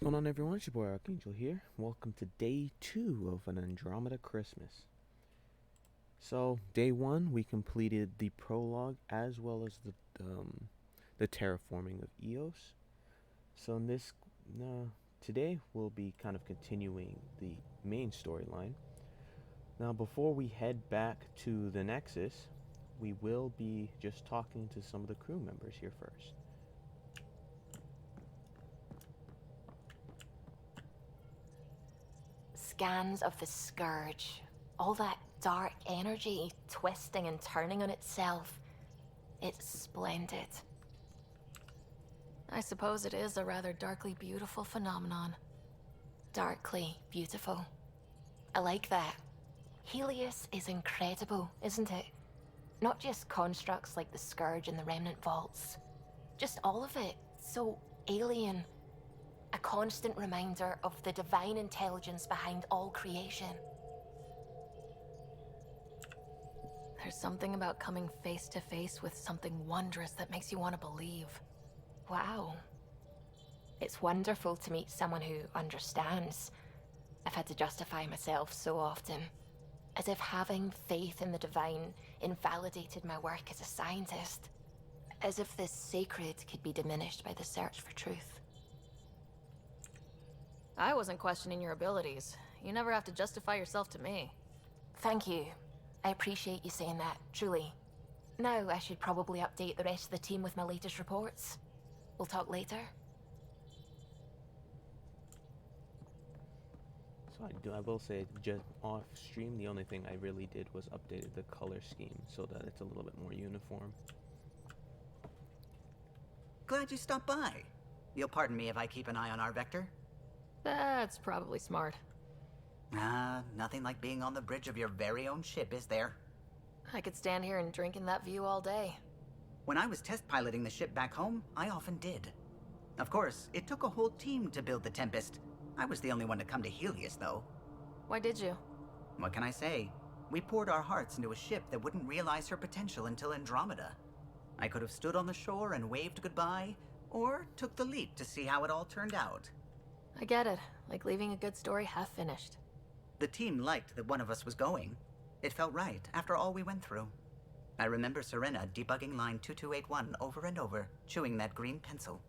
going on, everyone? It's your boy Archangel here. Welcome to day 2 of an Andromeda Christmas. So, day 1, we completed the prologue as well as the terraforming of Eos. So, today we'll be kind of continuing the main storyline. Now, before we head back to the Nexus, we will be just talking to some of the crew members here first. Scans of the Scourge. All that dark energy twisting and turning on itself. It's splendid. I suppose it is a rather darkly beautiful phenomenon. Darkly beautiful. I like that. Helios is incredible, isn't it? Not just constructs like the Scourge and the Remnant Vaults. Just all of it. So alien. A constant reminder of the divine intelligence behind all creation. There's something about coming face to face with something wondrous that makes you want to believe. Wow. It's wonderful to meet someone who understands. I've had to justify myself so often. As if having faith in the divine invalidated my work as a scientist. As if this sacred could be diminished by the search for truth. I wasn't questioning your abilities. You never have to justify yourself to me. Thank you. I appreciate you saying that, truly. Now I should probably update the rest of the team with my latest reports. We'll talk later. So I will say, just off stream, the only thing I really did was updated the color scheme so that it's a little bit more uniform. Glad you stopped by. You'll pardon me if I keep an eye on our vector? That's probably smart. Nothing like being on the bridge of your very own ship, is there? I could stand here and drink in that view all day. When I was test piloting the ship back home, I often did. Of course, it took a whole team to build the Tempest. I was the only one to come to Helios, though. Why did you? What can I say? We poured our hearts into a ship that wouldn't realize her potential until Andromeda. I could have stood on the shore and waved goodbye, or took the leap to see how it all turned out. I get it. Like leaving a good story half finished. The team liked that one of us was going. It felt right after all we went through. I remember Serena debugging line 2281 over and over, chewing that green pencil.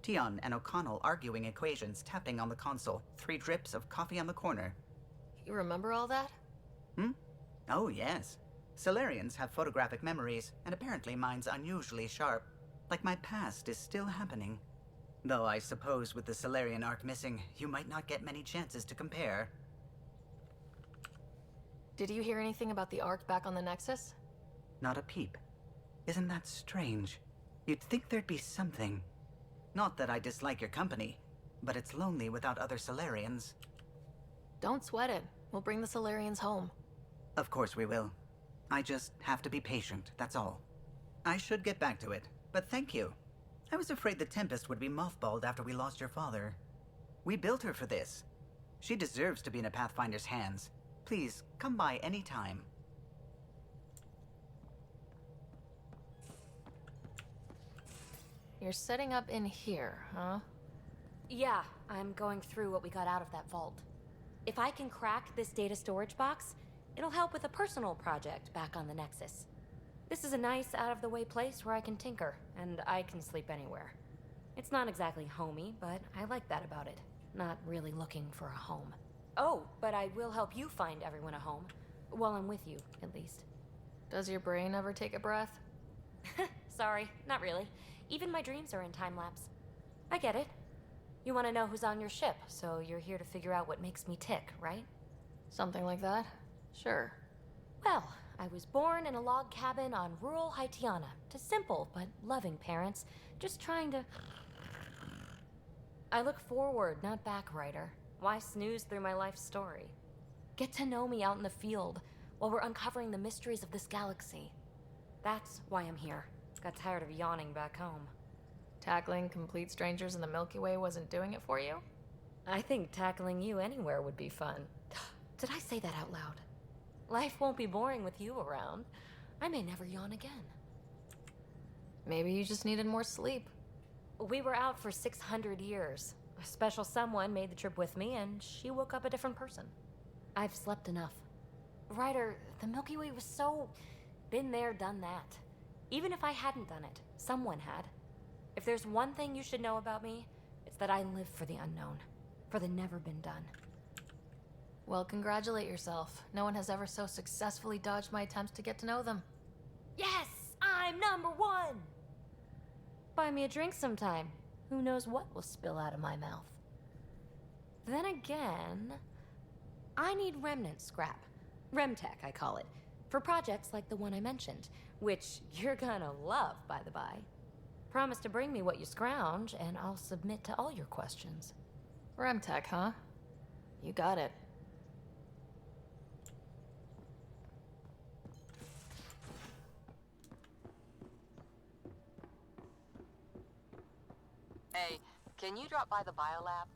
Tion and O'Connell arguing equations, tapping on the console, 3 drips of coffee on the corner. You remember all that? Oh, yes. Solarians have photographic memories, and apparently mine's unusually sharp. Like my past is still happening. Though I suppose with the Solarian arc missing, you might not get many chances to compare. Did you hear anything about the Ark back on the Nexus? Not a peep. Isn't that strange? You'd think there'd be something. Not that I dislike your company, but it's lonely without other Solarians. Don't sweat it. We'll bring the Solarians home. Of course we will. I just have to be patient, that's all. I should get back to it, but thank you. I was afraid the Tempest would be mothballed after we lost your father. We built her for this. She deserves to be in a Pathfinder's hands. Please, come by any time. You're setting up in here, huh? Yeah, I'm going through what we got out of that vault. If I can crack this data storage box, it'll help with a personal project back on the Nexus. This is a nice, out-of-the-way place where I can tinker, and I can sleep anywhere. It's not exactly homey, but I like that about it. Not really looking for a home. Oh, but I will help you find everyone a home. While I'm with you, at least. Does your brain ever take a breath? Sorry, not really. Even my dreams are in time-lapse. I get it. You want to know who's on your ship, so you're here to figure out what makes me tick, right? Something like that? Sure. Well, I was born in a log cabin on rural Haitiana to simple but loving parents, just trying to... I look forward, not back, writer. Why snooze through my life story? Get to know me out in the field while we're uncovering the mysteries of this galaxy. That's why I'm here. Got tired of yawning back home. Tackling complete strangers in the Milky Way wasn't doing it for you? I think tackling you anywhere would be fun. Did I say that out loud? Life won't be boring with you around. I may never yawn again. Maybe you just needed more sleep. We were out for 600 years. A special someone made the trip with me, and she woke up a different person. I've slept enough. Ryder, the Milky Way was so... been there, done that. Even if I hadn't done it, someone had. If there's one thing you should know about me, it's that I live for the unknown. For the never been done. Well, congratulate yourself. No one has ever so successfully dodged my attempts to get to know them. Yes! I'm #1! Buy me a drink sometime. Who knows what will spill out of my mouth. Then again... I need remnant scrap. Remtech, I call it. For projects like the one I mentioned. Which you're gonna love, by the by. Promise to bring me what you scrounge, and I'll submit to all your questions. Remtech, huh? You got it. Hey, can you drop by the biolab?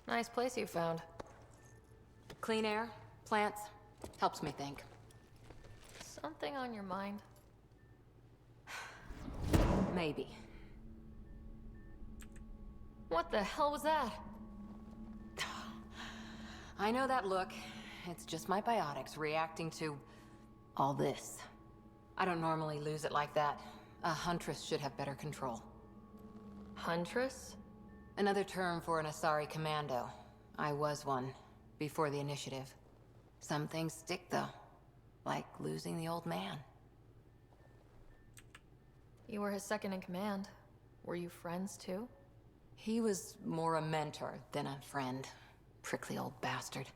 Nice place you found. Clean air, plants, helps me think. Something on your mind? Maybe. What the hell was that? I know that look. It's just my biotics reacting to all this. I don't normally lose it like that. A huntress should have better control. Huntress? Another term for an Asari commando. I was one, before the initiative. Some things stick, though. Like losing the old man. You were his second in command. Were you friends, too? He was more a mentor than a friend. Prickly old bastard.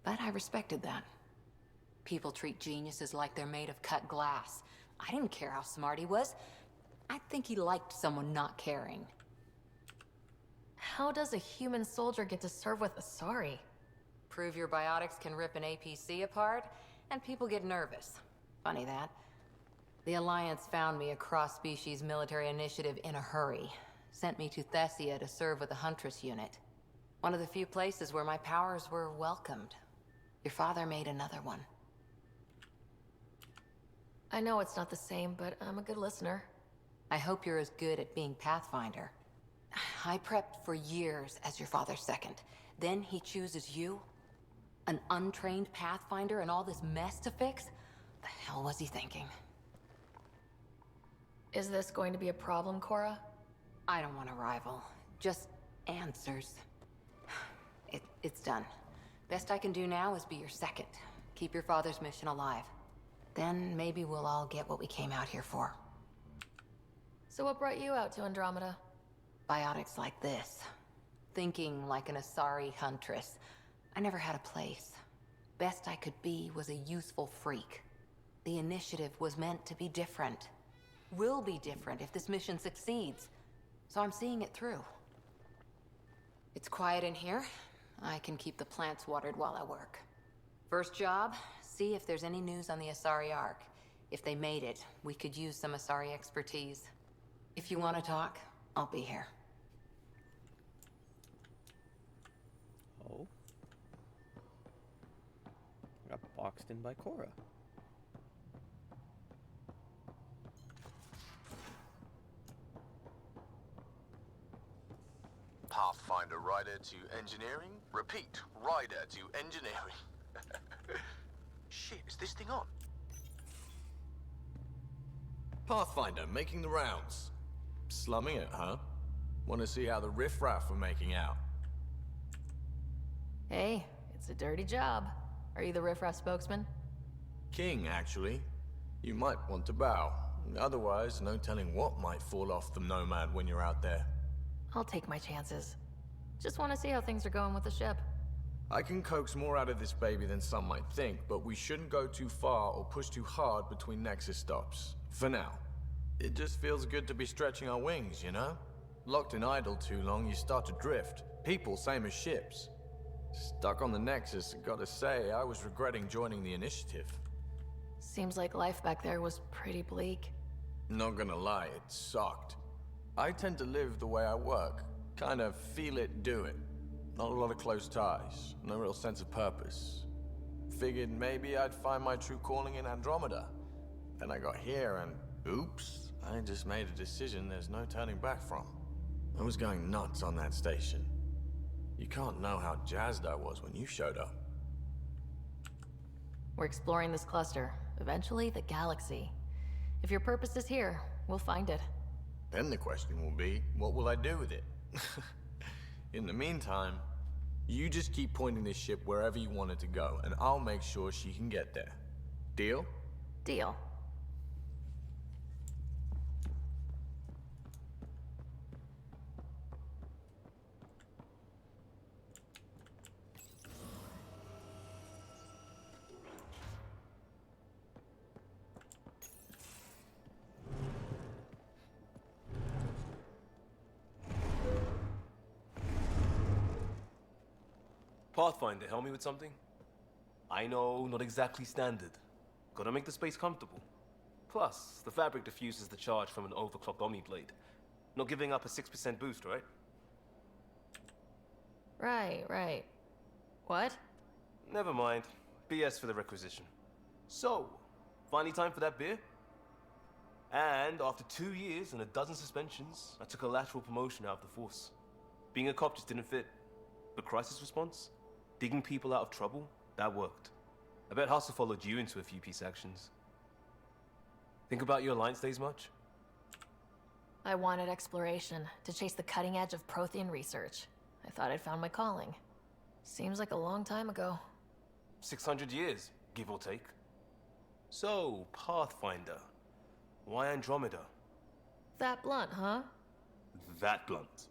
But I respected that. People treat geniuses like they're made of cut glass. I didn't care how smart he was. I think he liked someone not caring. How does a human soldier get to serve with Asari? Prove your biotics can rip an APC apart, and people get nervous. Funny that. The Alliance found me a cross-species military initiative in a hurry. Sent me to Thessia to serve with the Huntress unit. One of the few places where my powers were welcomed. Your father made another one. I know it's not the same, but I'm a good listener. I hope you're as good at being Pathfinder. I prepped for years as your father's second. Then he chooses you? An untrained Pathfinder and all this mess to fix? The hell was he thinking? Is this going to be a problem, Cora? I don't want a rival. Just answers. It's done. Best I can do now is be your second. Keep your father's mission alive. Then maybe we'll all get what we came out here for. So what brought you out to Andromeda? Biotics like this. Thinking like an Asari huntress. I never had a place. Best I could be was a useful freak. The initiative was meant to be different. Will be different if this mission succeeds. So I'm seeing it through. It's quiet in here. I can keep the plants watered while I work. First job, see if there's any news on the Asari Ark. If they made it, we could use some Asari expertise. If you want to talk, I'll be here. Oh. Got boxed in by Cora. Pathfinder rider to engineering. Repeat, rider to engineering. Shit, is this thing on? Pathfinder making the rounds. Slumming it, huh? Want to see how the riffraff are making out? Hey, it's a dirty job. Are you the riffraff spokesman? King, actually. You might want to bow. Otherwise, no telling what might fall off the Nomad when you're out there. I'll take my chances. Just want to see how things are going with the ship. I can coax more out of this baby than some might think, but we shouldn't go too far or push too hard between Nexus stops. For now. It just feels good to be stretching our wings, you know? Locked in idle too long, you start to drift. People, same as ships. Stuck on the Nexus, gotta say, I was regretting joining the initiative. Seems like life back there was pretty bleak. Not gonna lie, it sucked. I tend to live the way I work. Kind of feel it, do it. Not a lot of close ties, no real sense of purpose. Figured maybe I'd find my true calling in Andromeda. Then I got here and, oops, I just made a decision there's no turning back from. I was going nuts on that station. You can't know how jazzed I was when you showed up. We're exploring this cluster. Eventually, the galaxy. If your purpose is here, we'll find it. Then the question will be, what will I do with it? In the meantime, you just keep pointing this ship wherever you want it to go, and I'll make sure she can get there. Deal? Deal. Pathfinder, help me with something? I know, not exactly standard. Gotta make the space comfortable. Plus, the fabric diffuses the charge from an overclocked Omni Blade. Not giving up a 6% boost, right? Right. What? Never mind. BS for the requisition. So, finally time for that beer? And after 2 years and a dozen suspensions, I took a lateral promotion out of the force. Being a cop just didn't fit. But crisis response? Digging people out of trouble? That worked. I bet Hustle followed you into a few peace actions. Think about your Alliance days much? I wanted exploration, to chase the cutting edge of Prothean research. I thought I'd found my calling. Seems like a long time ago. 600 years, give or take. So, Pathfinder. Why Andromeda? That blunt, huh? That blunt.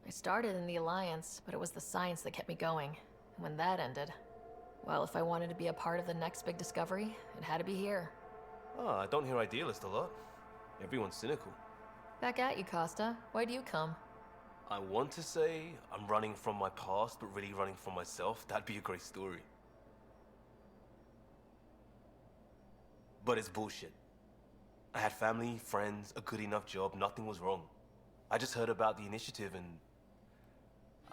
I started in the Alliance, but it was the science that kept me going. And when that ended, well, if I wanted to be a part of the next big discovery, it had to be here. Ah, I don't hear idealist a lot. Everyone's cynical. Back at you, Costa. Why do you come? I want to say I'm running from my past, but really running from myself. That'd be a great story. But it's bullshit. I had family, friends, a good enough job, nothing was wrong. I just heard about the initiative and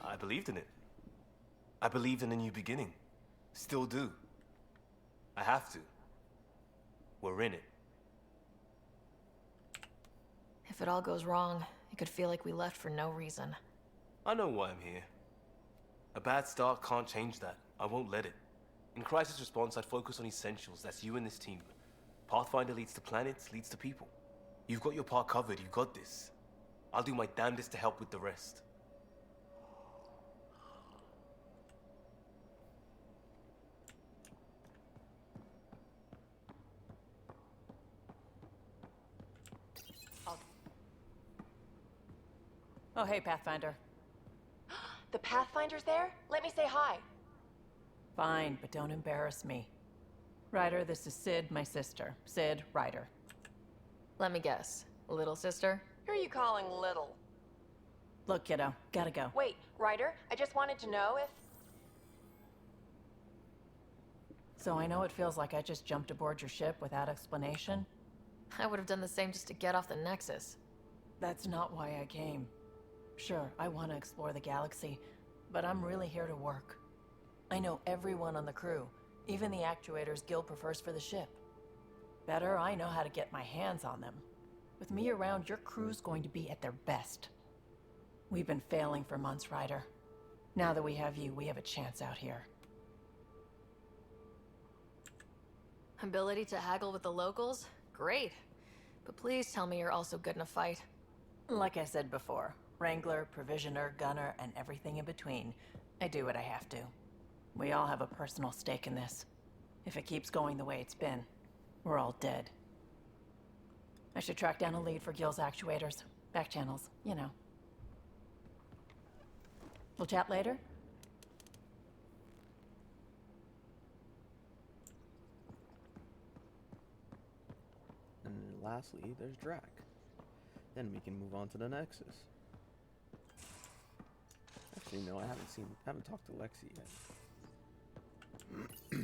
I believed in it. I believed in a new beginning. Still do. I have to. We're in it. If it all goes wrong, it could feel like we left for no reason. I know why I'm here. A bad start can't change that. I won't let it. In crisis response, I'd focus on essentials. That's you and this team. Pathfinder leads to planets, leads to people. You've got your part covered. You've got this. I'll do my damnedest to help with the rest. Oh, hey, Pathfinder. The Pathfinder's there? Let me say hi. Fine, but don't embarrass me. Ryder, this is Sid, my sister. Sid, Ryder. Let me guess. Little sister? Who are you calling little? Look, kiddo, gotta go. Wait, Ryder, I just wanted to know if... So I know it feels like I just jumped aboard your ship without explanation. I would have done the same just to get off the Nexus. That's not why I came. Sure, I want to explore the galaxy, but I'm really here to work. I know everyone on the crew, even the actuators Gil prefers for the ship. Better, I know how to get my hands on them. With me around, your crew's going to be at their best. We've been failing for months, Ryder. Now that we have you, we have a chance out here. Ability to haggle with the locals? Great. But please tell me you're also good in a fight. Like I said before, Wrangler, Provisioner, Gunner, and everything in between. I do what I have to. We all have a personal stake in this. If it keeps going the way it's been, we're all dead. I should track down a lead for Gil's actuators. Back channels, you know. We'll chat later? And lastly, there's Drac. Then we can move on to the Nexus. Actually, no, I haven't talked to Lexi yet.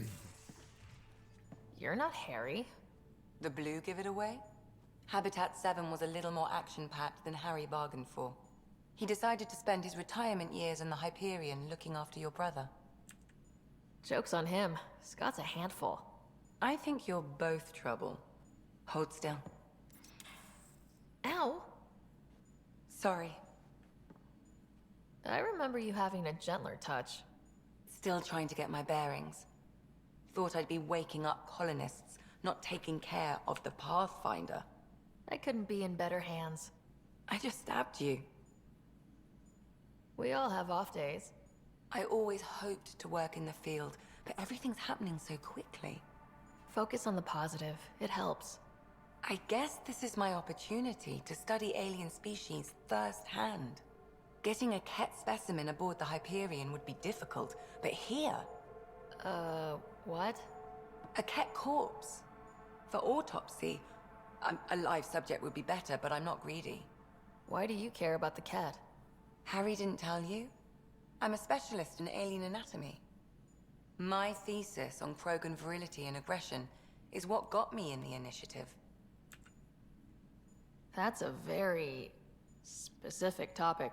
You're not Harry. The blue give it away? Habitat 7 was a little more action-packed than Harry bargained for. He decided to spend his retirement years in the Hyperion looking after your brother. Joke's on him. Scott's a handful. I think you're both trouble. Hold still. Ow! Sorry. I remember you having a gentler touch. Still trying to get my bearings. Thought I'd be waking up colonists, not taking care of the Pathfinder. I couldn't be in better hands. I just stabbed you. We all have off days. I always hoped to work in the field, but everything's happening so quickly. Focus on the positive. It helps. I guess this is my opportunity to study alien species firsthand. Getting a Ket specimen aboard the Hyperion would be difficult, but here... What? A Ket corpse. For autopsy, a live subject would be better, but I'm not greedy. Why do you care about the cat? Harry didn't tell you? I'm a specialist in alien anatomy. My thesis on Krogan virility and aggression is what got me in the initiative. That's a very... specific topic.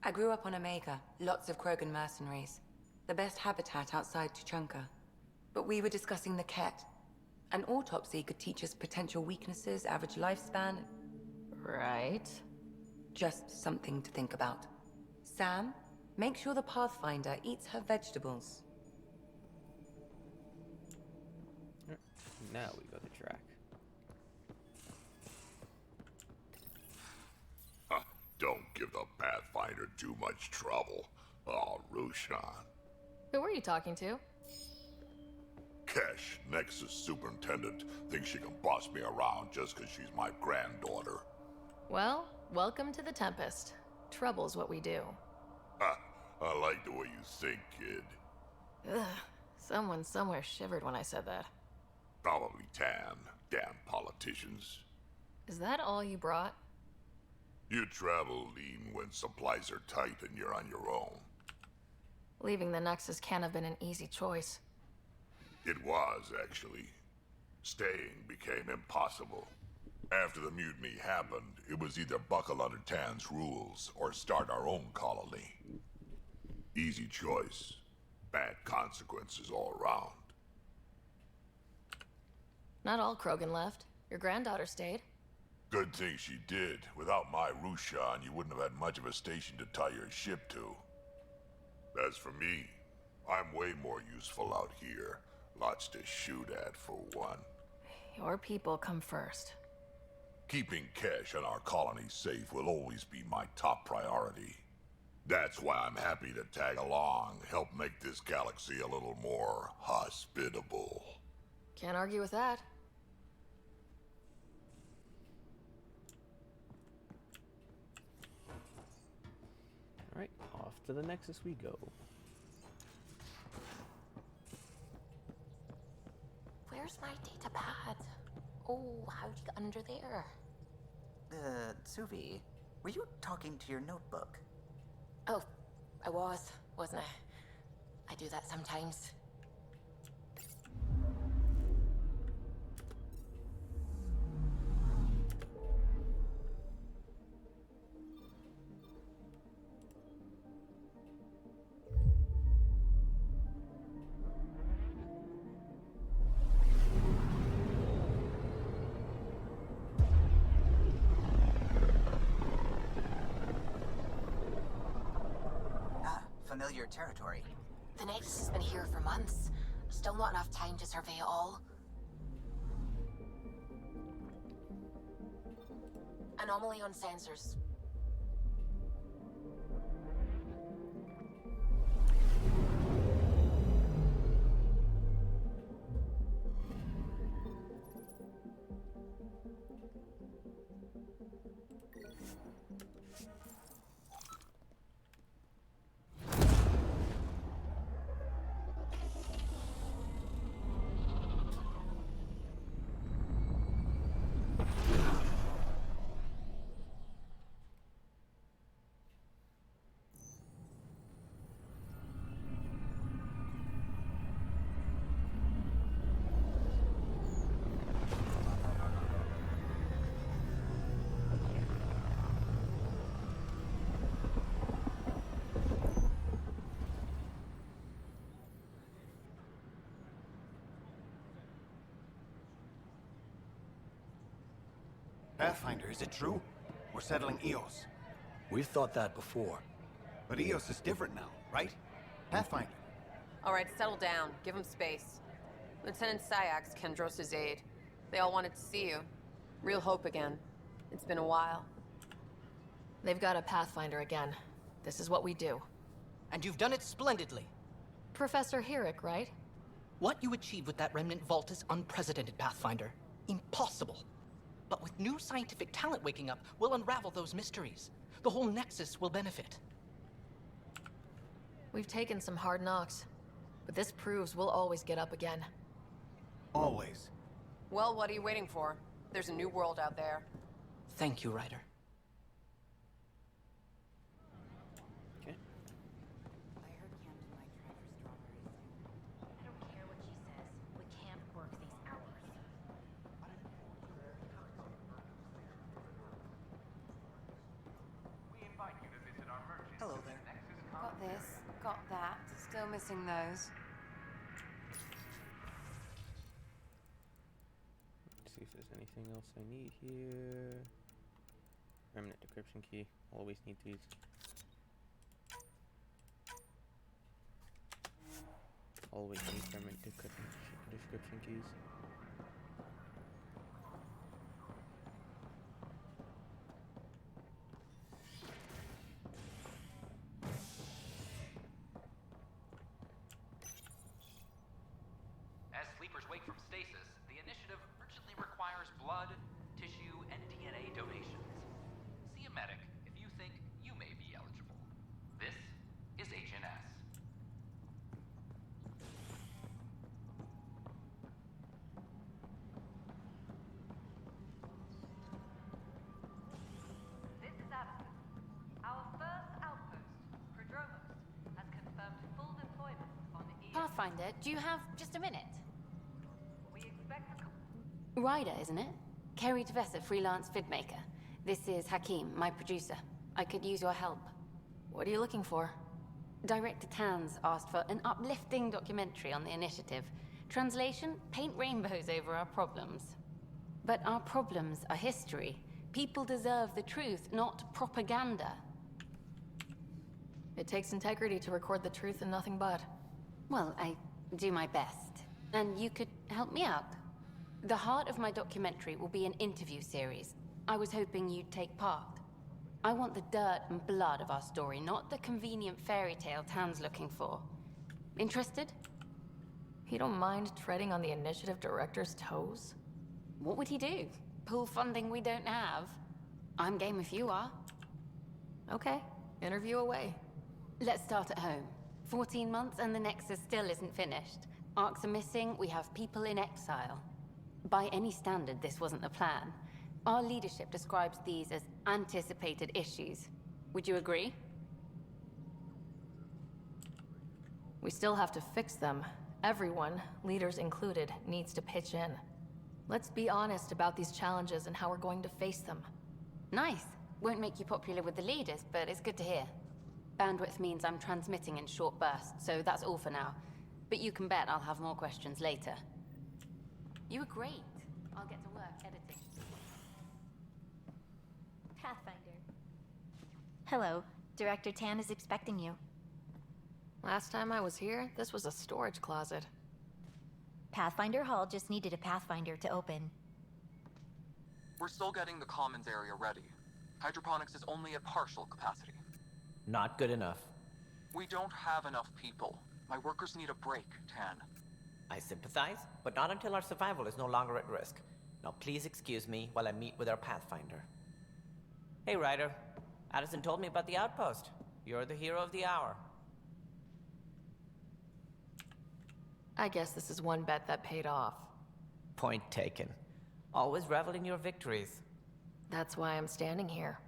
I grew up on Omega, lots of Krogan mercenaries. The best habitat outside Tuchanka. But we were discussing the Ket. An autopsy could teach us potential weaknesses, average lifespan. Right. Just something to think about. Sam, make sure the Pathfinder eats her vegetables. Now we go to track. Don't give the Pathfinder too much trouble. Oh, Rushan. Who were you talking to? Kesh, Nexus Superintendent, thinks she can boss me around just because she's my granddaughter. Well, welcome to the Tempest. Trouble's what we do. I like the way you think, kid. Ugh. Someone somewhere shivered when I said that. Probably Tan. Damn politicians. Is that all you brought? You travel lean when supplies are tight and you're on your own. Leaving the Nexus can't have been an easy choice. It was, actually. Staying became impossible. After the mutiny happened, it was either buckle under Tan's rules or start our own colony. Easy choice. Bad consequences all around. Not all Krogan left. Your granddaughter stayed. Good thing she did. Without my Rushan, you wouldn't have had much of a station to tie your ship to. As for me, I'm way more useful out here. Lots to shoot at, for one. Your people come first. Keeping Kesh and our colony safe will always be my top priority. That's why I'm happy to tag along, help make this galaxy a little more hospitable. Can't argue with that. Alright, off to the Nexus we go. Where's my data pad? Oh, how'd you get under there? Suvi, were you talking to your notebook? Oh, I wasn't I? I do that sometimes. Familiar territory. The Nexus has been here for months. Still not enough time to survey it all. Anomaly on sensors. Pathfinder, is it true? We're settling Eos. We've thought that before. But Eos is different now, right? Pathfinder. All right, settle down. Give him space. Lieutenant Syax, Kendros' aide. They all wanted to see you. Real hope again. It's been a while. They've got a Pathfinder again. This is what we do. And you've done it splendidly. Professor Herrick, right? What you achieved with that remnant vault is unprecedented, Pathfinder. Impossible. But with new scientific talent waking up, we'll unravel those mysteries. The whole Nexus will benefit. We've taken some hard knocks, but this proves we'll always get up again. Always. Well, what are you waiting for? There's a new world out there. Thank you, Ryder. Okay. I heard Camden might try for strawberries. I don't care what she says. We can't work these hours. Hello there. Got this, got that. Still missing those. Let's see if there's anything else I need here. Remnant decryption key. Always need these. Always need remnant description keys. As sleepers wake from stasis, the initiative urgently requires blood, tissue, and DNA donations. See a medic if you think you may be eligible. This is HNS. This is Abaddon. Our first outpost, Prodromos, has confirmed full deployment on the Pathfinder, do you have just a minute? We expect Ryder, isn't it? Kerry Tavessa, freelance vidmaker. This is Hakim, my producer. I could use your help. What are you looking for? Director Tanz asked for an uplifting documentary on the initiative. Translation, paint rainbows over our problems. But our problems are history. People deserve the truth, not propaganda. It takes integrity to record the truth and nothing but. Well, I do my best. And you could help me out. The heart of my documentary will be an interview series. I was hoping you'd take part. I want the dirt and blood of our story, not the convenient fairy tale Tan's looking for. Interested? You don't mind treading on the initiative director's toes? What would he do? Pull funding we don't have? I'm game if you are. Okay, interview away. Let's start at home. 14 months and the Nexus still isn't finished. Arcs are missing, we have people in exile. By any standard, this wasn't the plan. Our leadership describes these as anticipated issues. Would you agree? We still have to fix them. Everyone, leaders included, needs to pitch in. Let's be honest about these challenges and how we're going to face them. Nice. Won't make you popular with the leaders, but it's good to hear. Bandwidth means I'm transmitting in short bursts, so that's all for now. But you can bet I'll have more questions later. You were great. I'll get to work editing. Pathfinder. Hello. Director Tan is expecting you. Last time I was here, this was a storage closet. Pathfinder Hall just needed a Pathfinder to open. We're still getting the commons area ready. Hydroponics is only at partial capacity. Not good enough. We don't have enough people. My workers need a break, Tan. I sympathize, but not until our survival is no longer at risk. Now please excuse me while I meet with our Pathfinder. Hey, Ryder. Addison told me about the outpost. You're the hero of the hour. I guess this is one bet that paid off. Point taken. Always revel in your victories. That's why I'm standing here.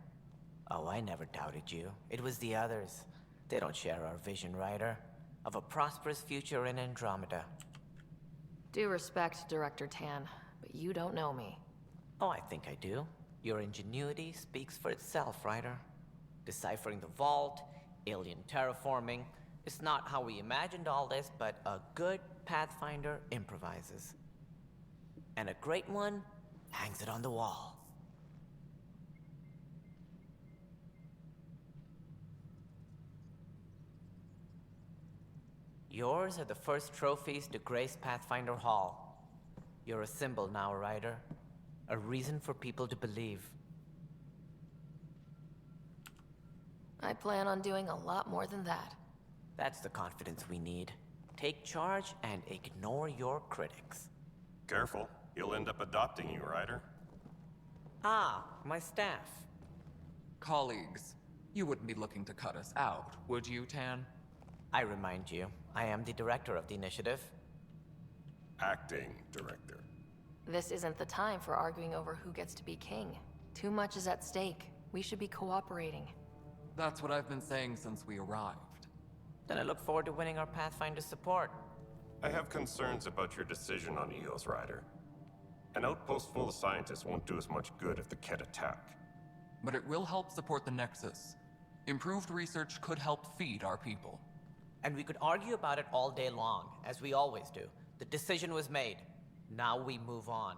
Oh, I never doubted you. It was the others. They don't share our vision, Ryder, of a prosperous future in Andromeda. Due respect, Director Tan, but you don't know me. Oh, I think I do. Your ingenuity speaks for itself, Ryder. Deciphering the vault, alien terraforming. It's not how we imagined all this, but a good Pathfinder improvises. And a great one hangs it on the wall. Yours are the first trophies to grace Pathfinder Hall. You're a symbol now, Ryder. A reason for people to believe. I plan on doing a lot more than that. That's the confidence we need. Take charge and ignore your critics. Careful, he'll end up adopting you, Ryder. Ah, my staff. Colleagues, you wouldn't be looking to cut us out, would you, Tan? I remind you, I am the director of the initiative. Acting director. This isn't the time for arguing over who gets to be king. Too much is at stake. We should be cooperating. That's what I've been saying since we arrived. Then I look forward to winning our Pathfinder support. I have concerns about your decision on Eos, Ryder. An outpost full of scientists won't do us much good if the Kett attack. But it will help support the Nexus. Improved research could help feed our people. And we could argue about it all day long, as we always do. The decision was made. Now we move on.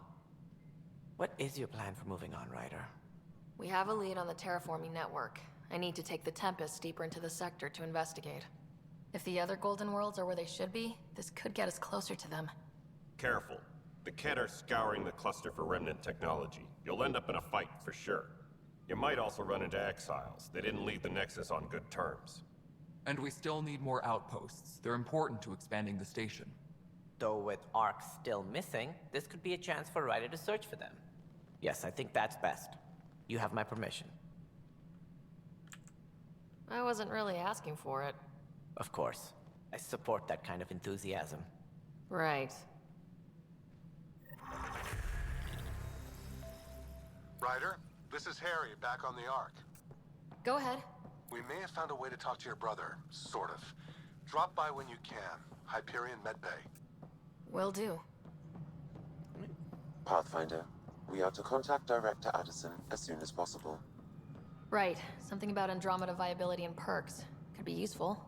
What is your plan for moving on, Ryder? We have a lead on the terraforming network. I need to take the Tempest deeper into the sector to investigate. If the other Golden Worlds are where they should be, this could get us closer to them. Careful. The Kett are scouring the cluster for remnant technology. You'll end up in a fight for sure. You might also run into exiles. They didn't leave the Nexus on good terms. And we still need more outposts. They're important to expanding the station. Though with Ark still missing, this could be a chance for Ryder to search for them. Yes, I think that's best. You have my permission. I wasn't really asking for it. Of course. I support that kind of enthusiasm. Right. Ryder, this is Harry, back on the Ark. Go ahead. We may have found a way to talk to your brother, sort of. Drop by when you can. Hyperion Medbay. Will do. Pathfinder, we are to contact Director Addison as soon as possible. Right. Something about Andromeda viability and perks. Could be useful.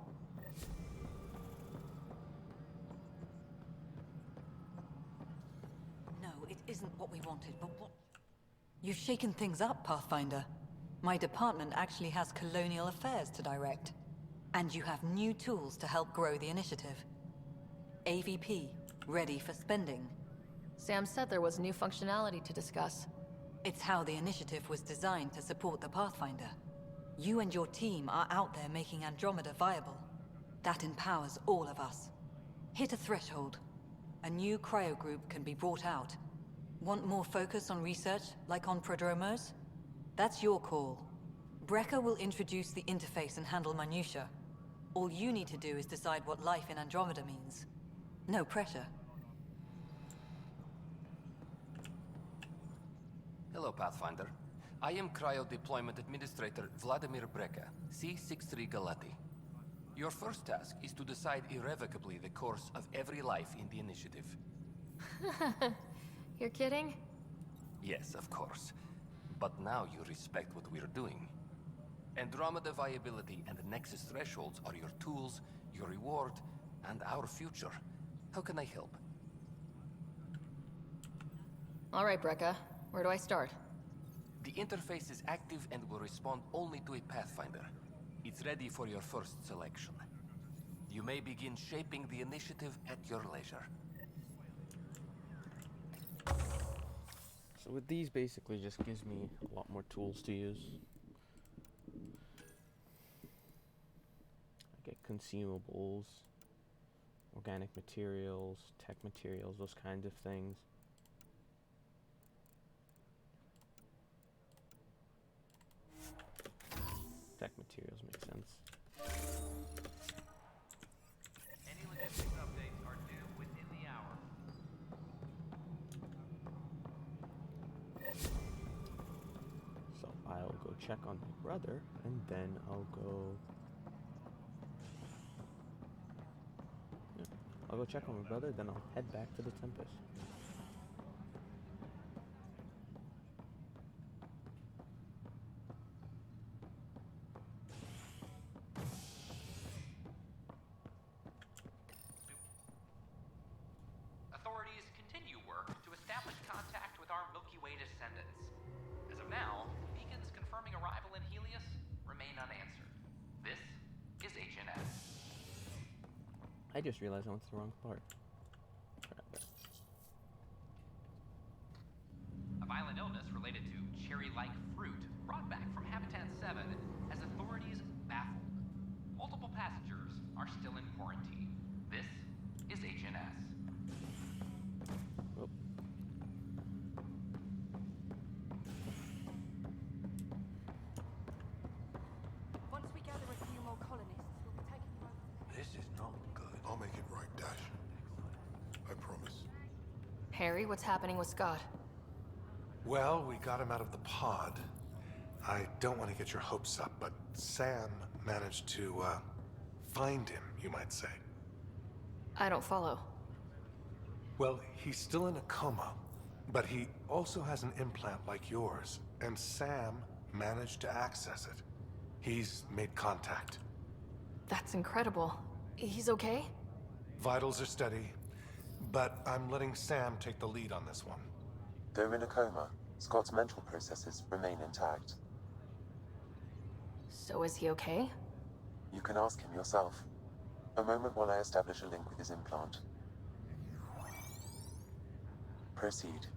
No, it isn't what we wanted, but what... You've shaken things up, Pathfinder. My department actually has colonial affairs to direct. And you have new tools to help grow the initiative. AVP, ready for spending. Sam said there was new functionality to discuss. It's how the initiative was designed to support the Pathfinder. You and your team are out there making Andromeda viable. That empowers all of us. Hit a threshold. A new cryo group can be brought out. Want more focus on research, like on prodromos? That's your call. Brecker will introduce the interface and handle minutiae. All you need to do is decide what life in Andromeda means. No pressure. Hello, Pathfinder. I am Cryo Deployment Administrator Vladimir Brecker, C-63 Galati. Your first task is to decide irrevocably the course of every life in the initiative. You're kidding? Yes, of course. But now you respect what we're doing. Andromeda viability and the Nexus thresholds are your tools, your reward, and our future. How can I help? All right, Brekka. Where do I start? The interface is active and will respond only to a Pathfinder. It's ready for your first selection. You may begin shaping the initiative at your leisure. So with these, basically just gives me a lot more tools to use. I get consumables, organic materials, tech materials, those kinds of things. Tech materials make sense. Any logistics updates are due within the hour. So I'll go check on my brother, and then I'll go... Yeah, I'll go check on my brother, then I'll head back to the Tempest. Authorities continue work to establish contact with our Milky Way descendants. As of now, beacons confirming arrival in Helios remain unanswered. This is HNS. I just realized I went to the wrong part. A violent illness related to cherry-like fruit brought back from Habitat 7 has authorities baffled. Multiple passengers are still in quarantine. This is HNS. Oh. Once we gather a few more colonists, we'll be taking you over. This is not good. I'll make it right, Dash. I promise. Harry, what's happening with Scott? Well, we got him out of the pod. I don't want to get your hopes up, but Sam managed to, find him, you might say. I don't follow. Well, he's still in a coma, but he also has an implant like yours, and Sam managed to access it. He's made contact. That's incredible. He's okay? Vitals are steady, but I'm letting Sam take the lead on this one. Though in a coma, Scott's mental processes remain intact. So is he okay? You can ask him yourself. A moment while I establish a link with his implant. Proceed.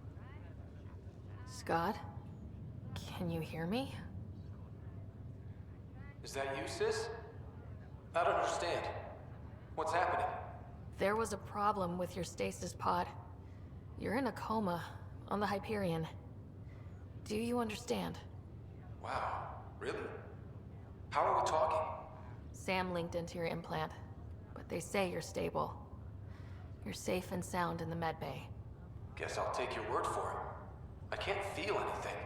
Scott? Can you hear me? Is that you, sis? I don't understand. What's happening? There was a problem with your stasis pod. You're in a coma on the Hyperion. Do you understand? Wow, really? How are we talking? Sam linked into your implant, but they say you're stable. You're safe and sound in the medbay. Guess I'll take your word for it. I can't feel anything,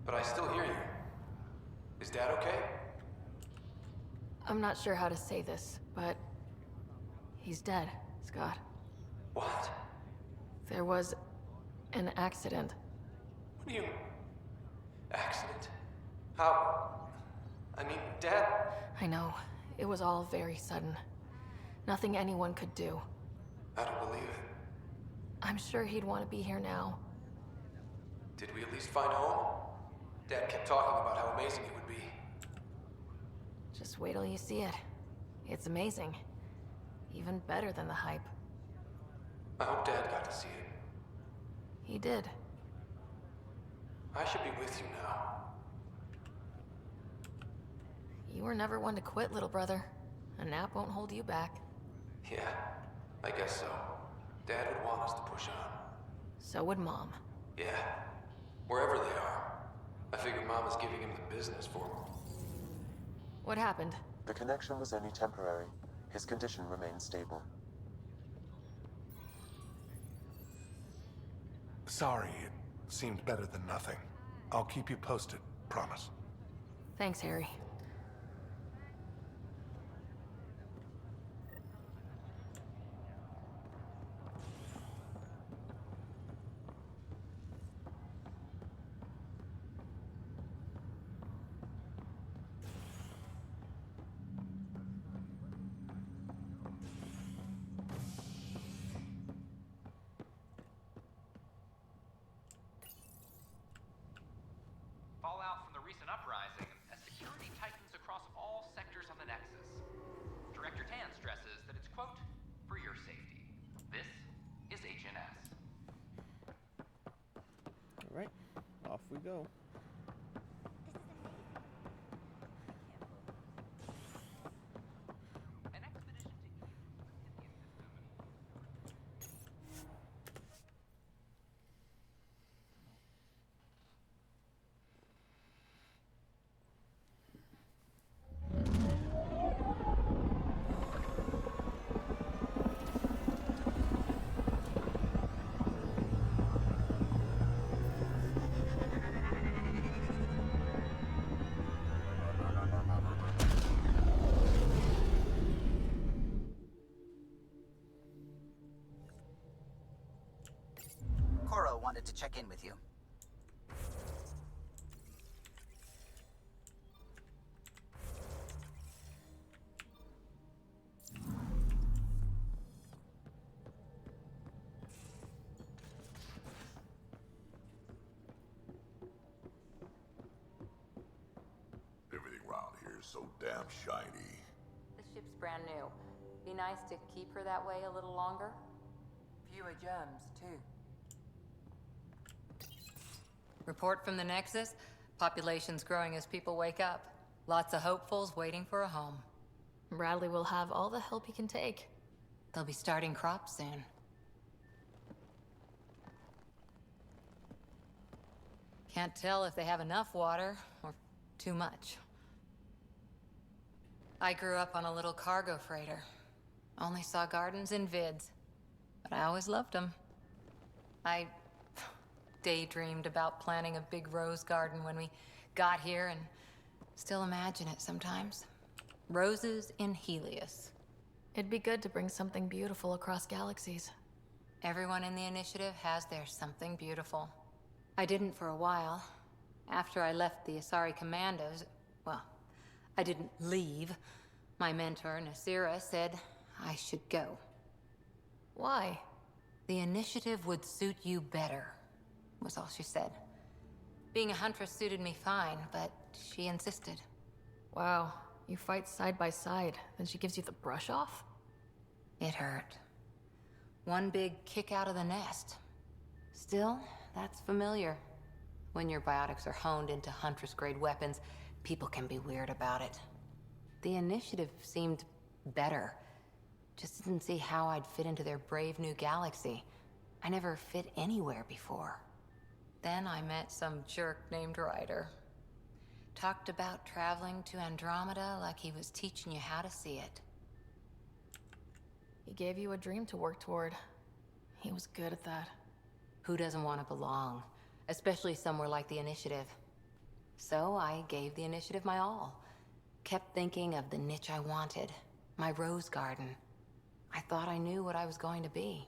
but I still hear you. Is Dad okay? I'm not sure how to say this, but he's dead, Scott. What? There was an accident. What do you... accident? How... I mean, Dad... I know. It was all very sudden. Nothing anyone could do. I don't believe it. I'm sure he'd want to be here now. Did we at least find home? Dad kept talking about how amazing it would be. Just wait till you see it. It's amazing. Even better than the hype. I hope Dad got to see it. He did. I should be with you now. You were never one to quit, little brother. A nap won't hold you back. Yeah, I guess so. Dad would want us to push on. So would Mom. Yeah, wherever they are. I figure Mom is giving him the business for him. What happened? The connection was only temporary. His condition remains stable. Sorry, it seemed better than nothing. I'll keep you posted, promise. Thanks, Harry. Fallout from the recent uprising as security tightens across all sectors of the Nexus. Director Tan stresses that it's, quote, for your safety. This is HNS. Alright, off we go. An expedition to Eve, Coro wanted to check in with you. Everything around here is so damn shiny. The ship's brand new. Be nice to keep her that way a little longer. Fewer germs, too. Report from the Nexus. Population's growing as people wake up. Lots of hopefuls waiting for a home. Bradley will have all the help he can take. They'll be starting crops soon. Can't tell if they have enough water or too much. I grew up on a little cargo freighter. Only saw gardens in vids, but I always loved them. I daydreamed about planting a big rose garden when we got here and still imagine it sometimes. Roses in Helios. It'd be good to bring something beautiful across galaxies. Everyone in the initiative has their something beautiful. I didn't for a while. After I left the Asari Commandos, well, I didn't leave. My mentor, Nasira, said I should go. Why? The initiative would suit you better, was all she said. Being a huntress suited me fine, but she insisted. Wow, you fight side by side, then she gives you the brush off? It hurt. One big kick out of the nest. Still, that's familiar. When your biotics are honed into Huntress-grade weapons, people can be weird about it. The initiative seemed better. Just didn't see how I'd fit into their brave new galaxy. I never fit anywhere before. Then I met some jerk named Ryder. Talked about traveling to Andromeda like he was teaching you how to see it. He gave you a dream to work toward. He was good at that. Who doesn't want to belong? Especially somewhere like the Initiative. So I gave the Initiative my all. Kept thinking of the niche I wanted. My rose garden. I thought I knew what I was going to be.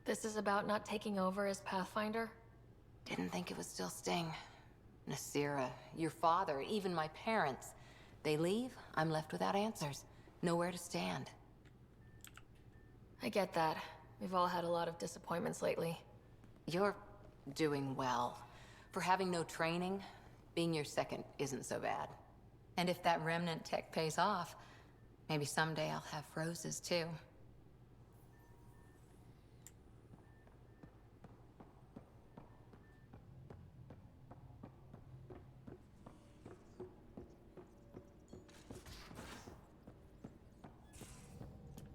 This is about not taking over as Pathfinder? Didn't think it would still sting. Nasira, your father, even my parents. They leave, I'm left without answers. Nowhere to stand. I get that. We've all had a lot of disappointments lately. You're doing well. For having no training, being your second isn't so bad. And if that remnant tech pays off, maybe someday I'll have roses too.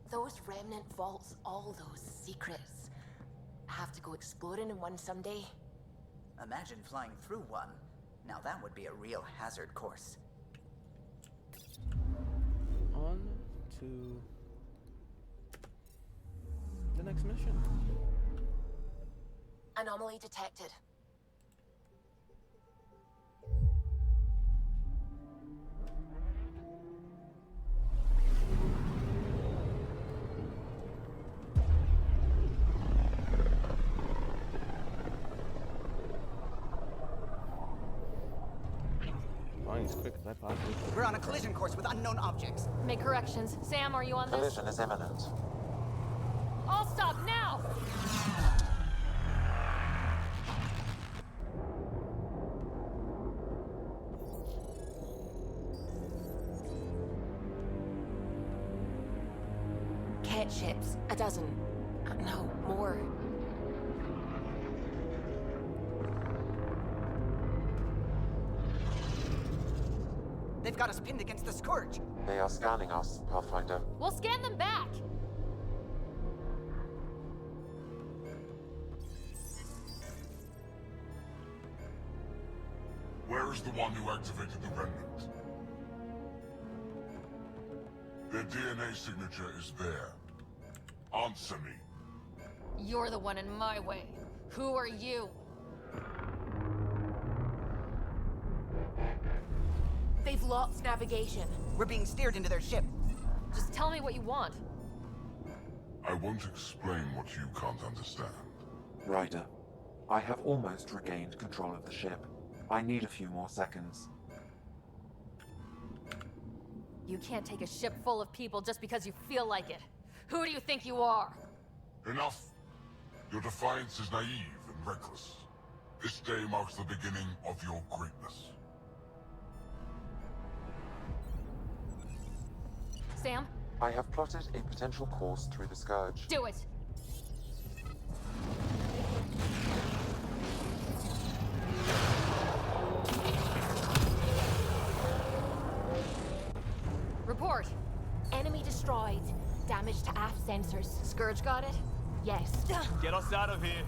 Those remnant vaults, all those secrets. Have to go exploring in one someday. Imagine flying through one. Now that would be a real hazard course. On to the next mission. Anomaly detected. As quick as I possibly can. We're on a collision course with unknown objects. Make corrections. Sam, are you on this? Collision is imminent. I'll stop now! Cat ships. A dozen. No, more. They've got us pinned against the Scourge. They are scanning us, Pathfinder. We'll scan them back! Where is the one who activated the remnant? Their DNA signature is there. Answer me. You're the one in my way. Who are you? They've lost navigation. We're being steered into their ship. Just tell me what you want. I won't explain what you can't understand. Ryder, I have almost regained control of the ship. I need a few more seconds. You can't take a ship full of people just because you feel like it. Who do you think you are? Enough! Your defiance is naive and reckless. This day marks the beginning of your greatness. Sam, I have plotted a potential course through the Scourge. Do it! Report! Enemy destroyed. Damage to aft sensors. Scourge got it? Yes. Get us out of here.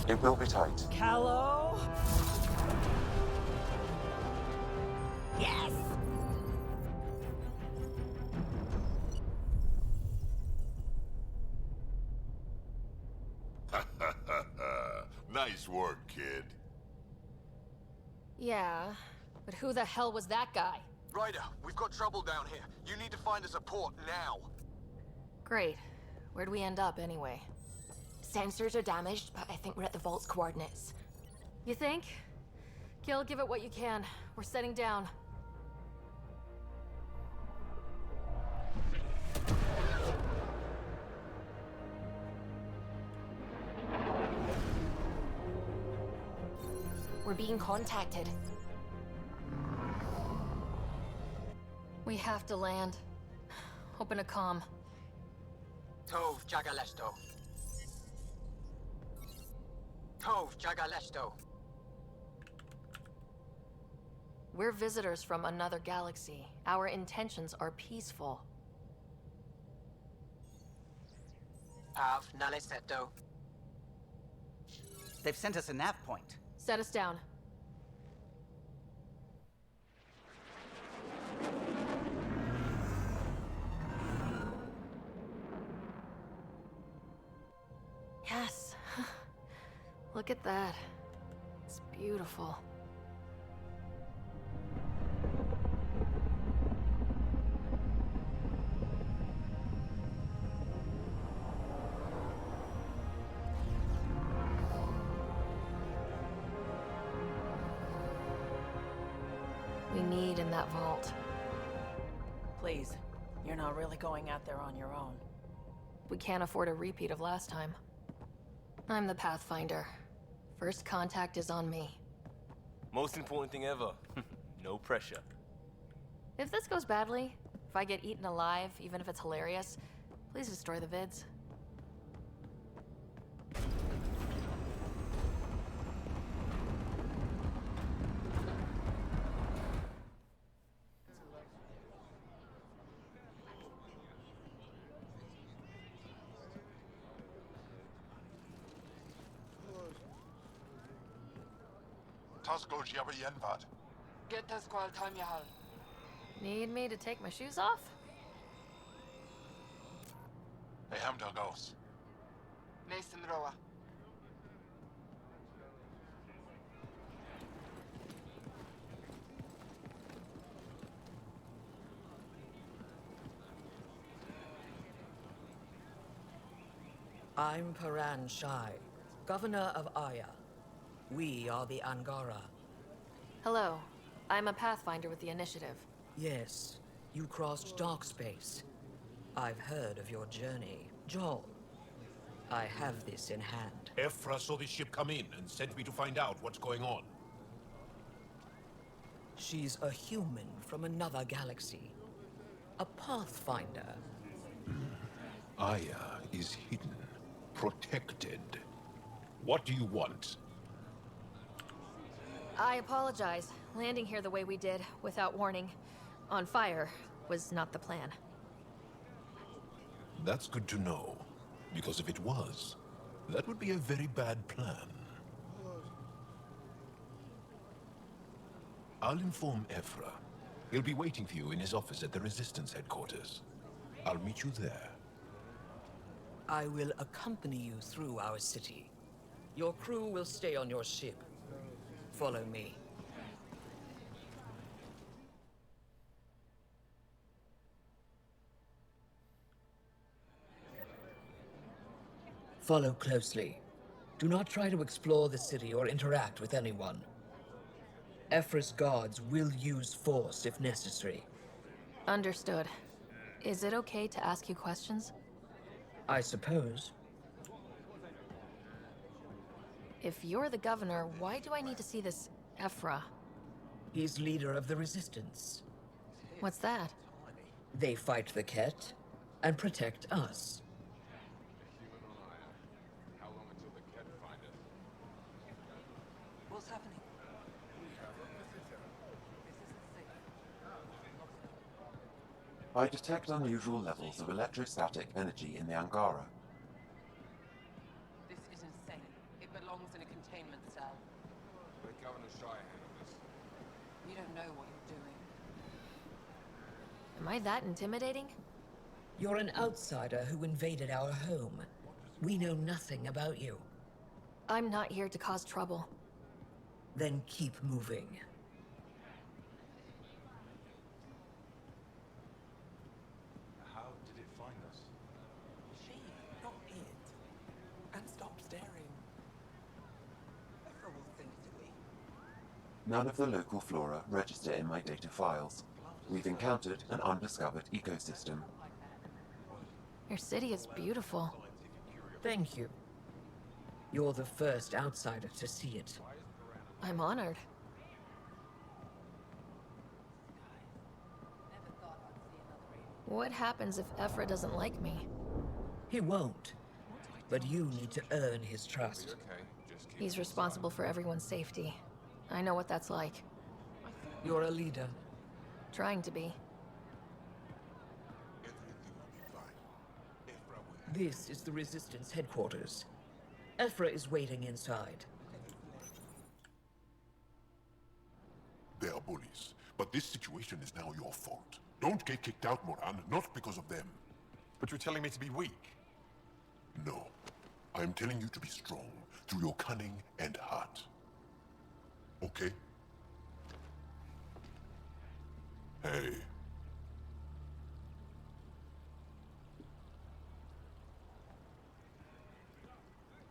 It will be tight. Callow? Yes! Nice work, kid. Yeah, but who the hell was that guy? Ryder, we've got trouble down here. You need to find us a port now. Great. Where'd we end up anyway? Sensors are damaged, but I think we're at the vault's coordinates. You think? Gil, give it what you can. We're setting down. We're being contacted. We have to land. Open a comm. Tov Jagalesto. Tov Jagalesto. We're visitors from another galaxy. Our intentions are peaceful. Av Naleseto. They've sent us a nav point. Set us down. Yes. Look at that. It's beautiful. We need in that vault. Please, you're not really going out there on your own. We can't afford a repeat of last time. I'm the Pathfinder. First contact is on me. Most important thing ever. No pressure. If this goes badly, if I get eaten alive, even if it's hilarious, please destroy the vids. Tasco Jiabayenvat. Get us qual time yahal. Need me to take my shoes off? Hey, Hamdal goes. Mason Roa. I'm Paran Shai, Governor of Aya. We are the Angara. Hello. I'm a Pathfinder with the Initiative. Yes, you crossed dark space. I've heard of your journey, Joel. I have this in hand. Ephra saw this ship come in and sent me to find out what's going on. She's a human from another galaxy. A Pathfinder. Aya is hidden, protected. What do you want? I apologize. Landing here the way we did, without warning, on fire, was not the plan. That's good to know, because if it was, that would be a very bad plan. I'll inform Ephra. He'll be waiting for you in his office at the Resistance headquarters. I'll meet you there. I will accompany you through our city. Your crew will stay on your ship. Follow me. Follow closely. Do not try to explore the city or interact with anyone. Ephra's guards will use force if necessary. Understood. Is it okay to ask you questions? I suppose. If you're the governor, why do I need to see this Ephra? He's leader of the Resistance. What's that? They fight the Ket and protect us. What's happening? I detect unusual levels of electrostatic energy in the Angara. This is insane. It belongs in a containment cell. Let Governor Moshae handle this. You don't know what you're doing. Am I that intimidating? You're an outsider who invaded our home. We know nothing about you. I'm not here to cause trouble. Then keep moving. How did it find us? She, not it. And stop staring. Ephra will think to leave. None of the local flora register in my data files. We've encountered an undiscovered ecosystem. Your city is beautiful. Thank you. You're the first outsider to see it. I'm honored. What happens if Ephra doesn't like me? He won't. But you need to earn his trust. He's responsible for everyone's safety. I know what that's like. You're a leader. Trying to be. This is the Resistance headquarters. Ephra is waiting inside. They are bullies, but this situation is now your fault. Don't get kicked out, Moran, not because of them. But you're telling me to be weak. No. I am telling you to be strong, through your cunning and heart. Okay? Hey.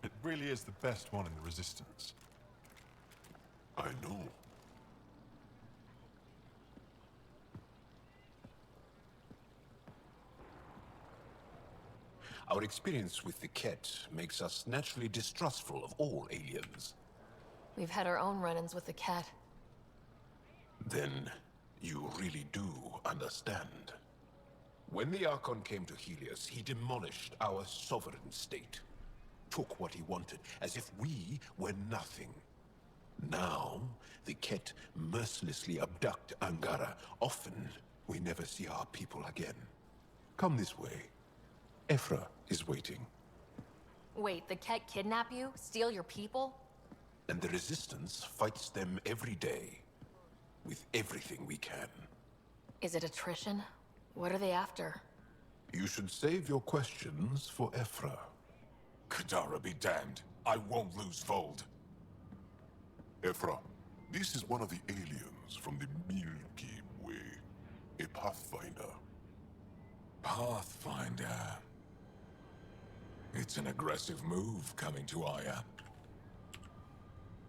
It really is the best one in the Resistance. I know. Our experience with the Ket makes us naturally distrustful of all aliens. We've had our own run-ins with the cat. Then you really do understand. When the Archon came to Helios, he demolished our sovereign state. Took what he wanted, as if we were nothing. Now, the Ket mercilessly abduct Angara. Often, we never see our people again. Come this way. Ephra is waiting. Wait, the cat kidnap you? Steal your people? And the Resistance fights them every day. With everything we can. Is it attrition? What are they after? You should save your questions for Ephra. Kadara be damned. I won't lose Voeld. Ephra, this is one of the aliens from the Milky Way. A Pathfinder. Pathfinder. It's an aggressive move coming to Aya.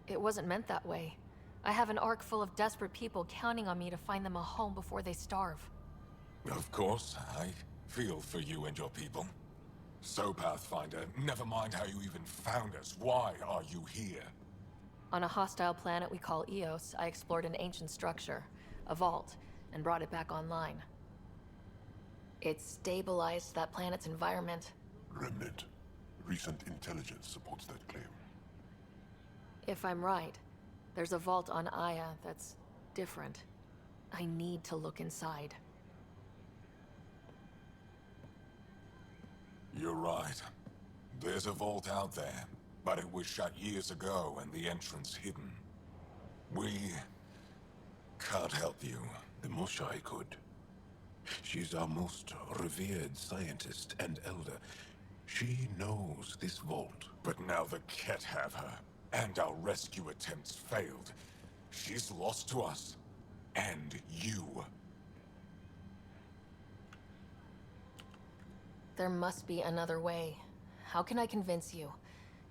It wasn't meant that way. I have an ark full of desperate people counting on me to find them a home before they starve. Of course, I feel for you and your people. So, Pathfinder, never mind how you even found us. Why are you here? On a hostile planet we call Eos, I explored an ancient structure, a vault, and brought it back online. It stabilized that planet's environment. Remnant. Recent intelligence supports that claim. If I'm right, there's a vault on Aya that's different. I need to look inside. You're right. There's a vault out there, but it was shut years ago and the entrance hidden. We can't help you. The Moshae could. She's our most revered scientist and elder. She knows this vault. But now the Ket have her, and our rescue attempts failed. She's lost to us. And you. There must be another way. How can I convince you?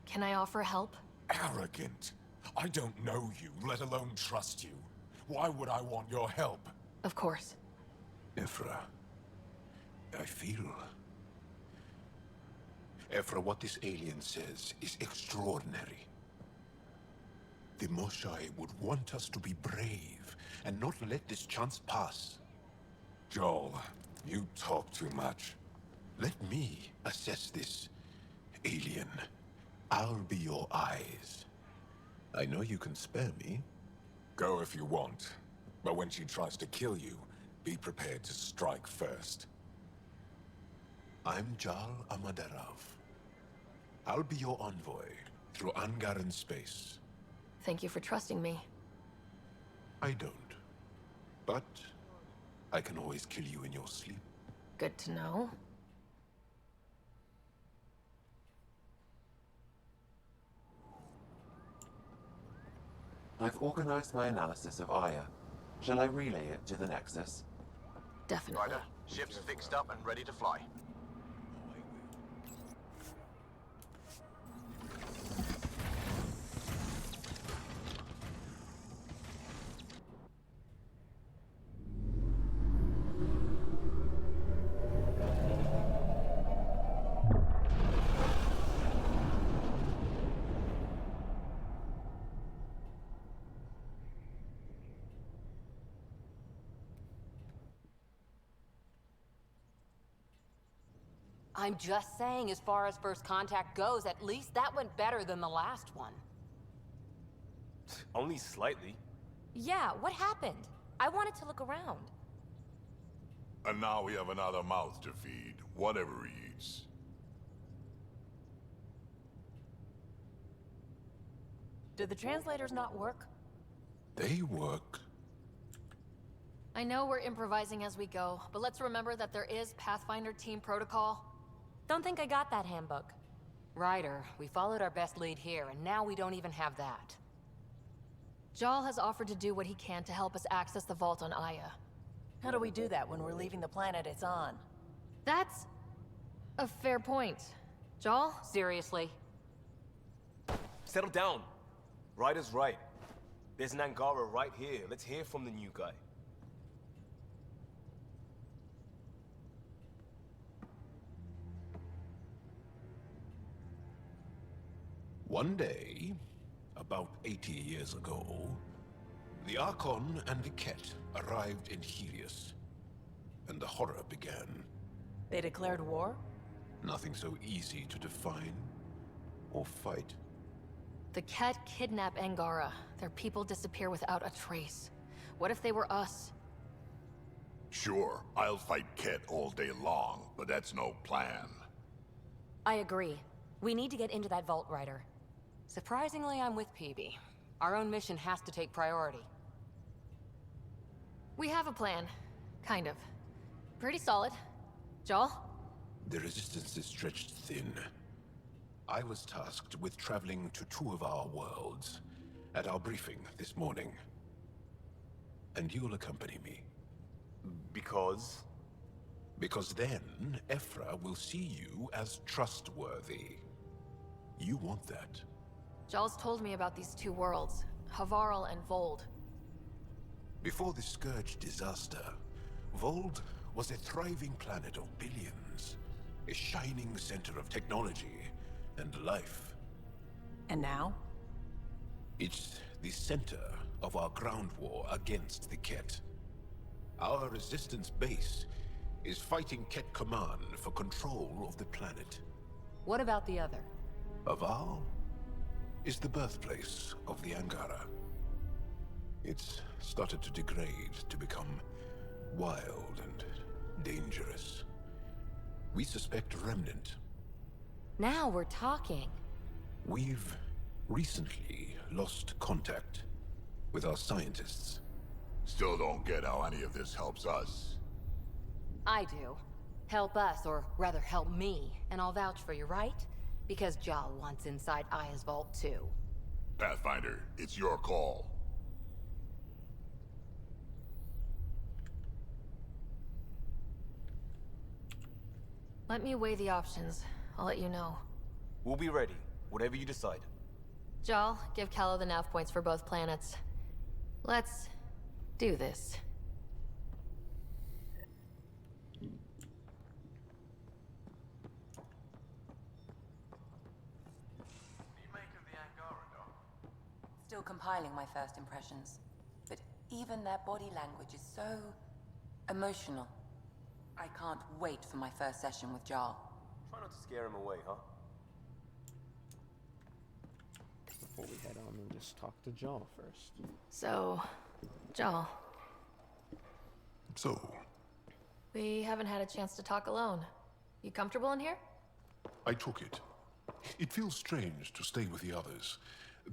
Can I offer help? Arrogant. I don't know you, let alone trust you. Why would I want your help? Of course. Ephra, I feel... Ephra, what this alien says is extraordinary. The Moshae would want us to be brave and not let this chance pass. Joel, you talk too much. Let me assess this, alien. I'll be your eyes. I know you can spare me. Go if you want. But when she tries to kill you, be prepared to strike first. I'm Jal Amaderov. I'll be your envoy through Angaran space. Thank you for trusting me. I don't. But I can always kill you in your sleep. Good to know. I've organized my analysis of Aya. Shall I relay it to the Nexus? Definitely. Ryder, ship's fixed up and ready to fly. I'm just saying, as far as first contact goes, at least that went better than the last one. Only slightly. Yeah, what happened? I wanted to look around. And now we have another mouth to feed, whatever he eats. Did the translators not work? They work. I know we're improvising as we go, but let's remember that there is Pathfinder team protocol. Don't think I got that handbook. Ryder, we followed our best lead here, and now we don't even have that. Jal has offered to do what he can to help us access the vault on Aya. How do we do that when we're leaving the planet it's on? That's a fair point. Jal? Seriously? Settle down. Ryder's right. There's an Angara right here. Let's hear from the new guy. One day, about 80 years ago, the Archon and the Ket arrived in Helios, and the horror began. They declared war? Nothing so easy to define or fight. The Ket kidnap Angara. Their people disappear without a trace. What if they were us? Sure, I'll fight Ket all day long, but that's no plan. I agree. We need to get into that vault, Ryder. Surprisingly, I'm with PB. Our own mission has to take priority. We have a plan. Kind of. Pretty solid. Jal? The resistance is stretched thin. I was tasked with traveling to two of our worlds at our briefing this morning. And you'll accompany me. Because? Because then, Ephra will see you as trustworthy. You want that. Jal's told me about these two worlds, Havarl and Voeld. Before the Scourge disaster, Voeld was a thriving planet of billions. A shining center of technology and life. And now? It's the center of our ground war against the Ket. Our resistance base is fighting Ket Command for control of the planet. What about the other? Havarl is the birthplace of the Angara. It's started to degrade, to become wild and dangerous. We suspect a remnant. Now we're talking. We've recently lost contact with our scientists. Still don't get how any of this helps us. I do. Help us, or rather help me, and I'll vouch for you, right? Because Jal wants inside Aya's vault too. Pathfinder, it's your call. Let me weigh the options. I'll let you know. We'll be ready, whatever you decide. Jal, give Callow the nav points for both planets. Let's do this. still compiling my first impressions, but even their body language is so emotional. I can't wait for my first session with Jarl. Try not to scare him away, huh? Before we head on and just talk to Jaw first. So, Jaw, So, we haven't had a chance to talk alone. You comfortable in here? I took it. It feels strange to stay with the others.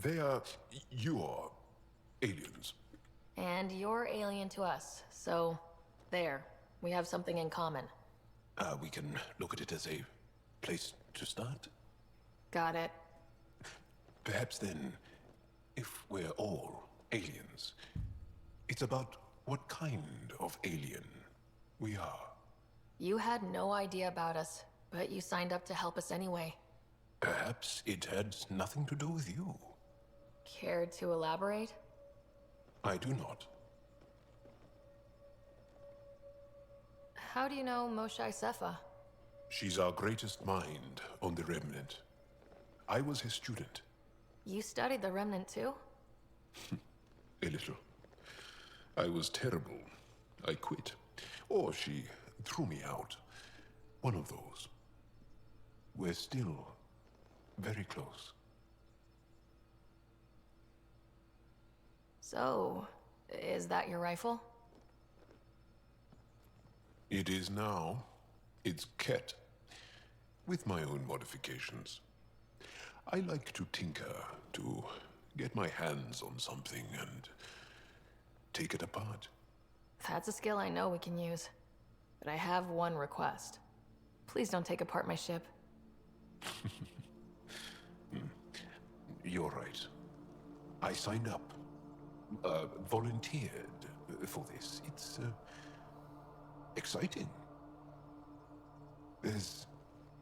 They are... you are... aliens. And you're alien to us, so there. We have something in common. We can look at it as a place to start. Got it. Perhaps then, if we're all aliens, it's about what kind of alien we are. You had no idea about us, but you signed up to help us anyway. Perhaps it had nothing to do with you. Care to elaborate? I do not. How do you know Moshae Sepha? She's our greatest mind on the Remnant. I was his student. You studied the Remnant too? A little. I was terrible. I quit. Or she threw me out. One of those. We're still very close. So, is that your rifle? It is now. It's Ket. With my own modifications. I like to tinker, to get my hands on something and take it apart. That's a skill I know we can use. But I have one request. Please don't take apart my ship. You're right. I signed up. Volunteered for this. It's exciting. There's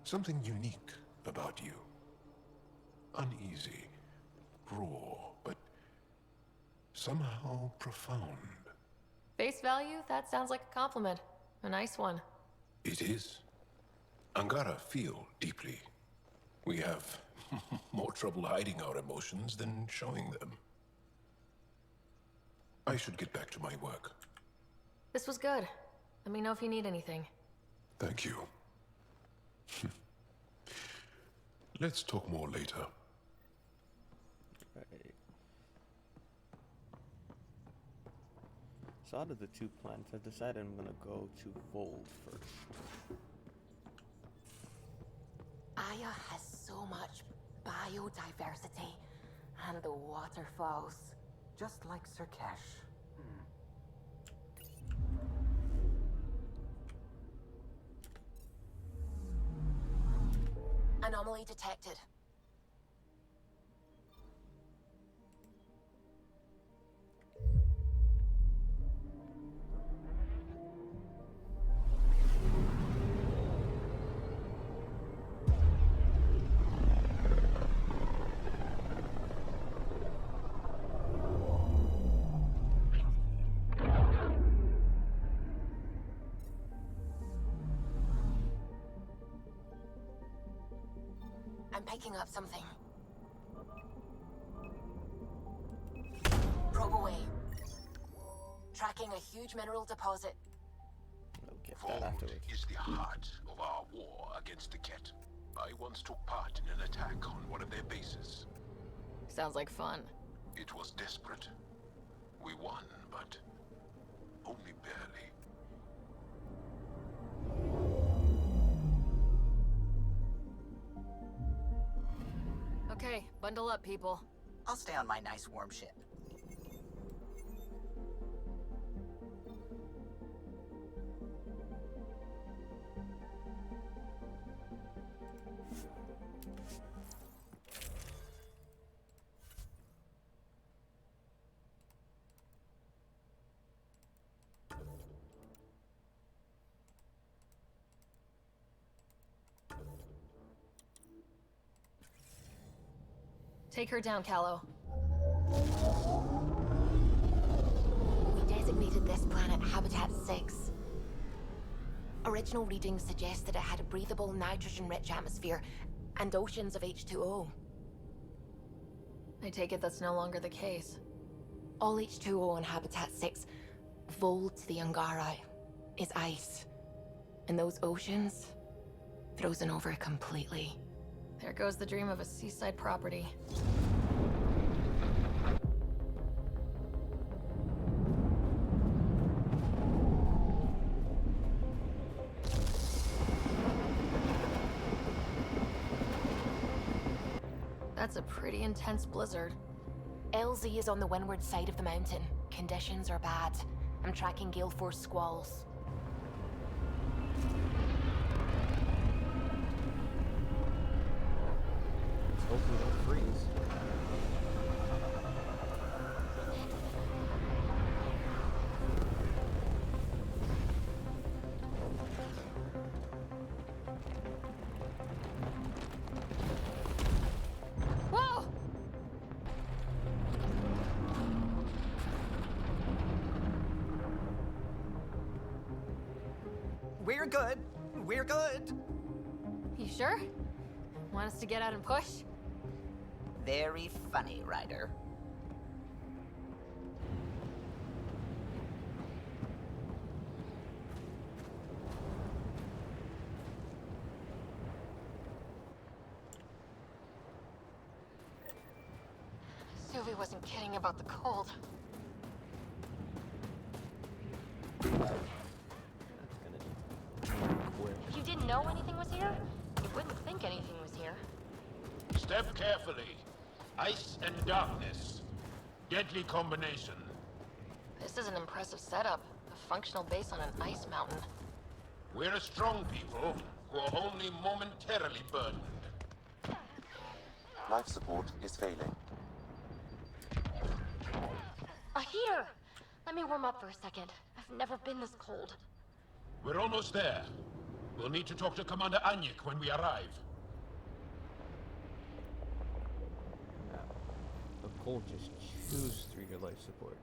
something unique about you. Uneasy, raw, but somehow profound. Face value? That sounds like a compliment. A nice one. It is. Angara feel deeply. We have more trouble hiding our emotions than showing them. I should get back to my work. This was good. Let me know if you need anything. Thank you. Let's talk more later. Right. So out of the two planets, I decided I'm gonna go to Voeld first. Aya has so much biodiversity and the waterfalls. Just like Sirkesh. Anomaly detected. I'm picking up something. Probe away. Tracking a huge mineral deposit. Voeld is the heart of our war against the Ket. I once took part in an attack on one of their bases. Sounds like fun. It was desperate. We won, but only barely. Okay, bundle up, people. I'll stay on my nice warm ship. Take her down, Callow. We designated this planet Habitat 6. Original readings suggest that it had a breathable, nitrogen-rich atmosphere and oceans of H2O. I take it that's no longer the case. All H2O on Habitat 6, Voeld to the Angara, is ice. And those oceans, frozen over completely. There goes the dream of a seaside property. That's a pretty intense blizzard. LZ is on the windward side of the mountain. Conditions are bad. I'm tracking gale force squalls. Hopefully they'll freeze. Whoa! We're good. We're good. You sure? Want us to get out and push? Very funny, Ryder. Suvi wasn't kidding about the cold. If you didn't know anything was here, you wouldn't think anything was here. Step carefully. Ice and darkness. Deadly combination. This is an impressive setup. A functional base on an ice mountain. We're a strong people who are only momentarily burdened. Life support is failing. A heater! Let me warm up for a second. I've never been this cold. We're almost there. We'll need to talk to Commander Anyik when we arrive. The cold just chews through your life support.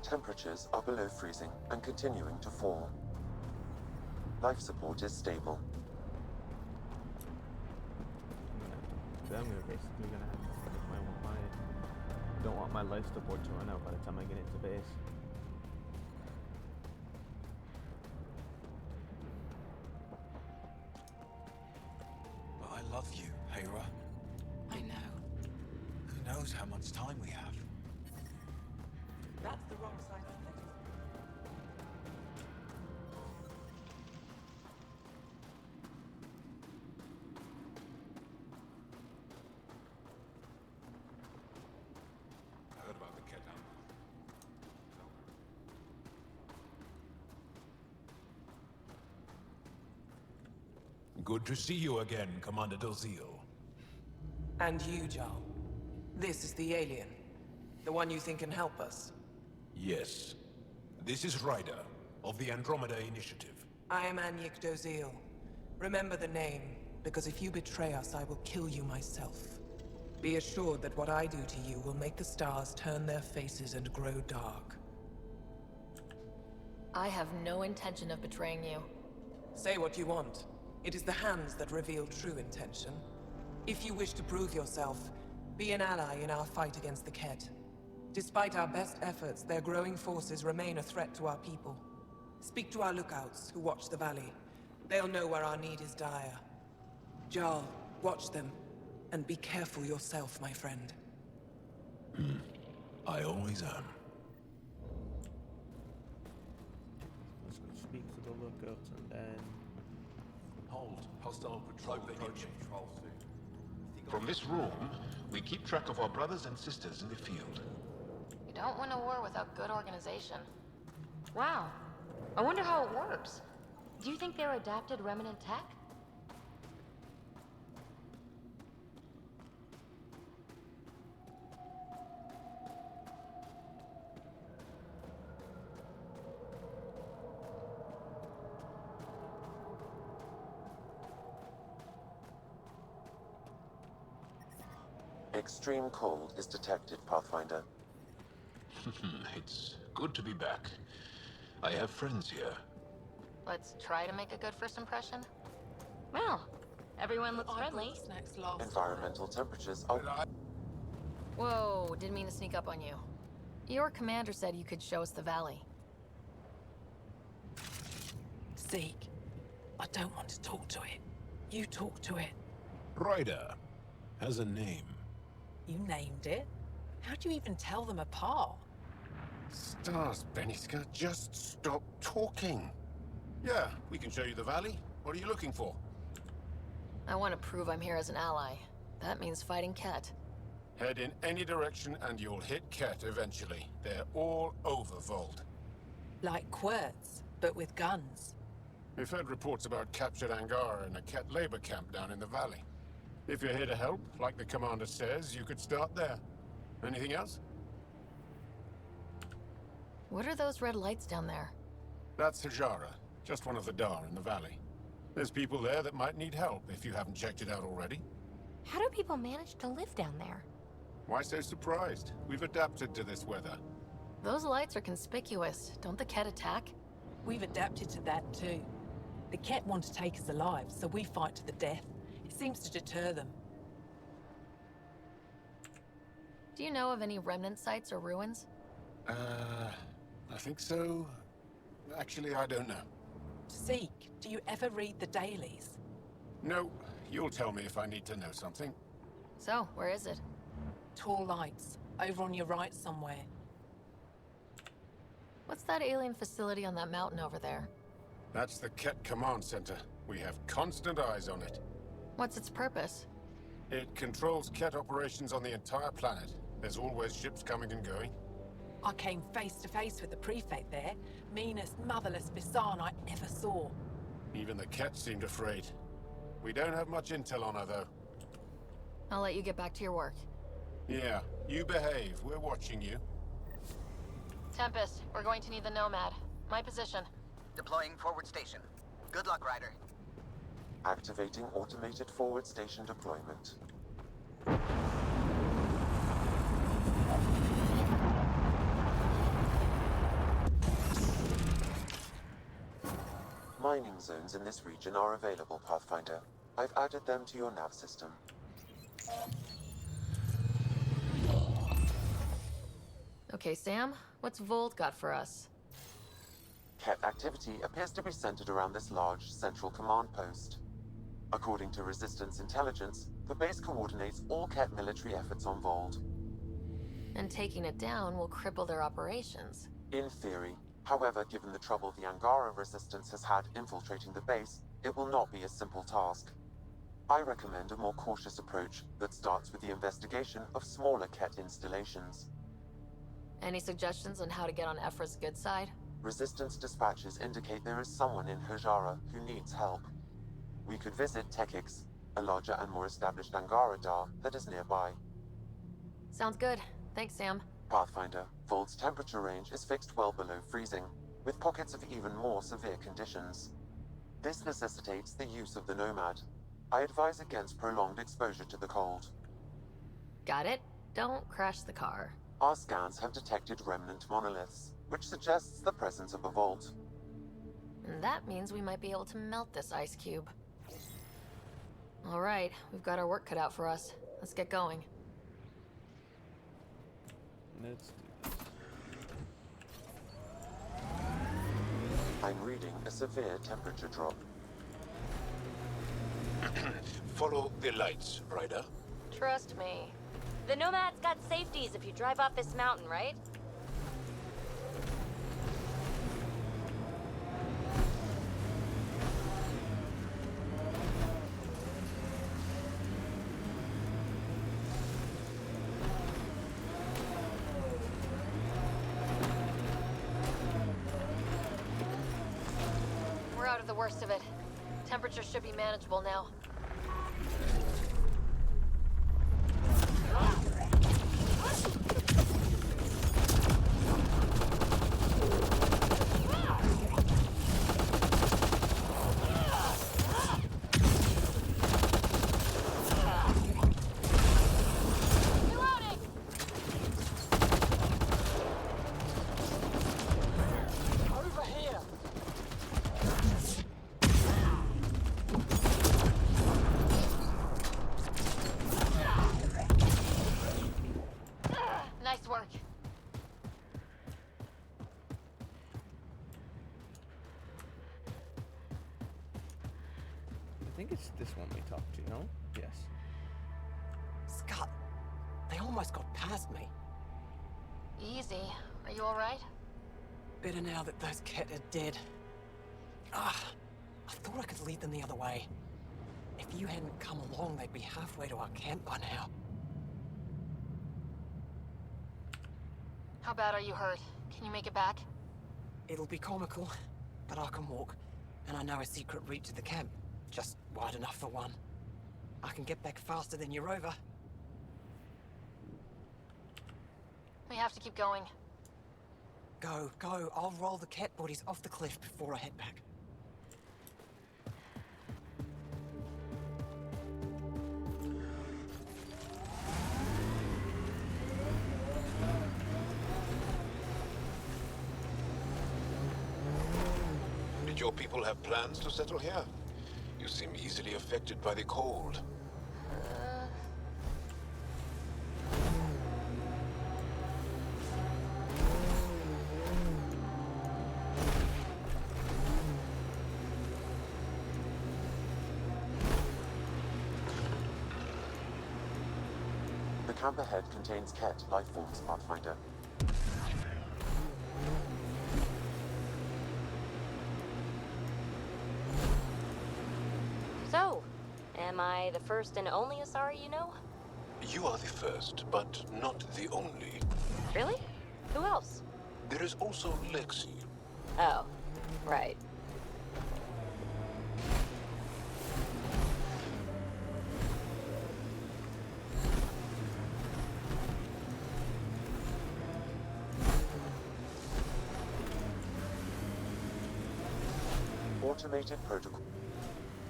Temperatures are below freezing and continuing to fall. Life support is stable. I'm basically gonna have to don't want my life support to run out by the time I get into base. But I love you, Hera. I know. Who knows how much time we have? That's the wrong side of things. I heard about the Ketan. Good to see you again, Commander Dalziel. And you, Jarl. This is the alien. The one you think can help us. Yes. This is Ryder, of the Andromeda Initiative. I am Anyik Doziel. Remember the name, because if you betray us, I will kill you myself. Be assured that what I do to you will make the stars turn their faces and grow dark. I have no intention of betraying you. Say what you want. It is the hands that reveal true intention. If you wish to prove yourself, be an ally in our fight against the Ket. Despite our best efforts, their growing forces remain a threat to our people. Speak to our lookouts, who watch the valley. They'll know where our need is dire. Jarl, watch them, and be careful yourself, my friend. I always am. Let's go speak to the lookouts and then... Hold. Hostile patrol approaching. From this room, we keep track of our brothers and sisters in the field. You don't win a war without good organization. Wow. I wonder how it works. Do you think they're adapted remnant tech? Extreme cold is detected, Pathfinder. It's good to be back. I have friends here. Let's try to make a good first impression. Well, everyone looks friendly. Environmental temperatures are... Whoa, didn't mean to sneak up on you. Your commander said you could show us the valley. Zeke, I don't want to talk to it. You talk to it. Ryder has a name. You named it? How'd you even tell them apart? Stars, Beniska, just stop talking. Yeah, we can show you the valley. What are you looking for? I want to prove I'm here as an ally. That means fighting Ket. Head in any direction and you'll hit Ket eventually. They're all over Voeld. Like Quirts, but with guns. We've heard reports about captured Angara in a Ket labor camp down in the valley. If you're here to help, like the commander says, you could start there. Anything else? What are those red lights down there? That's Hajara, just one of the Dar in the valley. There's people there that might need help if you haven't checked it out already. How do people manage to live down there? Why so surprised? We've adapted to this weather. Those lights are conspicuous. Don't the Ket attack? We've adapted to that too. The Ket want to take us alive, so we fight to the death. It seems to deter them. Do you know of any remnant sites or ruins? I think so. Actually, I don't know. Zeke, do you ever read the dailies? No, you'll tell me if I need to know something. So, where is it? Tall lights, over on your right somewhere. What's that alien facility on that mountain over there? That's the Ket Command Center. We have constant eyes on it. What's its purpose? It controls Ket operations on the entire planet. There's always ships coming and going. I came face to face with the prefect there. Meanest, motherless Bisan I ever saw. Even the Ket seemed afraid. We don't have much intel on her, though. I'll let you get back to your work. Yeah, you behave. We're watching you. Tempest, we're going to need the Nomad. My position. Deploying forward station. Good luck, Ryder. Activating automated forward station deployment. Mining zones in this region are available, Pathfinder. I've added them to your nav system. Okay, Sam, what's Voeld got for us? Ket activity appears to be centered around this large central command post. According to Resistance intelligence, the base coordinates all Ket military efforts on Voeld. And taking it down will cripple their operations. In theory. However, given the trouble the Angara Resistance has had infiltrating the base, it will not be a simple task. I recommend a more cautious approach that starts with the investigation of smaller Ket installations. Any suggestions on how to get on Ephra's good side? Resistance dispatches indicate there is someone in Hajara who needs help. We could visit Tekix, a larger and more established Angara Dar that is nearby. Sounds good. Thanks, Sam. Pathfinder, Vold's temperature range is fixed well below freezing, with pockets of even more severe conditions. This necessitates the use of the Nomad. I advise against prolonged exposure to the cold. Got it. Don't crash the car. Our scans have detected remnant monoliths, which suggests the presence of a vault. And that means we might be able to melt this ice cube. All right, we've got our work cut out for us. Let's get going. Let's do I'm reading a severe temperature drop. Follow the lights, Ryder. Trust me. The Nomad's got safeties if you drive off this mountain, right? We're out of the worst of it. Temperature should be manageable now. think it's this one we talked to, no? Yes. Scott, they almost got past me. Easy. Are you alright? Better now that those Ket are dead. Ah, I thought I could lead them the other way. If you hadn't come along, they'd be halfway to our camp by now. How bad are you hurt? Can you make it back? It'll be comical, but I can walk. And I know a secret route to the camp. Just wide enough for one. I can get back faster than your rover. We have to keep going. Go, go. I'll roll the cat bodies off the cliff before I head back. Did your people have plans to settle here? You seem easily affected by the cold. The camp ahead contains Ket life forms, Pathfinder. So, am I the first and only Asari you know? You are the first, but not the only. Really? Who else? There is also Lexi. Oh, right. Automated protocol.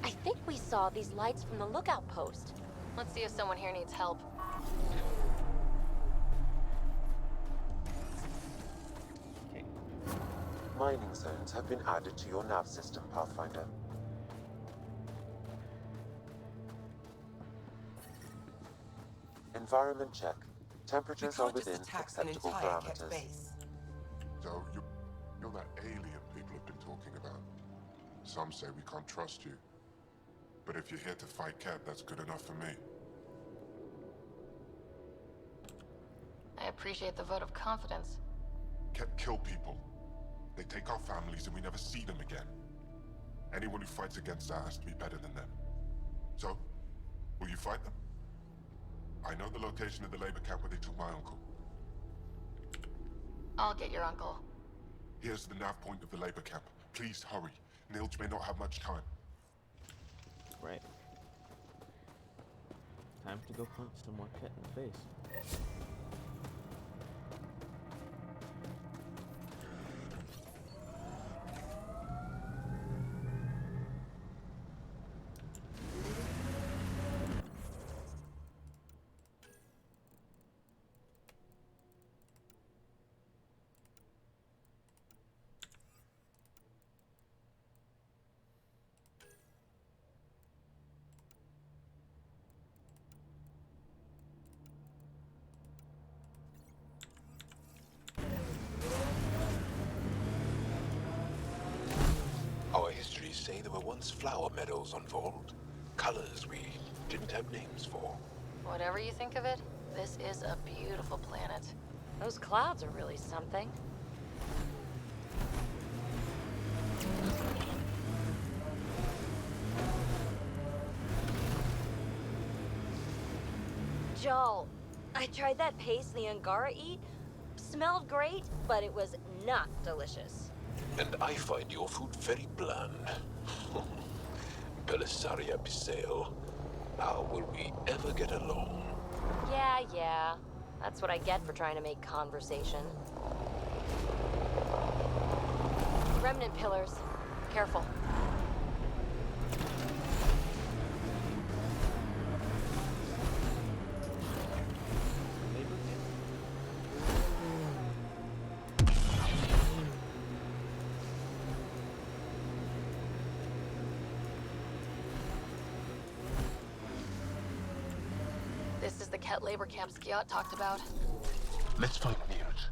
I think we saw these lights from the lookout post. Let's see if someone here needs help. Mining zones have been added to your nav system, Pathfinder. Environment check. Temperatures are within acceptable parameters. So, you're that alien people have been talking about. Some say we can't trust you. But if you're here to fight Ket, that's good enough for me. I appreciate the vote of confidence. Ket kill people. They take our families and we never see them again. Anyone who fights against that has to be better than them. So, will you fight them? I know the location of the labor camp where they took my uncle. I'll get your uncle. Here's the nav point of the labor camp. Please hurry. Nilge may not have much time. Right. Time to go punch some more Ket in the face. Our histories say there were once flower meadows on Voeld. Colors we didn't have names for. Whatever you think of it, this is a beautiful planet. Those clouds are really something. Joel, I tried that paste the Angara eat. Smelled great, but it was not delicious. And I find your food very bland. Belisaria Biseo. How will we ever get along? Yeah. That's what I get for trying to make conversation. Remnant pillars. Careful. This is the Ket labor camp Skiot talked about. Let's find Nils.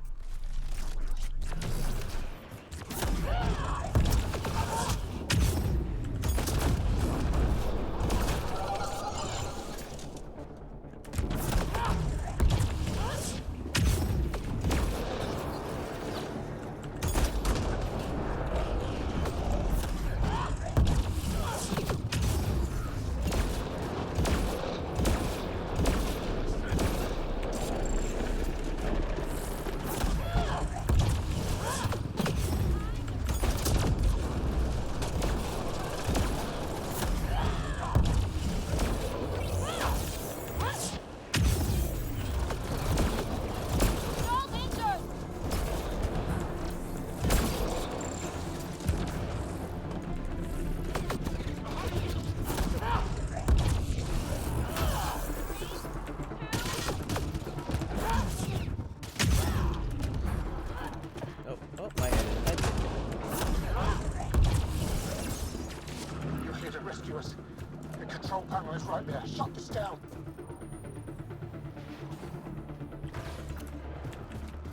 control panel is right there. Shut this down.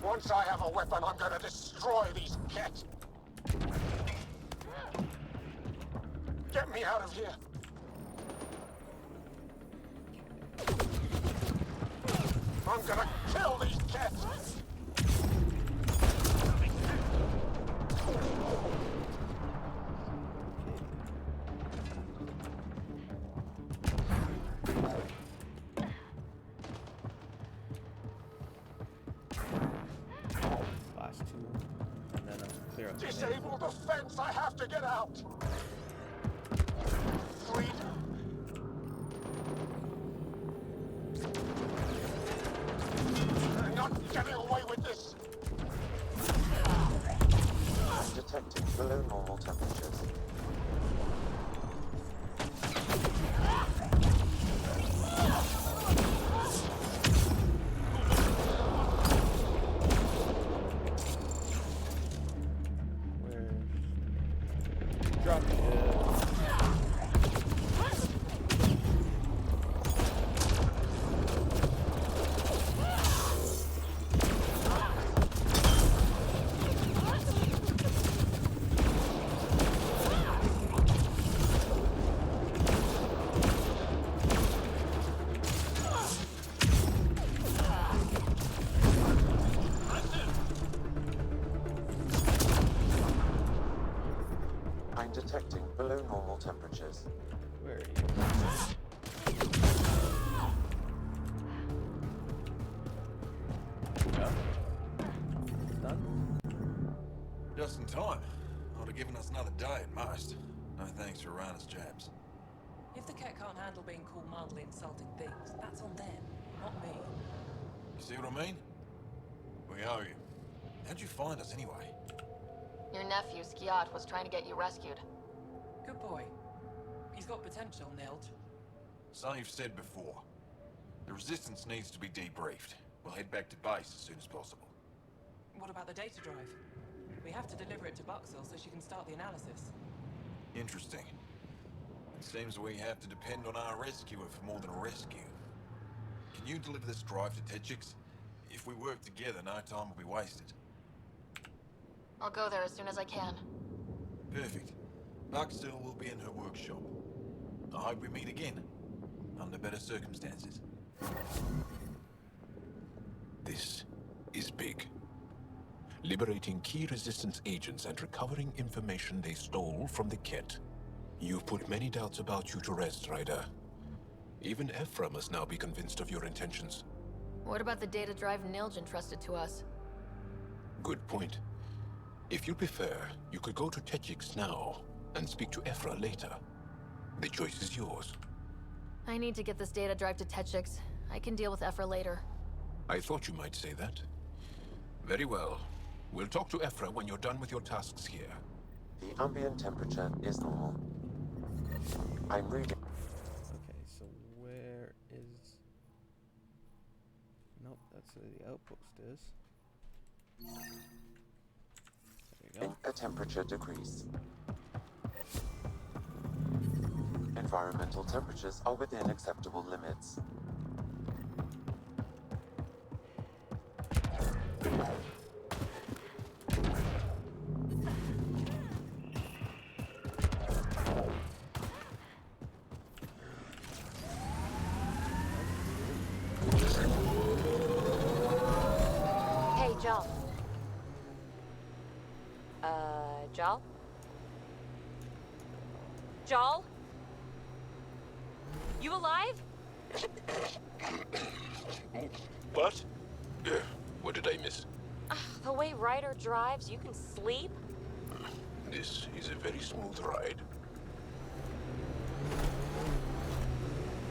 Once I have a weapon, I'm gonna destroy these Ket. Get me out of here. I'm gonna kill these Ket. Last two, and then clear up the way. Disable the fence. I have to get out. Freedom. You're not getting away with this. I'm detecting below normal temperatures. Drop I'm detecting below normal temperatures. Where are you? Yeah. Done? Just in time. Would have given us another day at most. No thanks for Rana's jabs. If the Ket can't handle being called mildly insulting things, that's on them, not me. You see what I mean? We owe you. How'd you find us anyway? Your nephew, Skiat, was trying to get you rescued. Good boy. He's got potential, Nilge. So you've said before. The Resistance needs to be debriefed. We'll head back to base as soon as possible. What about the data drive? We have to deliver it to Buxel so she can start the analysis. Interesting. It seems we have to depend on our rescuer for more than a rescue. Can you deliver this drive to Techix? If we work together, no time will be wasted. I'll go there as soon as I can. Perfect. Buxel will be in her workshop. I hope we meet again, under better circumstances. This is big. Liberating key Resistance agents and recovering information they stole from the Ket. You've put many doubts about you to rest, Ryder. Even Ephra must now be convinced of your intentions. What about the data drive Nilge entrusted to us? Good point. If you prefer, you could go to Techix now and speak to Ephra later. The choice is yours. I need to get this data drive to Techix. I can deal with Ephra later. I thought you might say that. Very well. We'll talk to Ephra when you're done with your tasks here. The ambient temperature is normal. I'm reading. Okay, so where is... Nope, that's where the outpost is. There we go. A temperature decrease. Environmental temperatures are within acceptable limits. Hey, Jal. Jal? Jal? You alive? What? What did I miss? The way Ryder drives, you can sleep? This is a very smooth ride.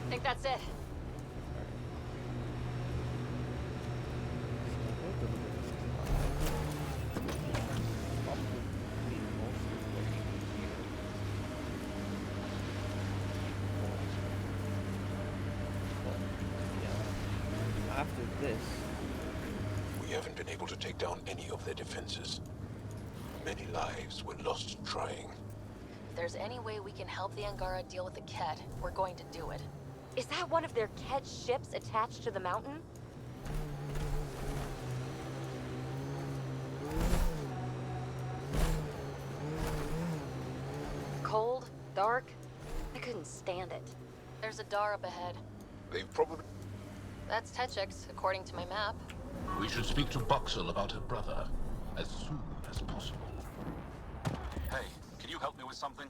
Think that's it. After this, We haven't been able to take down any of their defenses. Many lives were lost trying. If there's any way we can help the Angara deal with the Ket, we're going to do it. Is that one of their Ket ships attached to the mountain? Cold, dark. I couldn't stand it. There's a Dar up ahead. They've probably... That's Techix, according to my map. We should speak to Buxel about her brother as soon as possible. Hey, can you help me with something?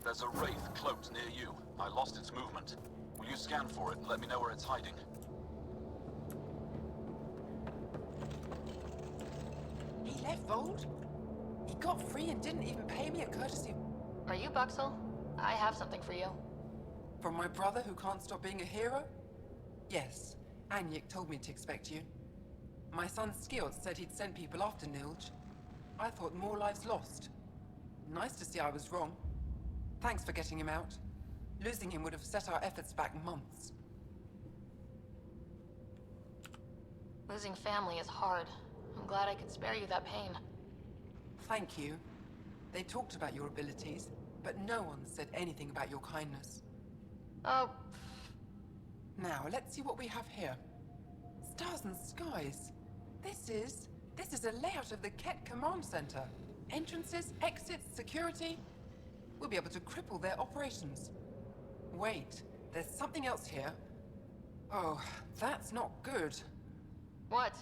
There's a wraith cloaked near you. I lost its movement. Will you scan for it and let me know where it's hiding? He left Voeld? He got free and didn't even pay me a courtesy. Are you Buxel? I have something for you. From my brother who can't stop being a hero? Yes, Anyik told me to expect you. My son Skiold said he'd sent people after Nilj. I thought more lives lost. Nice to see I was wrong. Thanks for getting him out. Losing him would have set our efforts back months. Losing family is hard. I'm glad I could spare you that pain. Thank you. They talked about your abilities, but no one said anything about your kindness. Oh. Now, let's see what we have here. Stars and skies. This is a layout of the Ket Command Center. Entrances, exits, security. We'll be able to cripple their operations. Wait, there's something else here. Oh, that's not good. What?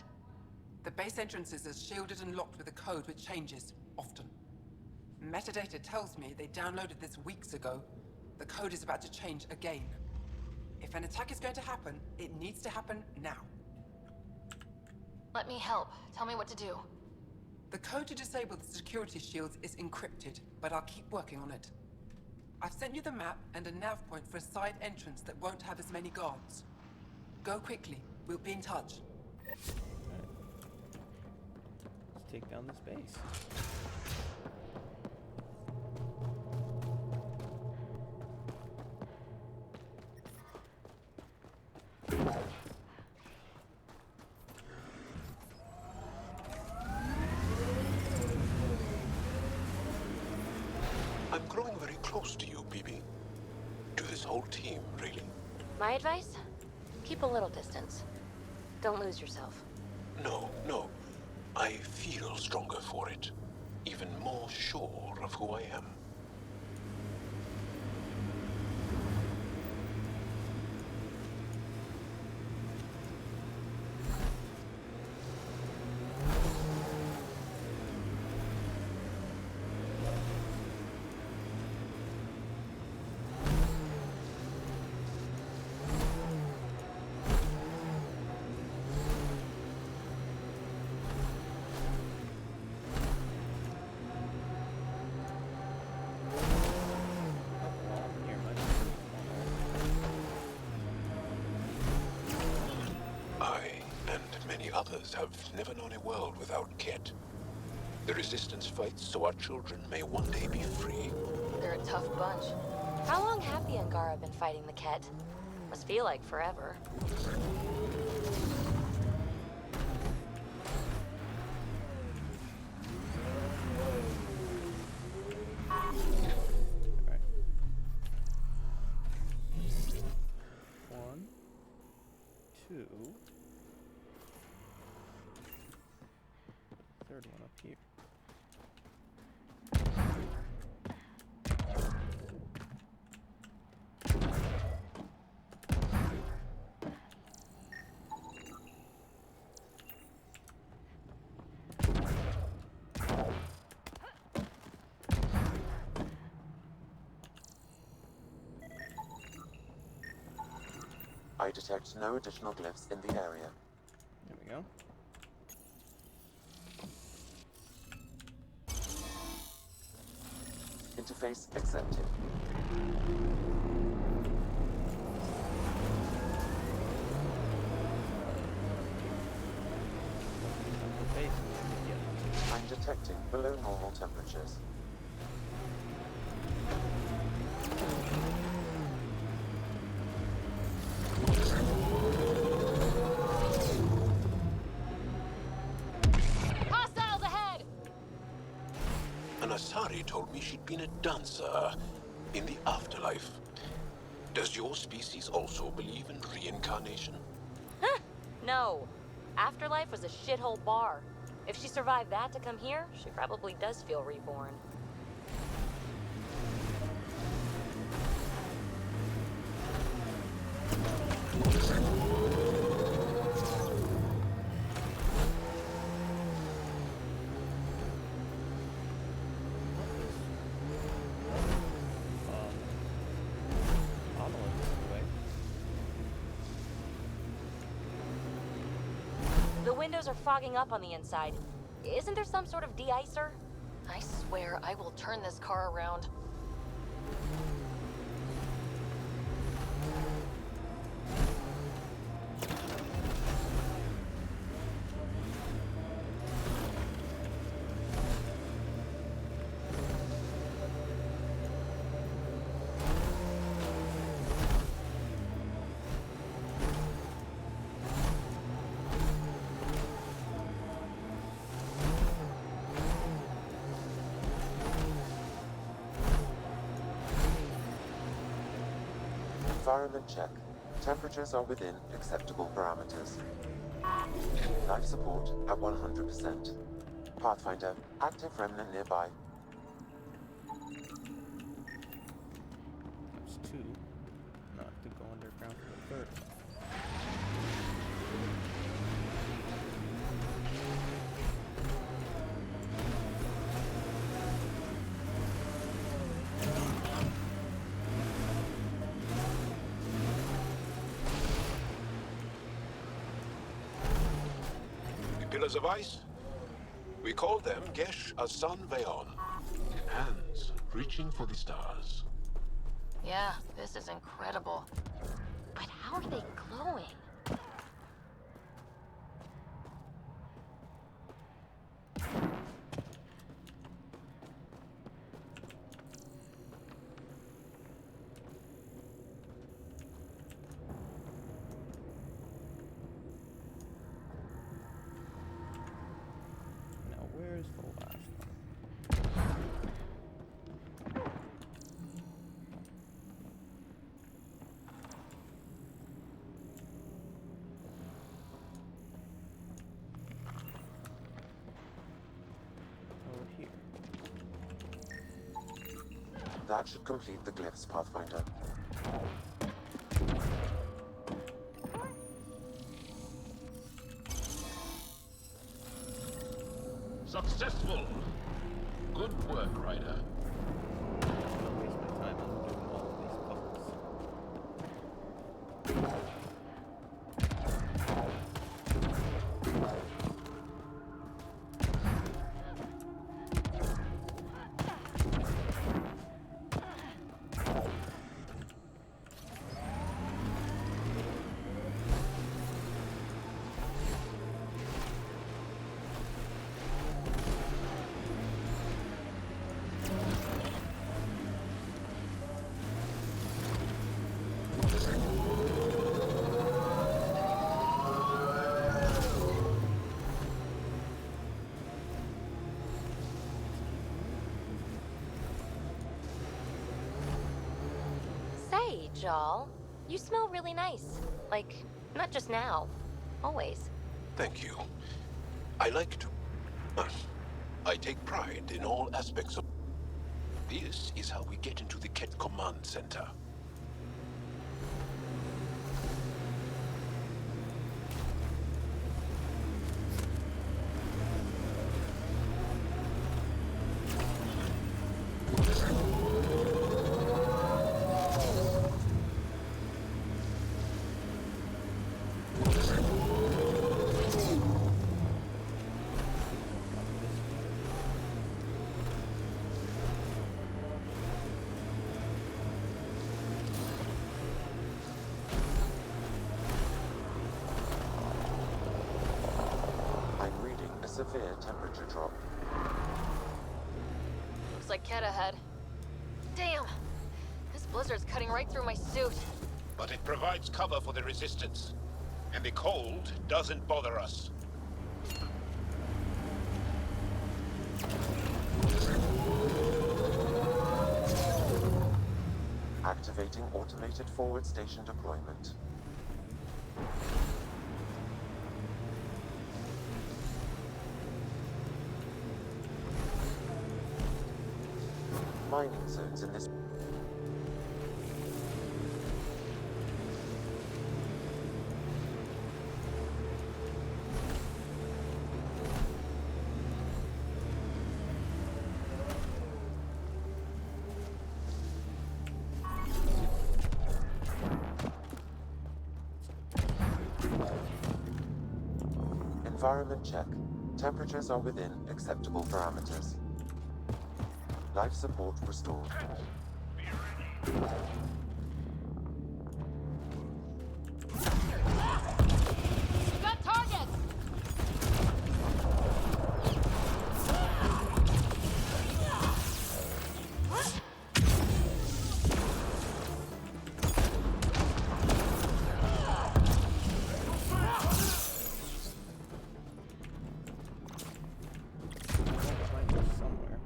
The base entrances are shielded and locked with a code which changes, often. Metadata tells me they downloaded this weeks ago. The code is about to change again. If an attack is going to happen, it needs to happen now. Let me help. Tell me what to do. The code to disable the security shields is encrypted, but I'll keep working on it. I've sent you the map and a nav point for a side entrance that won't have as many guards. Go quickly. We'll be in touch. Let's take down this base. I'm growing very close to you, BB. To this whole team, really. My advice? Keep a little distance. Don't lose yourself. No, no. I feel stronger for it. Even more sure of who I am. Others have never known a world without Ket. The Resistance fights so our children may one day be free. They're a tough bunch. How long have the Angara been fighting the Ket? Must feel like forever. One, two. Third one up here. I detect no additional glyphs in the area. There we go. Interface accepted. I'm detecting below normal temperatures. Hostiles ahead! An Asari told me she'd been a dancer in the afterlife. Does your species also believe in reincarnation? No. Afterlife was a shithole bar. If she survived that to come here, she probably does feel reborn. The windows are fogging up on the inside. Isn't there some sort of de-icer? I swear I will turn this car around. Environment check. Temperatures are within acceptable parameters. Life support at 100%. Pathfinder, active remnant nearby. That's 2. Not to go underground for the third one. Pillars of ice? We call them Gesh Asan Veon. Hands reaching for the stars. Yeah, this is incredible. But how are they glowing? Now where's the last one? Over here. That should complete the glyphs, Pathfinder. Successful! Good work, Ryder. Don't waste my time on doing all of these puzzles. Say, Jal, you smell really nice. Like, not just now. Always. Thank you. I like to... I take pride in all aspects of... This is how we get into the Ket Command Center. Severe temperature drop. Looks like Ket ahead. Damn! This blizzard's cutting right through my suit. But it provides cover for the resistance. And the cold doesn't bother us. Activating automated forward station deployment. Mining zones in this environment check. Temperatures are within acceptable parameters. Life support restored. We got targets! Somewhere.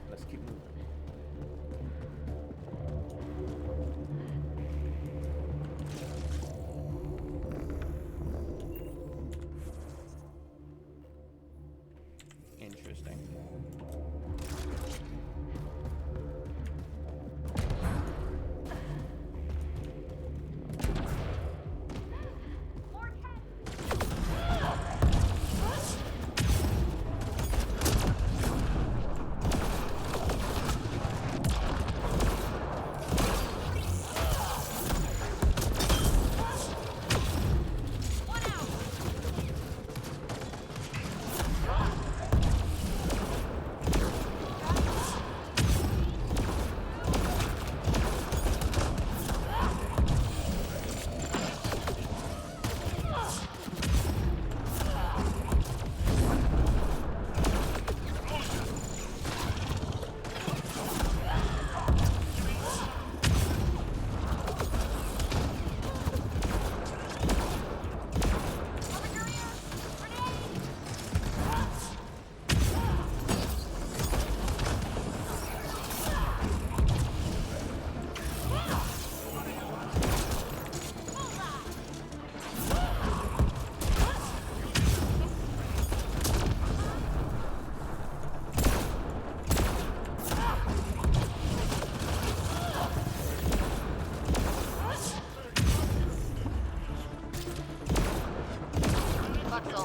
Let's keep moving. Interesting.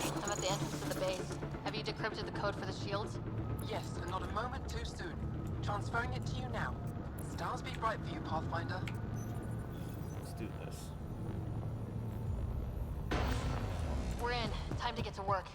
I'm at the entrance to the base. Have you decrypted the code for the shields? Yes, and not a moment too soon. Transferring it to you now. Stars be bright for you, Pathfinder. Let's do this. We're in. Time to get to work.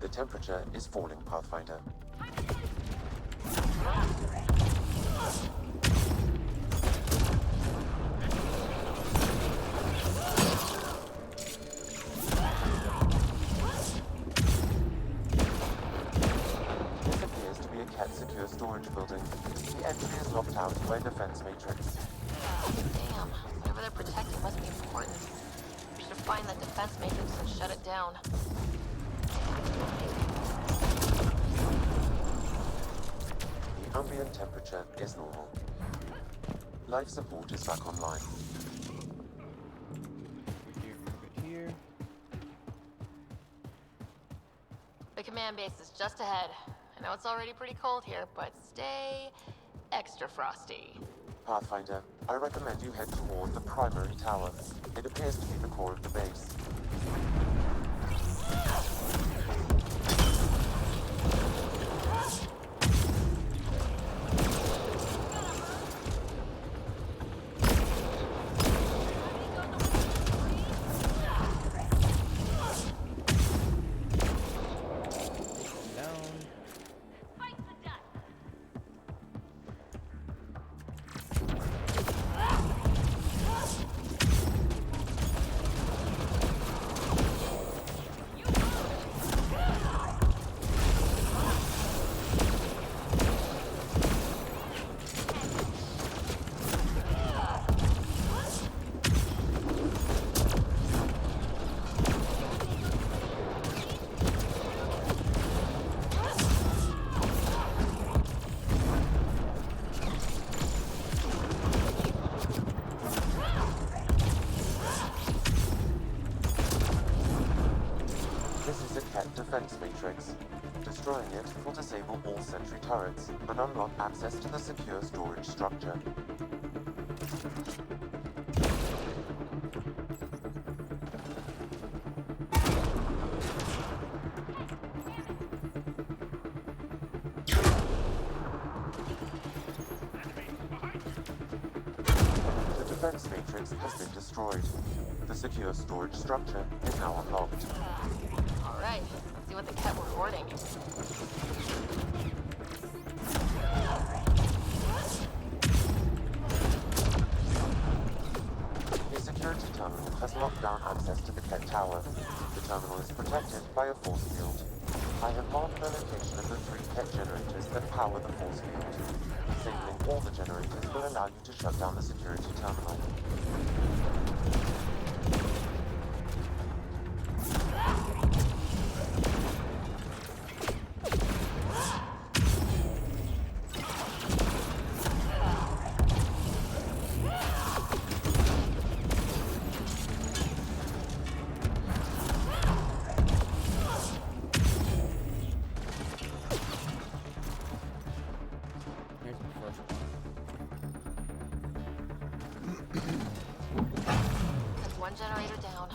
The temperature is falling, Pathfinder. This appears to be a Cat secure storage building. The entry is locked out by a defense matrix. Damn, whatever they're protecting must be important. We should find that defense matrix and shut it down. Ambient temperature is normal. Life support is back online. Good here. The command base is just ahead. I know it's already pretty cold here, but stay extra frosty. Pathfinder, I recommend you head toward the primary tower. It appears to be the core of the base. Defense matrix. Destroying it will disable all sentry turrets and unlock access to the secure storage structure. The defense matrix has been destroyed. The secure storage structure is now unlocked. All right. See what the cat were hoarding. A security terminal has locked down access to the Ket Tower. The terminal is protected by a force field. I have marked the location of the 3 Ket generators that power the force field. Disabling all the generators will allow you to shut down the security terminal. That's one generator down.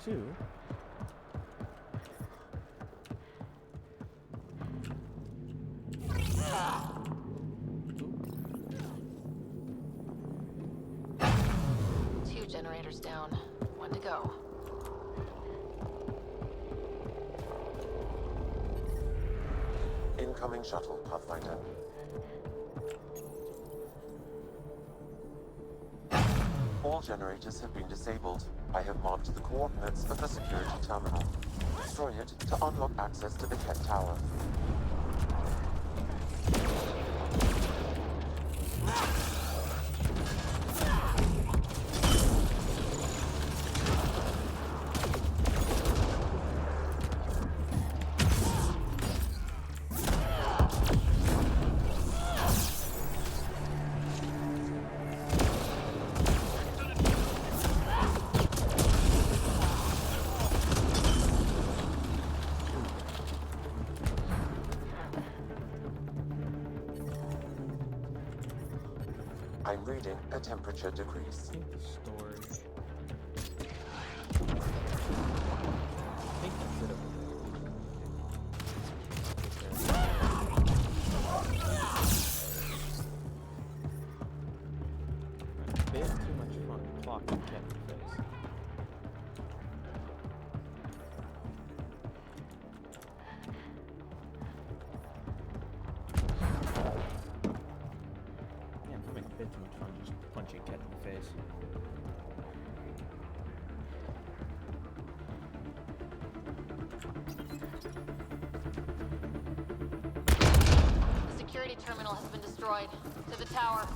Two. Two generators down. One to go. Incoming shuttle, Pathfinder. All generators have been disabled. I have marked the coordinates of the security terminal. Destroy it to unlock access to the Ket Tower. reading a temperature decrease. I think the storage. I think that's it. A bit too much fun clocking Cat in the face. Yeah, I'm having a bit too much fun just punching Cat in the face. The security terminal has been destroyed. To the tower.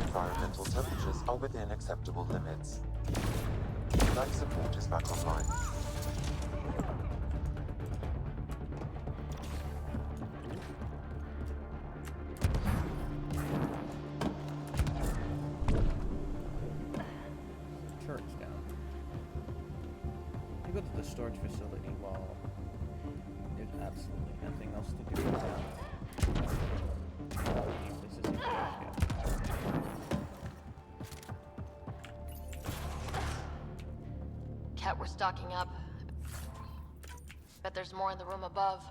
Environmental temperatures are within acceptable limits. Life support is back online. Turret's down. You go to the storage facility while there's absolutely nothing else to do in town. This is Cat, we're stocking up. Bet there's more in the room above.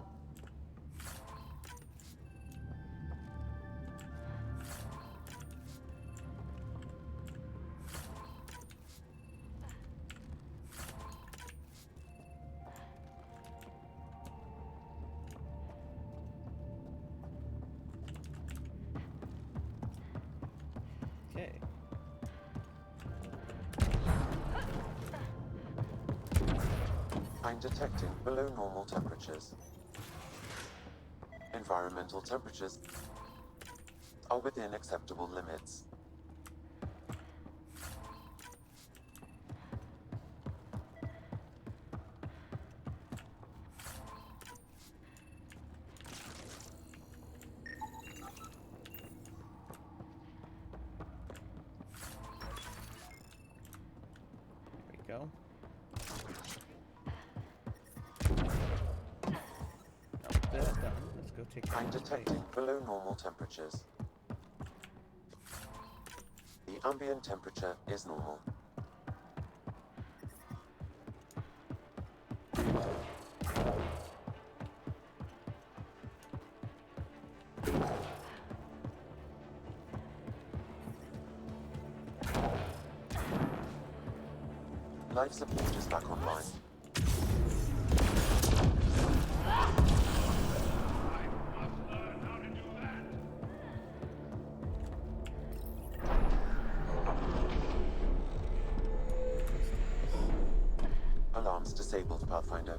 Okay. I'm detecting below normal temperatures. Environmental temperatures are within acceptable limits. There we go. That's done. Let's go take I'm down this detecting base. below normal temperatures. The ambient temperature is normal. Life support is back online. Alarms disabled, Pathfinder.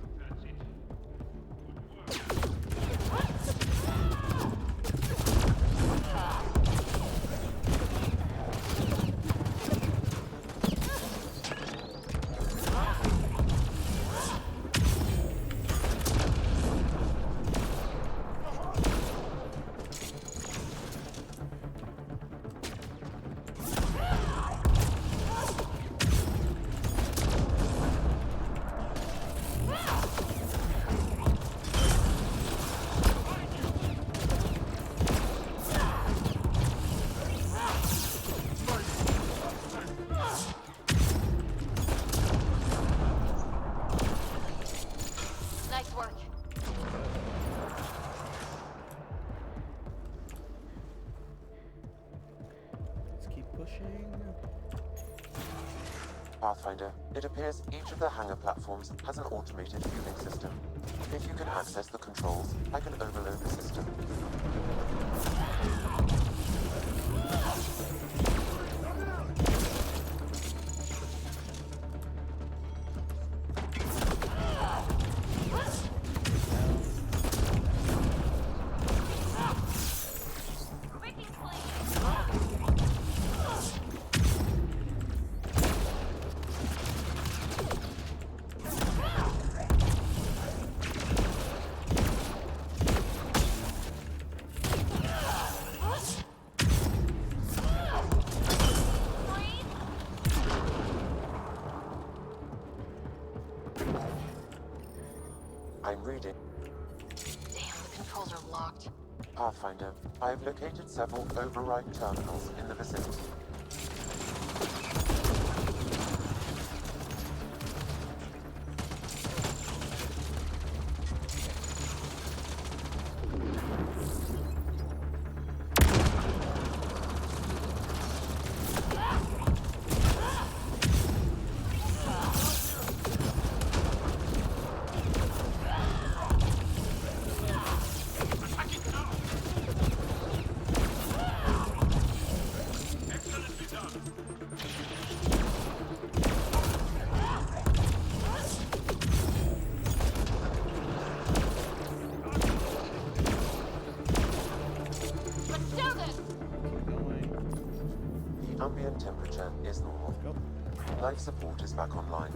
Nice work. Let's keep pushing. Pathfinder, it appears each of the hangar platforms has an automated fueling system. If you can access the controls, I can overload the system. reading. Damn, the controls are locked. Pathfinder, I have located several override terminals in the vicinity. The ambient temperature is normal. Life support is back online.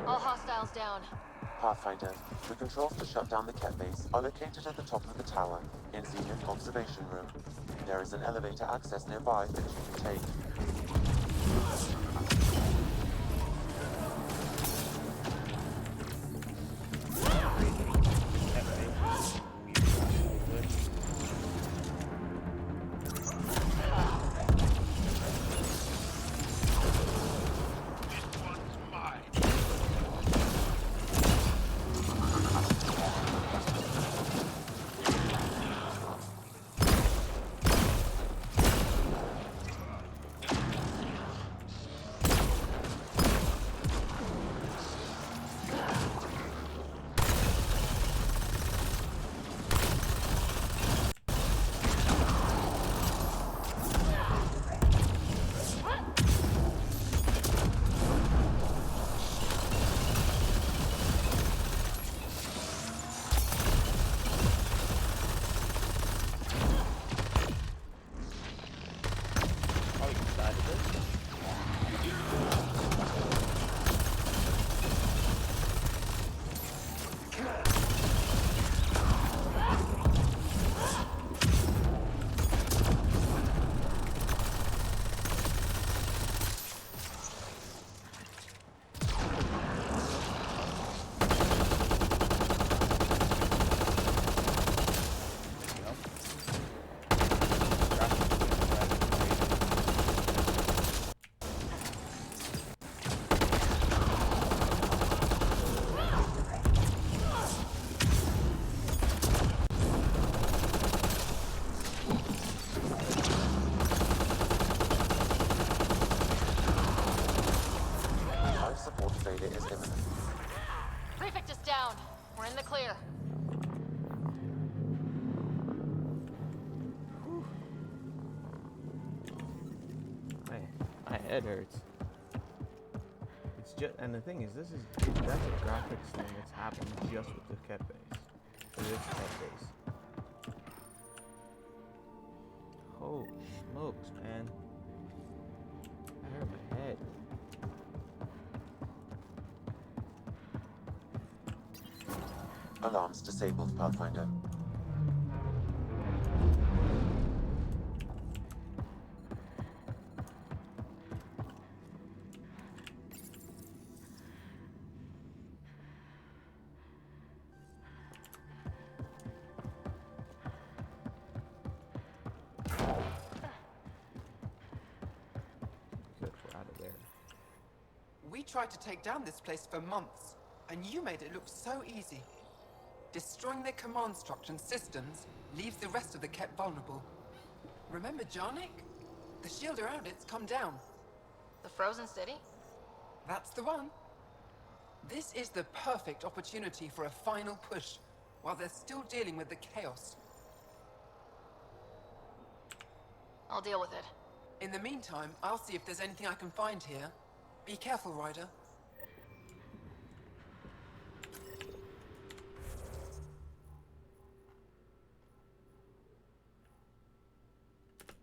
All hostiles down. Pathfinder, the controls to shut down the Ket base are located at the top of the tower, in Zenith Observation Room. There is an elevator access nearby that you can take. Prefect is down. We're in the clear. My head hurts. It's just, and the thing is, that's a graphics thing that's happened just with the Ket base. With this Ket base. Holy smokes, man. I hurt my head. Alarms disabled, Pathfinder. Good, we're out of We tried to take down this place for months, and you made it look so easy. Destroying their command structure and systems leaves the rest of the Ket vulnerable. Remember Jarnik? The shield around it's come down. The Frozen City? That's the one. This is the perfect opportunity for a final push, while they're still dealing with the chaos. I'll deal with it. In the meantime, I'll see if there's anything I can find here. Be careful, Ryder.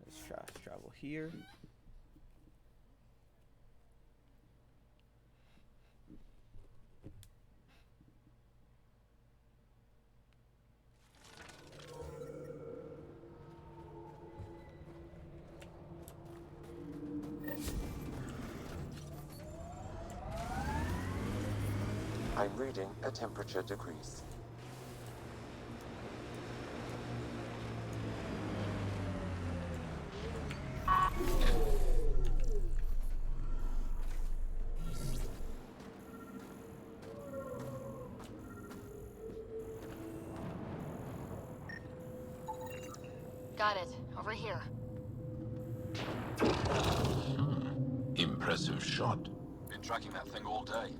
Let's fast travel here. I'm reading a temperature decrease. Got it. Over here. Impressive shot. Been tracking that thing all day.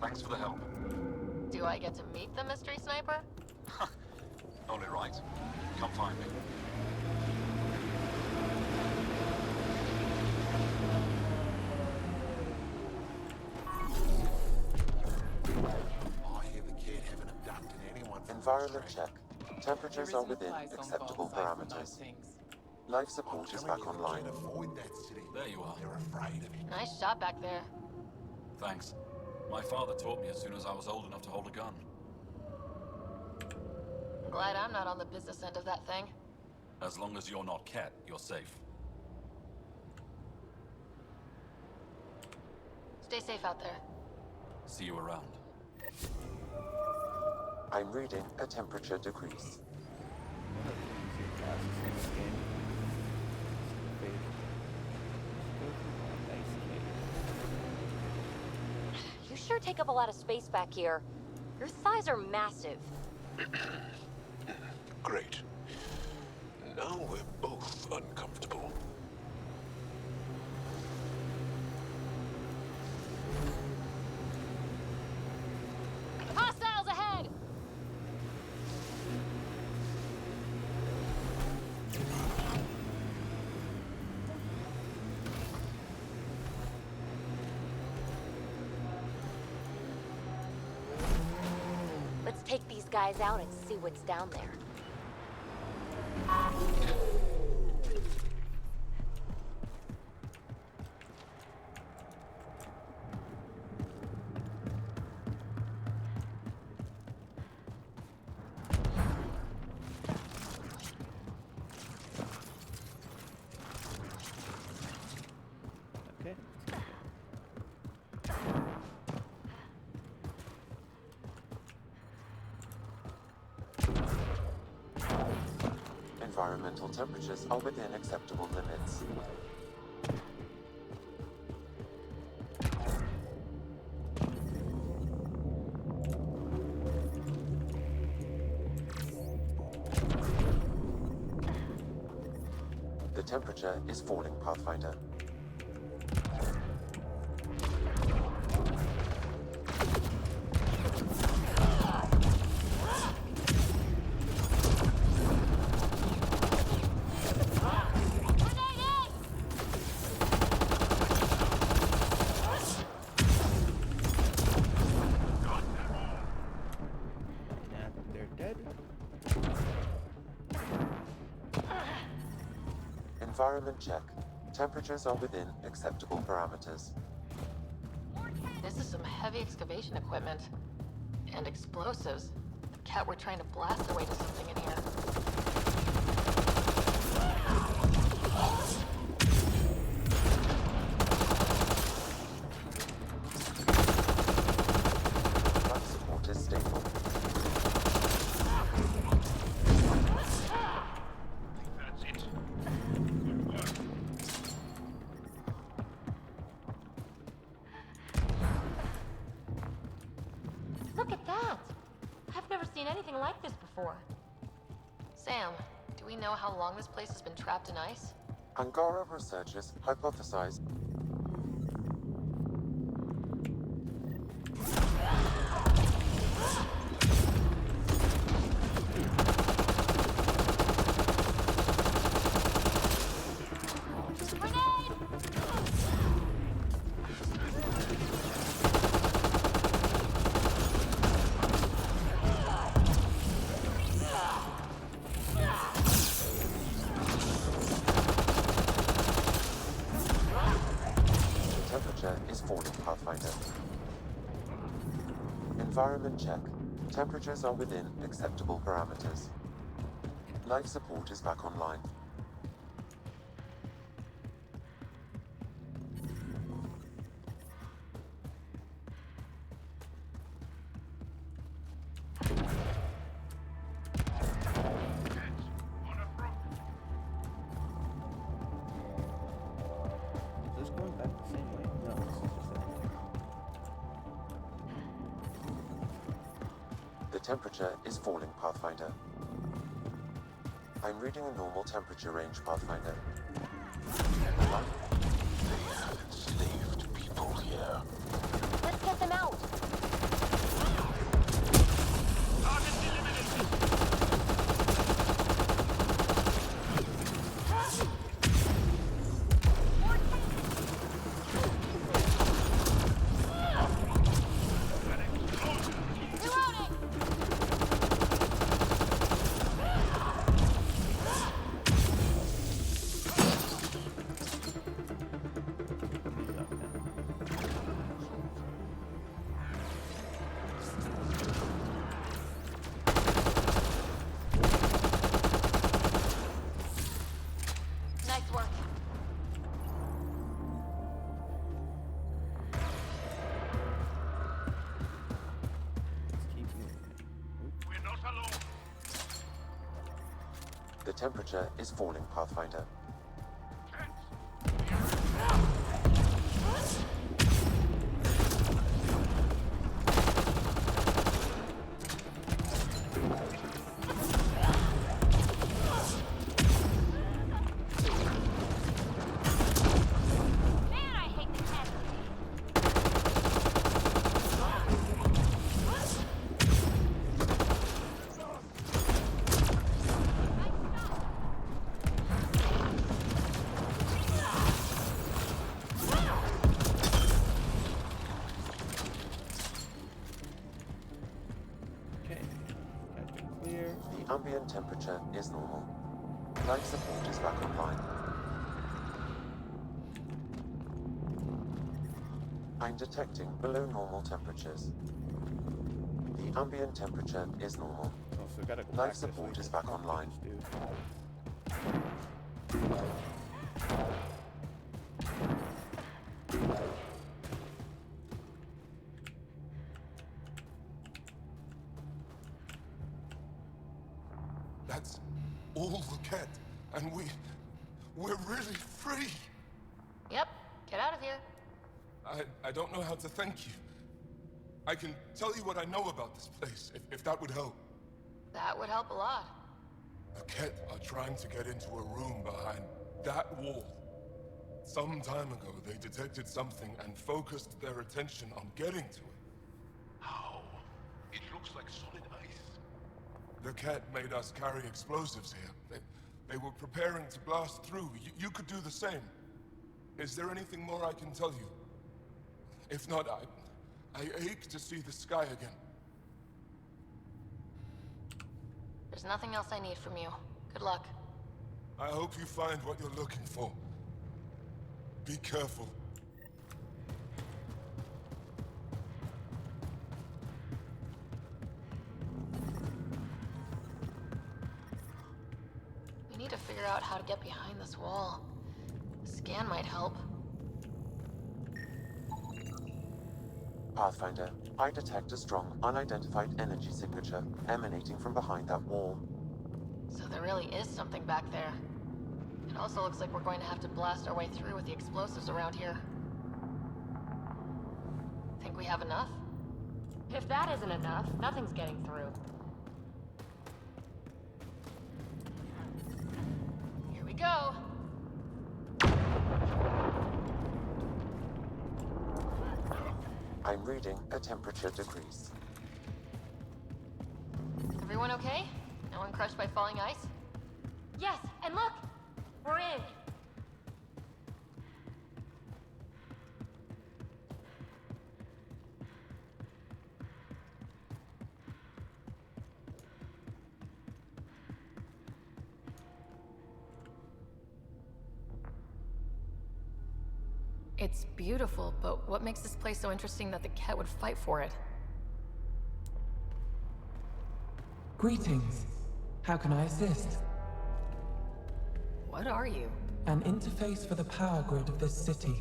Thanks for the help. Do I get to meet the mystery sniper? Only right. Come find me. I hear the kid haven't abducted anyone from Environment check. Temperatures are within acceptable parameters. Life support is back online. There you are. They're afraid of you. Nice shot back there. Thanks. My father taught me as soon as I was old enough to hold a gun. Glad I'm not on the business end of that thing. As long as you're not Ket, you're safe. Stay safe out there. See you around. I'm reading a temperature decrease. You sure take up a lot of space back here. Your thighs are massive. Great. Now we're both uncomfortable. Hostiles ahead! Let's take these guys out and see what's down there. Okay. Environmental temperatures are within acceptable limits. The temperature is falling, Pathfinder. They're dead. Environment check. Temperatures are within acceptable parameters. This is some heavy excavation equipment. And explosives. Cat, we're trying to blast our way to something in here. Life support is stable. That's it. Good work. Look at that! I've never seen anything like this before. Sam, do we know how long this place has been trapped in ice? Angara researchers hypothesize is falling, Pathfinder. Environment check. Temperatures are within acceptable parameters. Life support is back online. Is this going back the same way? No, this is just that way. The temperature is falling, Pathfinder. I'm reading a normal temperature range, Pathfinder. They have enslaved people here. Let's get them out! Nice work. Let's keep moving. We're not alone. The temperature is falling, Pathfinder. Man, I hate the test! Okay, that's been clear. The ambient temperature is normal. Life support is back online. I'm detecting below normal temperatures. The ambient temperature is normal. Oh, so we gotta go Life back support this way is to back talk to online. this dude. That's all the cat, and we're really free. Yep, get out of here. I don't know how to thank you. I can tell you what I know about this place, if that would help. That would help a lot. The Ket are trying to get into a room behind that wall. Some time ago, they detected something and focused their attention on getting to it. How? It looks like solid ice. The Ket made us carry explosives here. They were preparing to blast through. You could do the same. Is there anything more I can tell you? If not, I ache to see the sky again. There's nothing else I need from you. Good luck. I hope you find what you're looking for. Be careful. We need to figure out how to get behind this wall. A scan might help. Pathfinder, I detect a strong, unidentified energy signature emanating from behind that wall. So there really is something back there. It also looks like we're going to have to blast our way through with the explosives around here. Think we have enough? If that isn't enough, nothing's getting through. Here we go. I'm reading a temperature decrease. Everyone okay? No one crushed by falling ice? Yes, and look! We're in! It's beautiful, but what makes this place so interesting that the cat would fight for it? Greetings. How can I assist? What are you? An interface for the power grid of this city.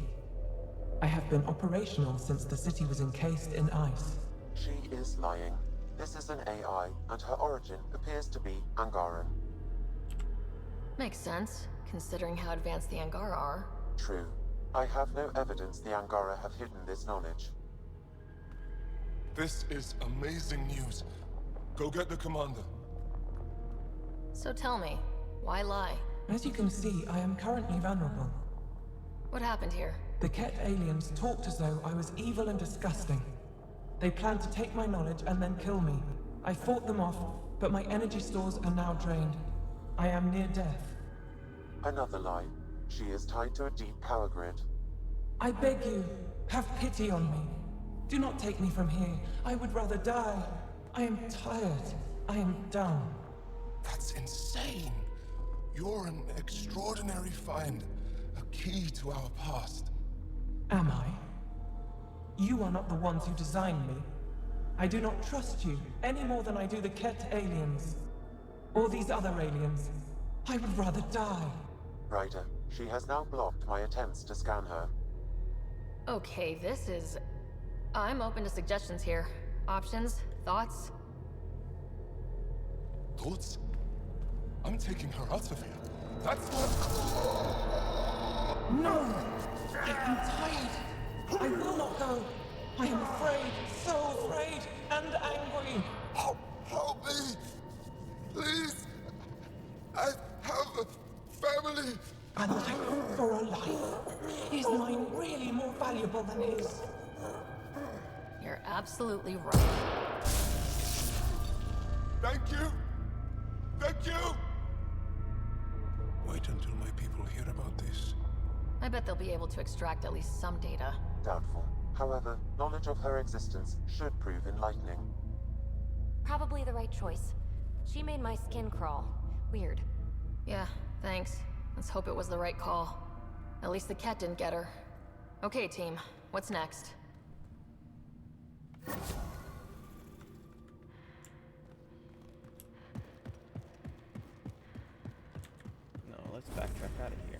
I have been operational since the city was encased in ice. She is lying. This is an AI, and her origin appears to be Angaran. Makes sense, considering how advanced the Angara are. True. I have no evidence the Angara have hidden this knowledge. This is amazing news. Go get the commander. So tell me, why lie? As you can see, I am currently vulnerable. What happened here? The Ket aliens talked as though I was evil and disgusting. They planned to take my knowledge and then kill me. I fought them off, but my energy stores are now drained. I am near death. Another lie. She is tied to a deep power grid. I beg you, have pity on me. Do not take me from here. I would rather die. I am tired. I am done. That's insane. You're an extraordinary find. A key to our past. Am I? You are not the ones who designed me. I do not trust you any more than I do the Ket aliens. Or these other aliens. I would rather die. Ryder, she has now blocked my attempts to scan her. Okay, this is... I'm open to suggestions here. Options? Thoughts? Thoughts? I'm taking her out of here. That's what... No! I am tired! I will not go! I am afraid, so afraid, and angry! Help me! Please! I have a family! A life for a life. Is mine really more valuable than his? You're absolutely right. Thank you! Thank you! Wait until my people hear about this. I bet they'll be able to extract at least some data. Doubtful. However, knowledge of her existence should prove enlightening. Probably the right choice. She made my skin crawl. Weird. Yeah, thanks. Let's hope it was the right call. At least the cat didn't get her. Okay, team. What's next? No, let's backtrack out of here.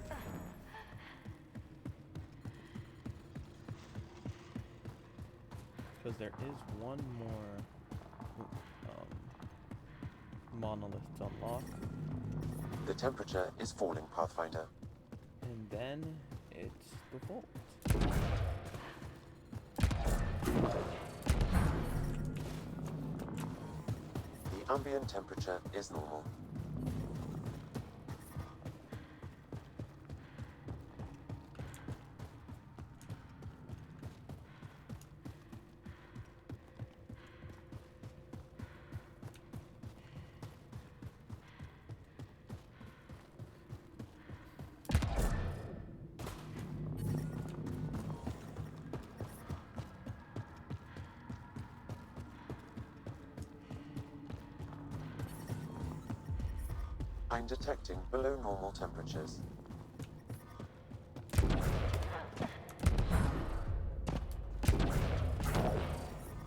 Because there is one more monolith to unlock. The temperature is falling, Pathfinder. And then it's the Voeld. The ambient temperature is normal. I'm detecting below normal temperatures.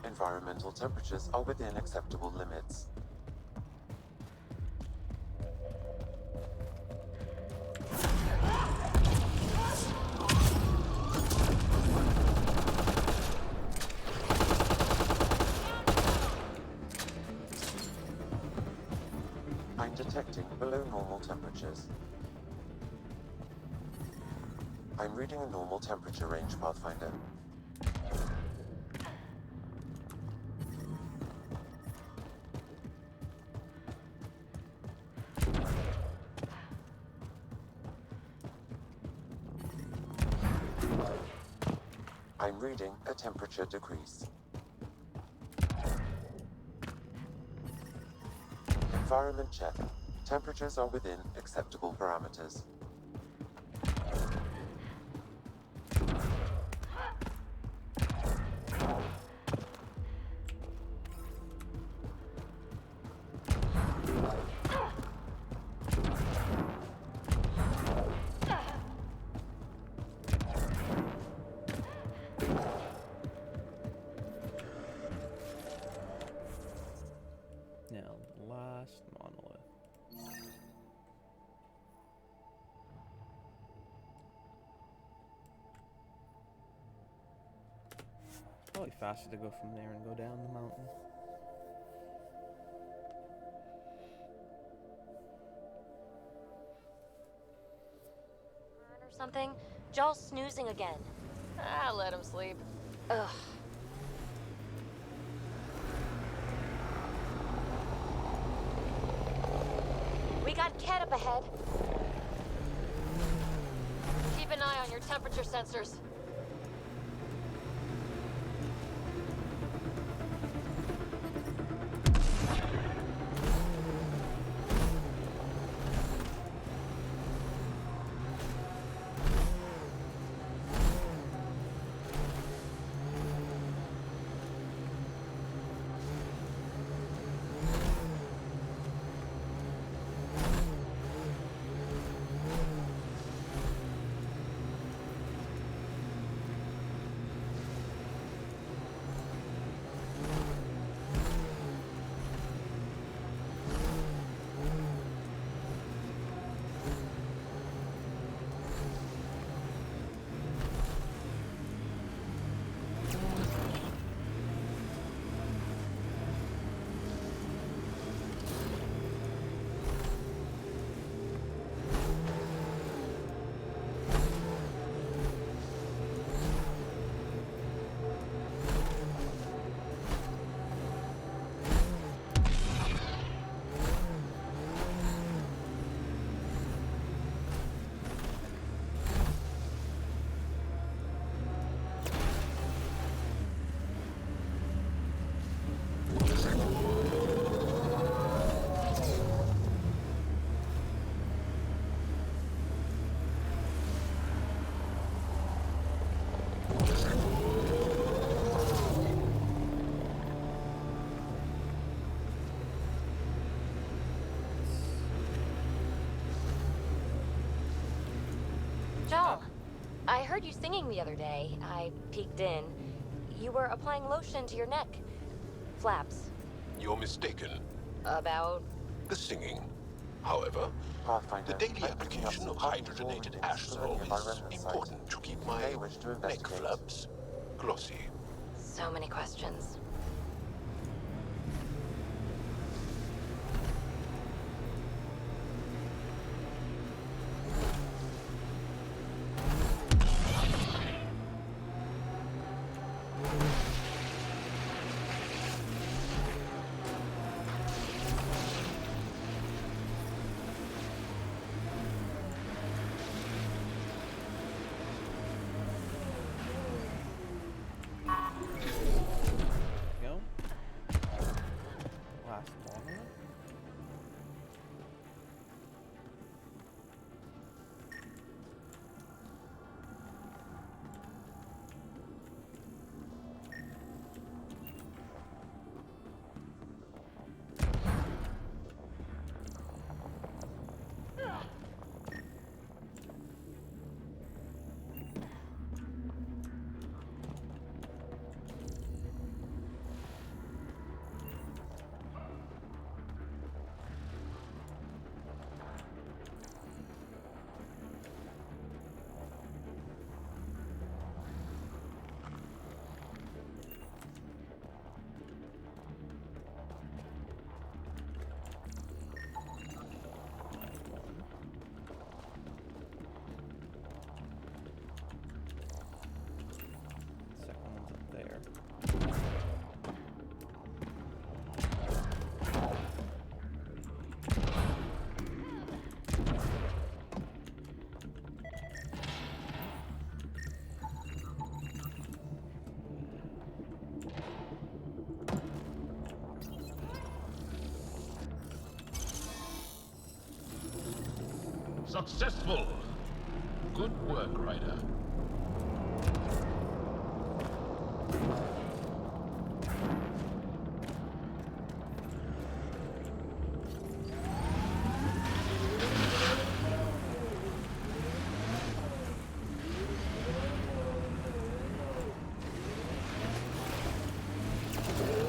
Environmental temperatures are within acceptable limits. I'm detecting below normal temperatures. I'm reading a normal temperature range, Pathfinder. I'm reading a temperature decrease. Environment check. Temperatures are within acceptable parameters. Now, last monolith. It's probably faster to go from there and go down the mountain. Or something? Joel's snoozing again. Ah, let him sleep. Ugh. We got Ket up ahead. Keep an eye on your temperature sensors. Joel, I heard you singing the other day. I peeked in. You were applying lotion to your neck. Flaps. You're mistaken. About? The singing. However, the daily application of hydrogenated ash salve is important to keep my neck flaps glossy. So many questions. successful. Good work, Ryder.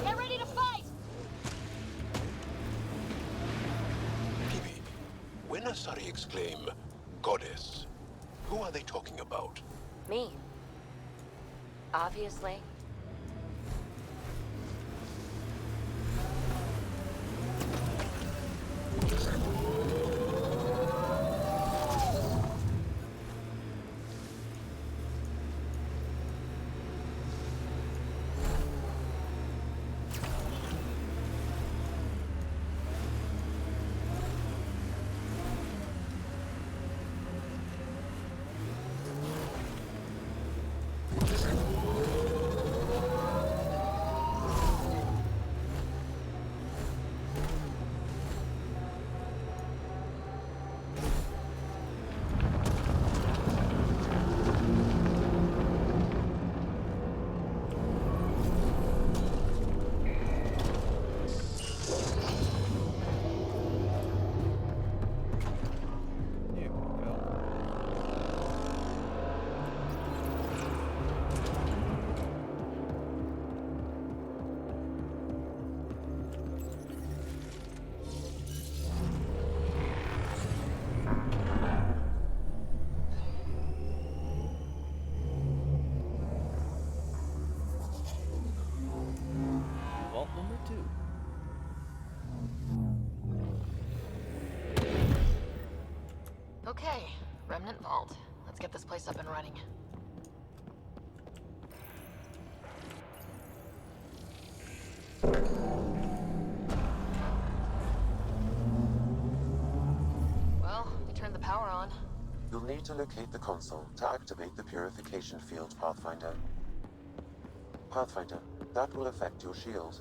Get ready to fight! Phoebe, when Asari exclaim, Goddess, who are they talking about? Me. Obviously. Vault number 2. Okay, Remnant Vault. Let's get this place up and running. Well, we turned the power on. You'll need to locate the console to activate the purification field, Pathfinder. Pathfinder, that will affect your shield.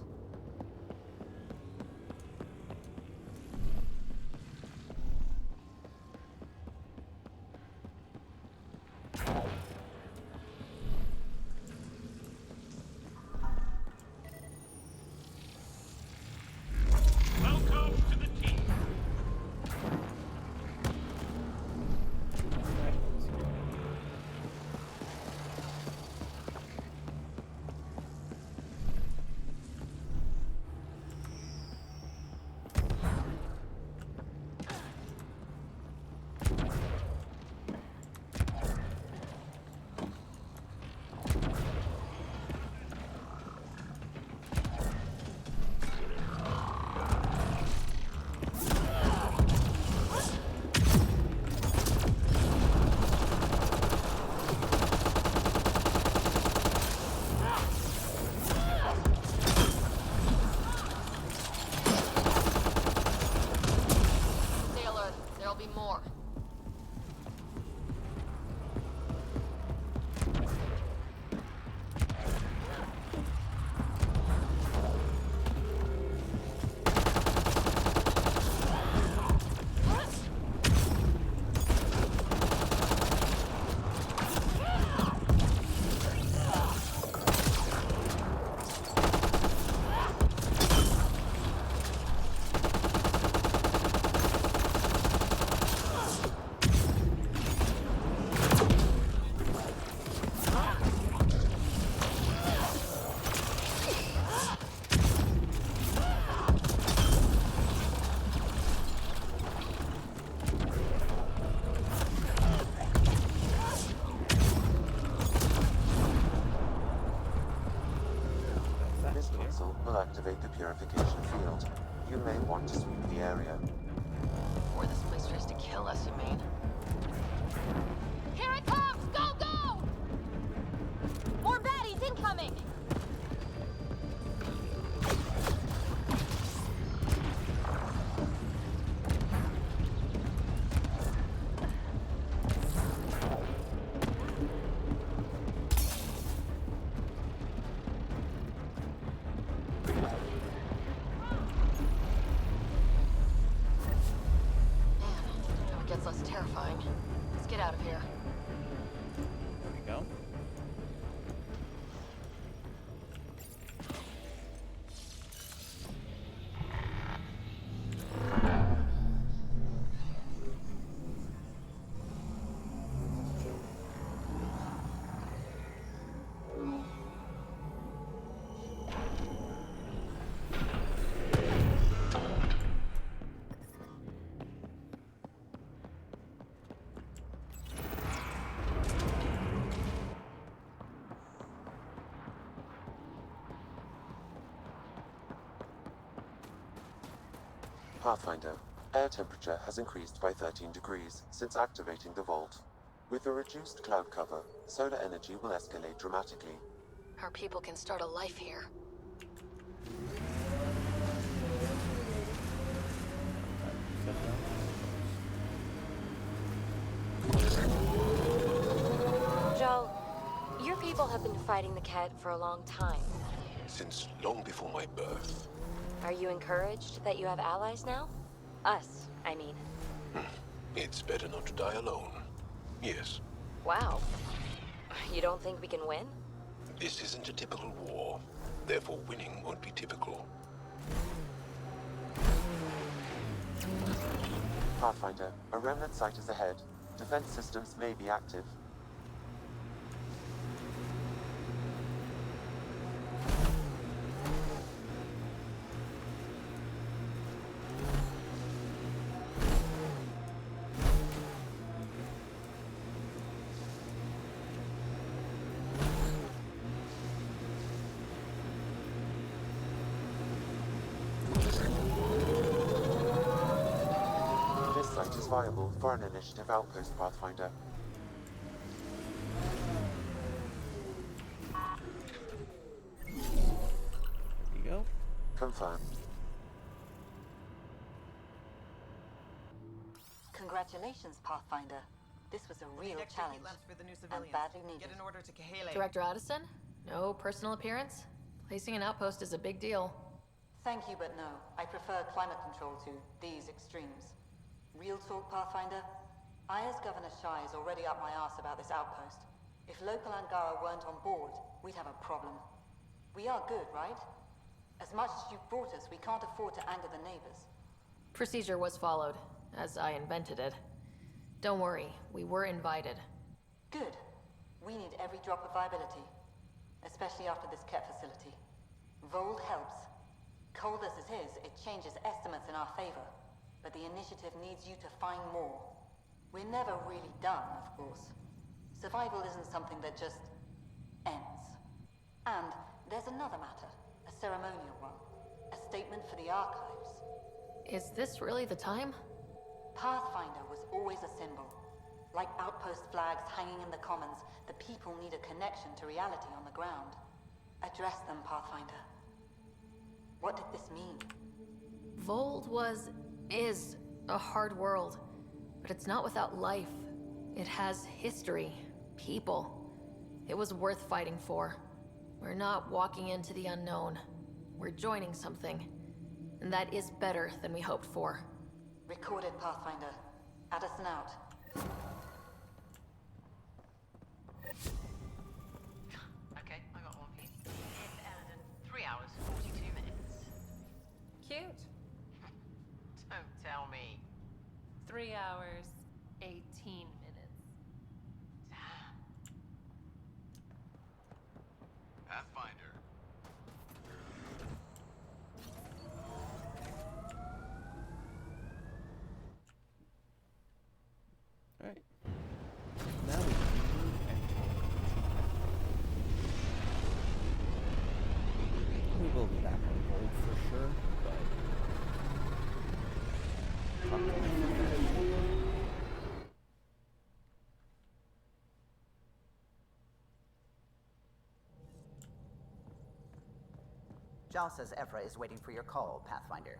Welcome to the team. Stay alert. There'll be more. This console will activate the purification field. You may want to sweep the area. Or this place tries to kill us, you mean? Here it comes! Go, go! More baddies incoming! It gets less terrifying. Let's get out of here. There we go. Pathfinder, air temperature has increased by 13 degrees since activating the vault. With a reduced cloud cover, solar energy will escalate dramatically. Our people can start a life here. Joel, your people have been fighting the Ket for a long time. Since long before my birth. Are you encouraged that you have allies now? Us, I mean. It's better not to die alone. Yes. Wow. You don't think we can win? This isn't a typical war. Therefore, winning won't be typical. Pathfinder, a remnant site is ahead. Defense systems may be active. This site is viable for an initiative outpost, Pathfinder. There you go. Confirmed. Congratulations, Pathfinder. This was a real challenge. And badly needed. Get an order to Kahele. Director Addison? No personal appearance? Placing an outpost is a big deal. Thank you, but no. I prefer climate control to these extremes. Real talk, Pathfinder? I, as Governor Shai, is already up my arse about this outpost. If local Angara weren't on board, we'd have a problem. We are good, right? As much as you've brought us, we can't afford to anger the neighbors. Procedure was followed, as I invented it. Don't worry, we were invited. Good. We need every drop of viability. Especially after this Ket facility. Voeld helps. Cold as it is, it changes estimates in our favor. But the initiative needs you to find more. We're never really done, of course. Survival isn't something that just ends. And there's another matter, a ceremonial one. A statement for the archives. Is this really the time? Pathfinder was always a symbol. Like outpost flags hanging in the commons, the people need a connection to reality on the ground. Address them, Pathfinder. What did this mean? Voeld is a hard world, but it's not without life. It has history, people. It was worth fighting for. We're not walking into the unknown. We're joining something, and that is better than we hoped for. Recorded, Pathfinder. Addison out. Okay, I got one for you. It's Eldon. 3 hours, 42 minutes. Cute. Don't tell me. 3 hours, 18 minutes. Pathfinder. Alright. Now we can move and talk. We will be back on Voeld for sure, but talk to him. Jal says Evra is waiting for your call, Pathfinder.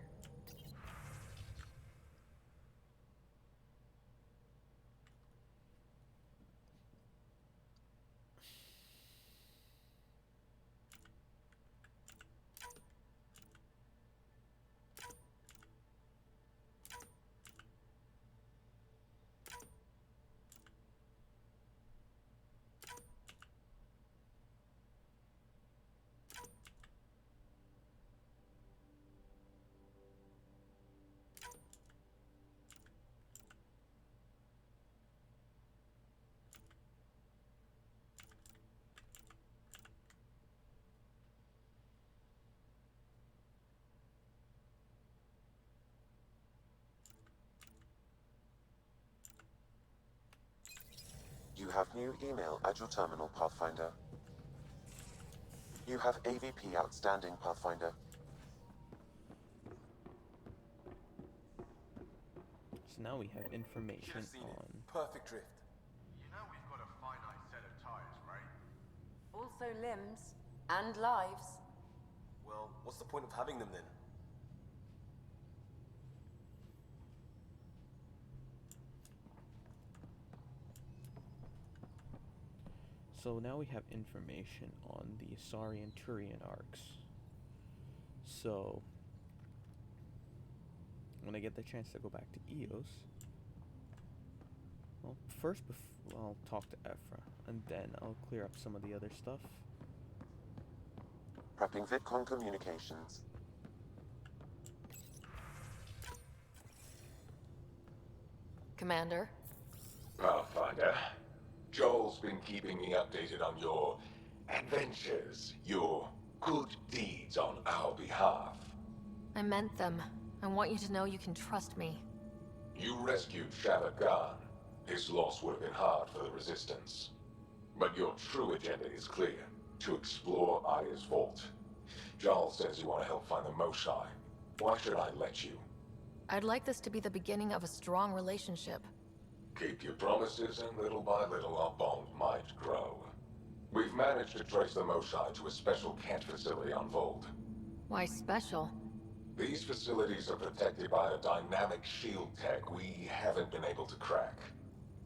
have new email at your terminal, Pathfinder. You have AVP outstanding, Pathfinder. So now we have information on... Perfect drift. You know we've got a finite set of tires, right? Also limbs. And lives. Well, what's the point of having them then? So now we have information on the Asari and Turian arcs. So when I get the chance to go back to Eos, well, first I'll talk to Ephra, and then I'll clear up some of the other stuff. Prepping VidCon communications. Commander? Pathfinder, Joel's been keeping me updated on your adventures, your good deeds on our behalf. I meant them. I want you to know you can trust me. You rescued Shava Khan. His loss would have been hard for the Resistance. But your true agenda is clear. To explore Aya's vault. Jarl says you want to help find the Moshae. Why should I let you? I'd like this to be the beginning of a strong relationship. Keep your promises, and little by little our bond might grow. We've managed to trace the Moshae to a special Kent facility on Voeld. Why special? These facilities are protected by a dynamic shield tech we haven't been able to crack.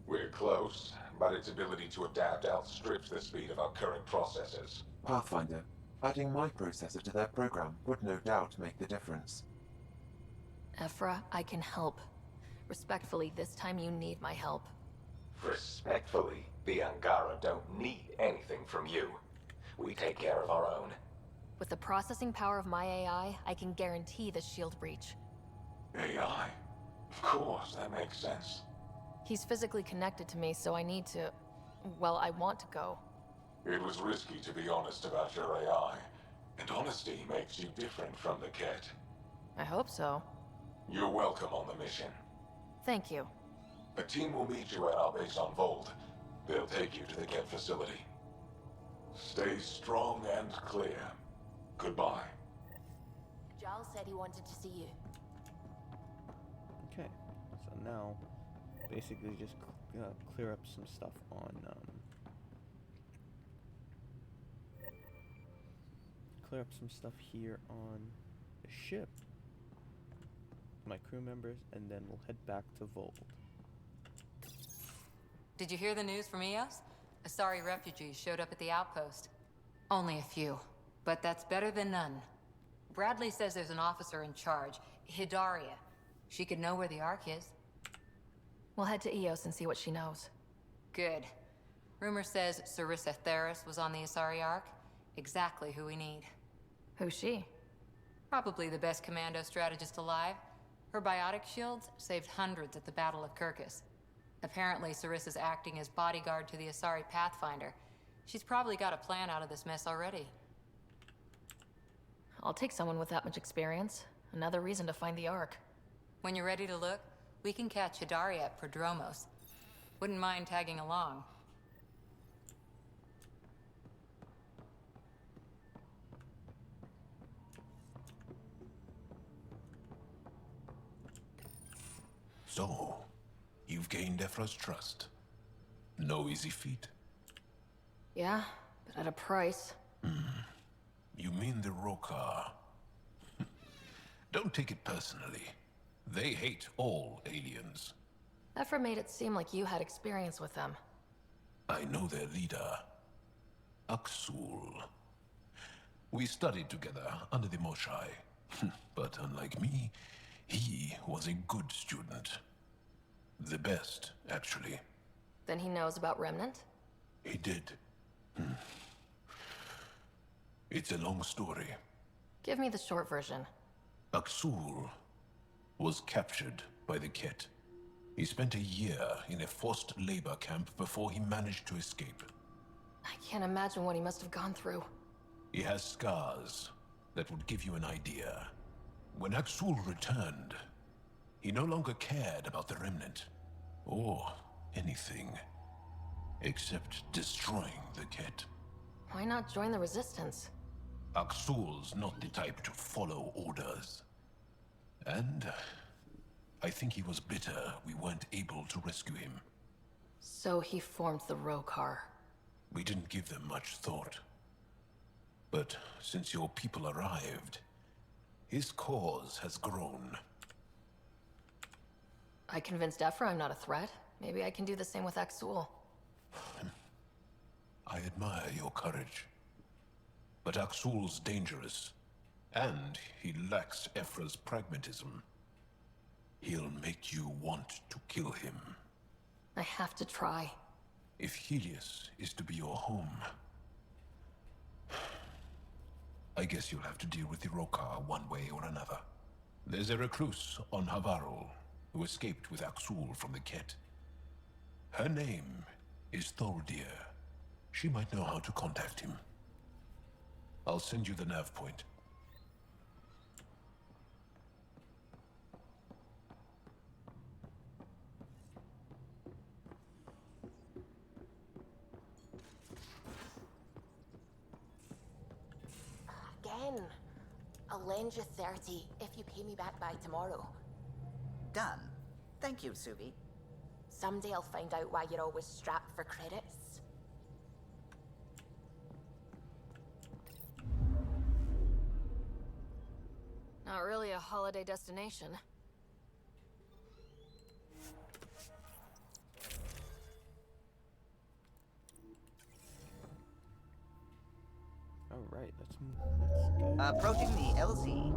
We're close, but its ability to adapt outstrips the speed of our current processors. Pathfinder, adding my processor to their program would no doubt make the difference. Ephra, I can help. Respectfully, this time you need my help. Respectfully, the Angara don't need anything from you. We take care of our own. With the processing power of my AI, I can guarantee the shield breach. AI? Of course, that makes sense. He's physically connected to me, so I need to... well, I want to go. It was risky to be honest about your AI, and honesty makes you different from the Ket. I hope so. You're welcome on the mission. Thank you. A team will meet you at our base on Voeld. They'll take you to the Ket facility. Stay strong and clear. Goodbye. Giles said he wanted to see you. Okay, so now basically just clear up some stuff on clear up some stuff here on the ship, my crew members, and then we'll head back to Voeld. Did you hear the news from Eos? Asari refugees showed up at the outpost. Only a few, but that's better than none. Bradley says there's an officer in charge, Hidaria. She could know where the Ark is. We'll head to Eos and see what she knows. Good. Rumor says Sarissa Theris was on the Asari Ark. Exactly who we need. Who's she? Probably the best commando strategist alive. Her biotic shields saved hundreds at the Battle of Kirkus. Apparently, Sarissa's acting as bodyguard to the Asari Pathfinder. She's probably got a plan out of this mess already. I'll take someone with that much experience. Another reason to find the Ark. When you're ready to look, we can catch Hidaria at Prodromos. Wouldn't mind tagging along. So, you've gained Ephra's trust. No easy feat. Yeah, but at a price. You mean the Rokar? Don't take it personally. They hate all aliens. Ephra made it seem like you had experience with them. I know their leader, Aksul. We studied together under the Moshae. But unlike me, he was a good student. The best, actually. Then he knows about Remnant? He did. It's a long story. Give me the short version. Aksul was captured by the Ket. He spent a year in a forced labor camp before he managed to escape. I can't imagine what he must have gone through. He has scars that would give you an idea. When Aksul returned, he no longer cared about the Remnant, or anything. Except destroying the Ket. Why not join the Resistance? Aksul's not the type to follow orders. And I think he was bitter we weren't able to rescue him. So he formed the Rokar. We didn't give them much thought. But since your people arrived, his cause has grown. I convinced Ephra I'm not a threat. Maybe I can do the same with Aksul. I admire your courage. But Aksul's dangerous, and he lacks Ephra's pragmatism. He'll make you want to kill him. I have to try. If Helios is to be your home, I guess you'll have to deal with the Rokar one way or another. There's a recluse on Havarul who escaped with Aksul from the Ket. Her name is Thordir. She might know how to contact him. I'll send you the nav point. Again. I'll lend you 30 if you pay me back by tomorrow. Done. Thank you, Suvi. Someday I'll find out why you're always strapped for credits. Not really a holiday destination. All right, let's go. Approaching the LZ.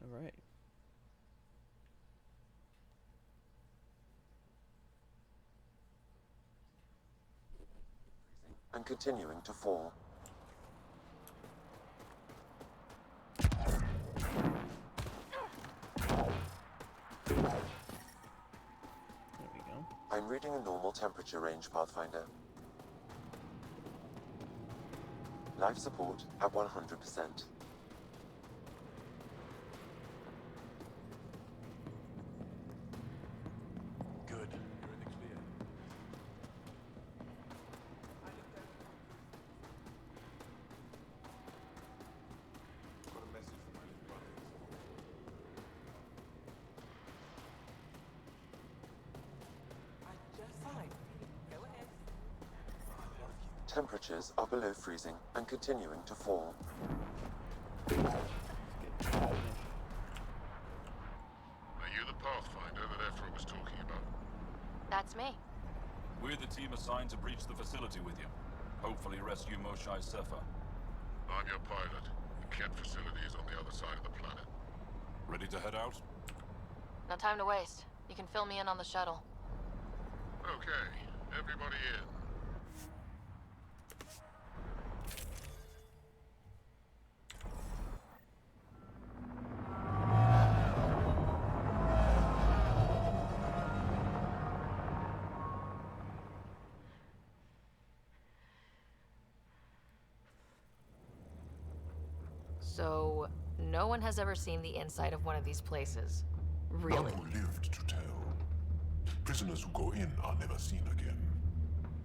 All right. And continuing to fall. There we go. I'm reading a normal temperature range, Pathfinder. Life support at 100%. Good. You're in the clear. Got a message from my little brothers. Temperatures are below freezing and continuing to fall. Are you the Pathfinder that Ephra was talking about? That's me. We're the team assigned to breach the facility with you. Hopefully rescue Moshae Sepha. I'm your pilot. The Ket facility is on the other side of the planet. Ready to head out? No time to waste. You can fill me in on the shuttle. Okay, everybody in. So, no one has ever seen the inside of one of these places. Really? None who lived to tell. Prisoners who go in are never seen again.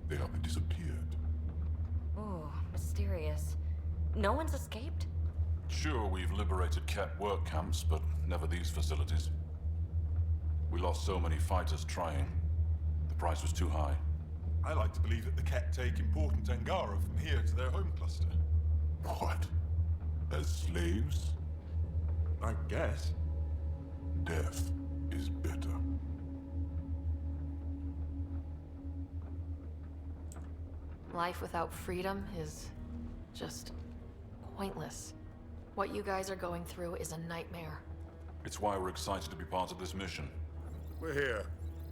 They have disappeared. Ooh, mysterious. No one's escaped? Sure, we've liberated Ket work camps, but never these facilities. We lost so many fighters trying. The price was too high. I like to believe that the Ket take important Angara from here to their home cluster. What? As slaves? I guess. Death is better. Life without freedom is just pointless. What you guys are going through is a nightmare. It's why we're excited to be part of this mission. We're here.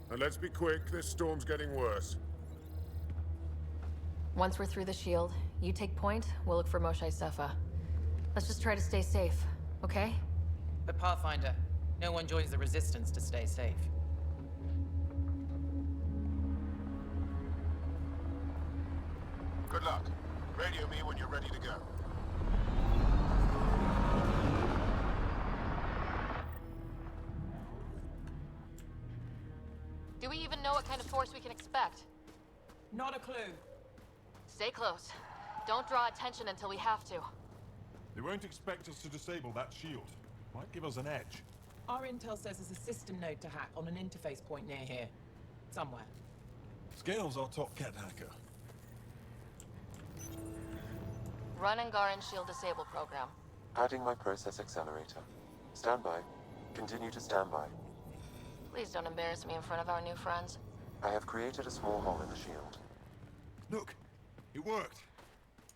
And let's be quick, this storm's getting worse. Once we're through the shield, you take point, we'll look for Moshae Sepha. Let's just try to stay safe, okay? But Pathfinder, no one joins the Resistance to stay safe. Good luck. Radio me when you're ready to go. Do we even know what kind of force we can expect? Not a clue. Stay close. Don't draw attention until we have to. They won't expect us to disable that shield. Might give us an edge. Our intel says there's a system node to hack on an interface point near here. Somewhere. Scale's our top cat hacker. Run Angaran Shield Disable program. Adding my process accelerator. Stand by. Continue to stand by. Please don't embarrass me in front of our new friends. I have created a small hole in the shield. Look, it worked.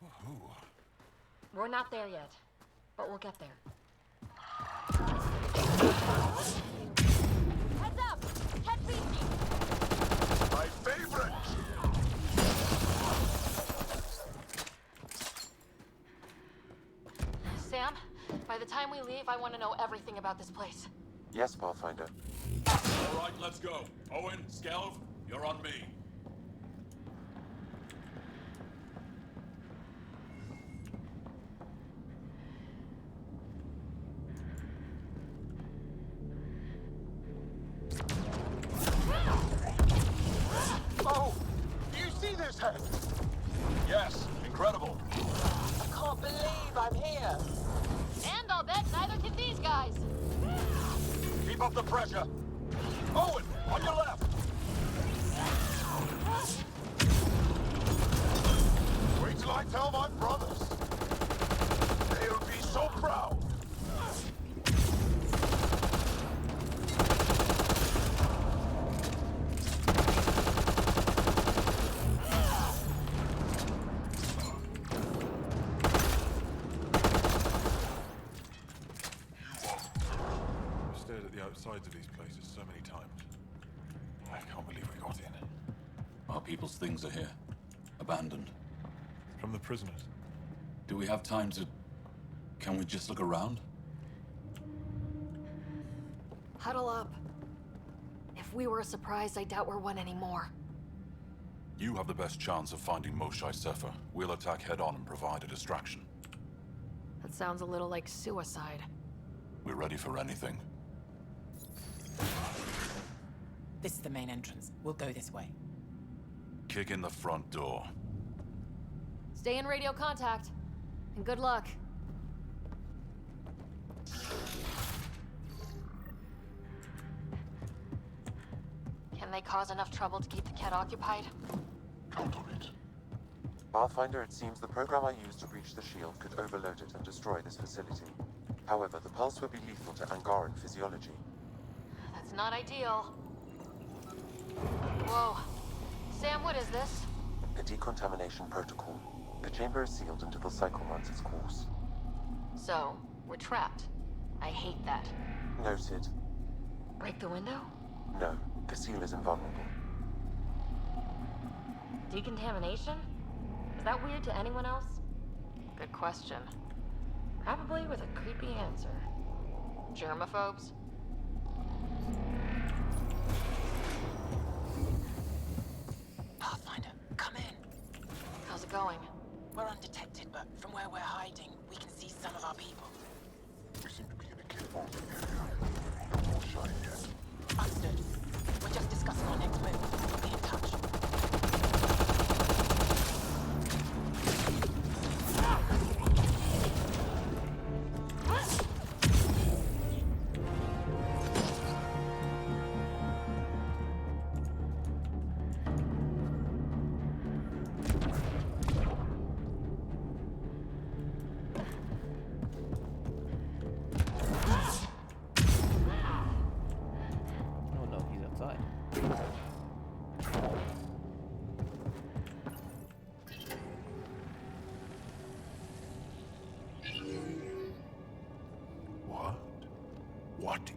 Woohoo. We're not there yet, but we'll get there. Heads up! Head beastie! My favorite! Sam, by the time we leave, I want to know everything about this place. Yes, Pathfinder. All right, let's go. Owen, Skelv, you're on me. Oh! Do you see this head? Yes, incredible. I can't believe I'm here. And I'll bet neither can these guys. Keep up the pressure. Owen, on your left. Wait till I tell my brothers. They'll be so proud. I've stared at the outsides of these places so many times. I can't believe we got in. Our people's things are here. Abandoned. From the prisoners. Do we have time to... Can we just look around? Huddle up. If we were a surprise, I doubt we're one anymore. You have the best chance of finding Moshae Sepha. We'll attack head-on and provide a distraction. That sounds a little like suicide. We're ready for anything. This is the main entrance. We'll go this way. Kick in the front door. Stay in radio contact. And good luck. Can they cause enough trouble to keep the Ket occupied? Count on it. Pathfinder, it seems the program I used to breach the shield could overload it and destroy this facility. However, the pulse would be lethal to Angaran physiology. That's not ideal. Whoa. Sam, what is this? A decontamination protocol. The chamber is sealed until the cycle runs its course. So, we're trapped. I hate that. Noted. Break the window? No, the seal is invulnerable. Decontamination? Is that weird to anyone else? Good question. Probably with a creepy answer. Germaphobes? Pathfinder, come in. How's it going? We're undetected, but from where we're hiding, we can see some of our people. We seem to be in a kid-only area. No more shy yet. Understood. We're just discussing our next move. We'll be in touch. Oh no, he's outside.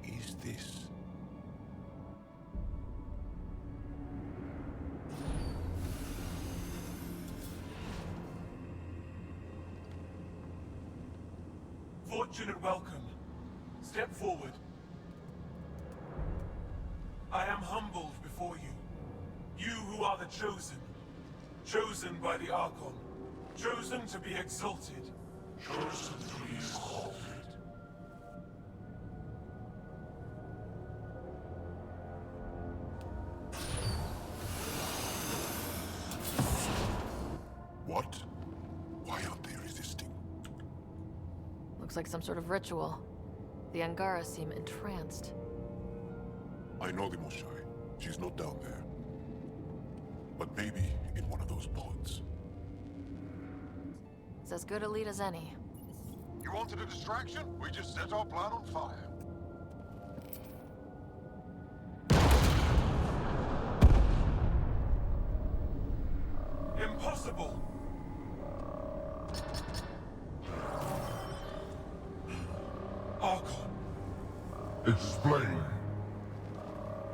is this? Fortunate welcome. Step forward. I am humbled before you. You who are the chosen. Chosen by the Archon. Chosen to be exalted. Chosen to be exalted. What? Why aren't they resisting? Looks like some sort of ritual. The Angara seem entranced. I know the Moshae. She's not down there. But maybe in one of those pods. It's as good a lead as any. You wanted a distraction? We just set our plan on fire. Impossible! Archon, Explain.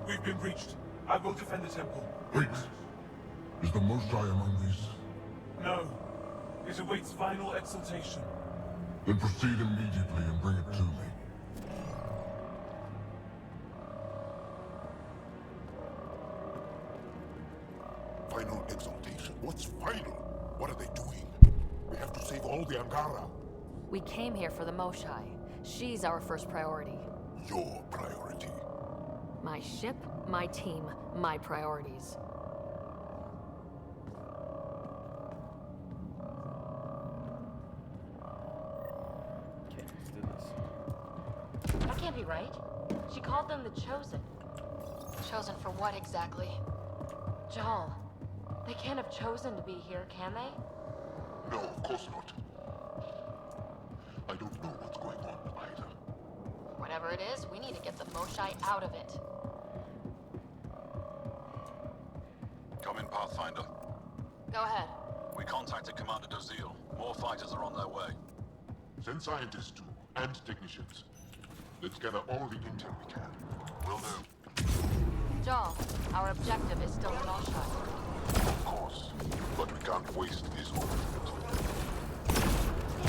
we've been breached. I will defend the temple. Wait. Is the Moshae among these? No. It awaits final exaltation. Then proceed immediately and bring it to me. Final exaltation? What's final? What are they doing? We have to save all the Angara. We came here for the Moshae. She's our first priority. Your priority. My ship, my team, my priorities. Okay, let's do this. That can't be right. She called them the Chosen. Chosen for what exactly? Jal, they can't have chosen to be here, can they? No, of course not. I don't know what's going on either. Whatever it is, we need to get the Moshae out of it. Come in, Pathfinder. Go ahead. We contacted Commander Dozil. More fighters are on their way. Send scientists too, and technicians. Let's gather all the intel we can. Will do. Jal, our objective is still the Moshae. Of course. But we can't waste this opportunity.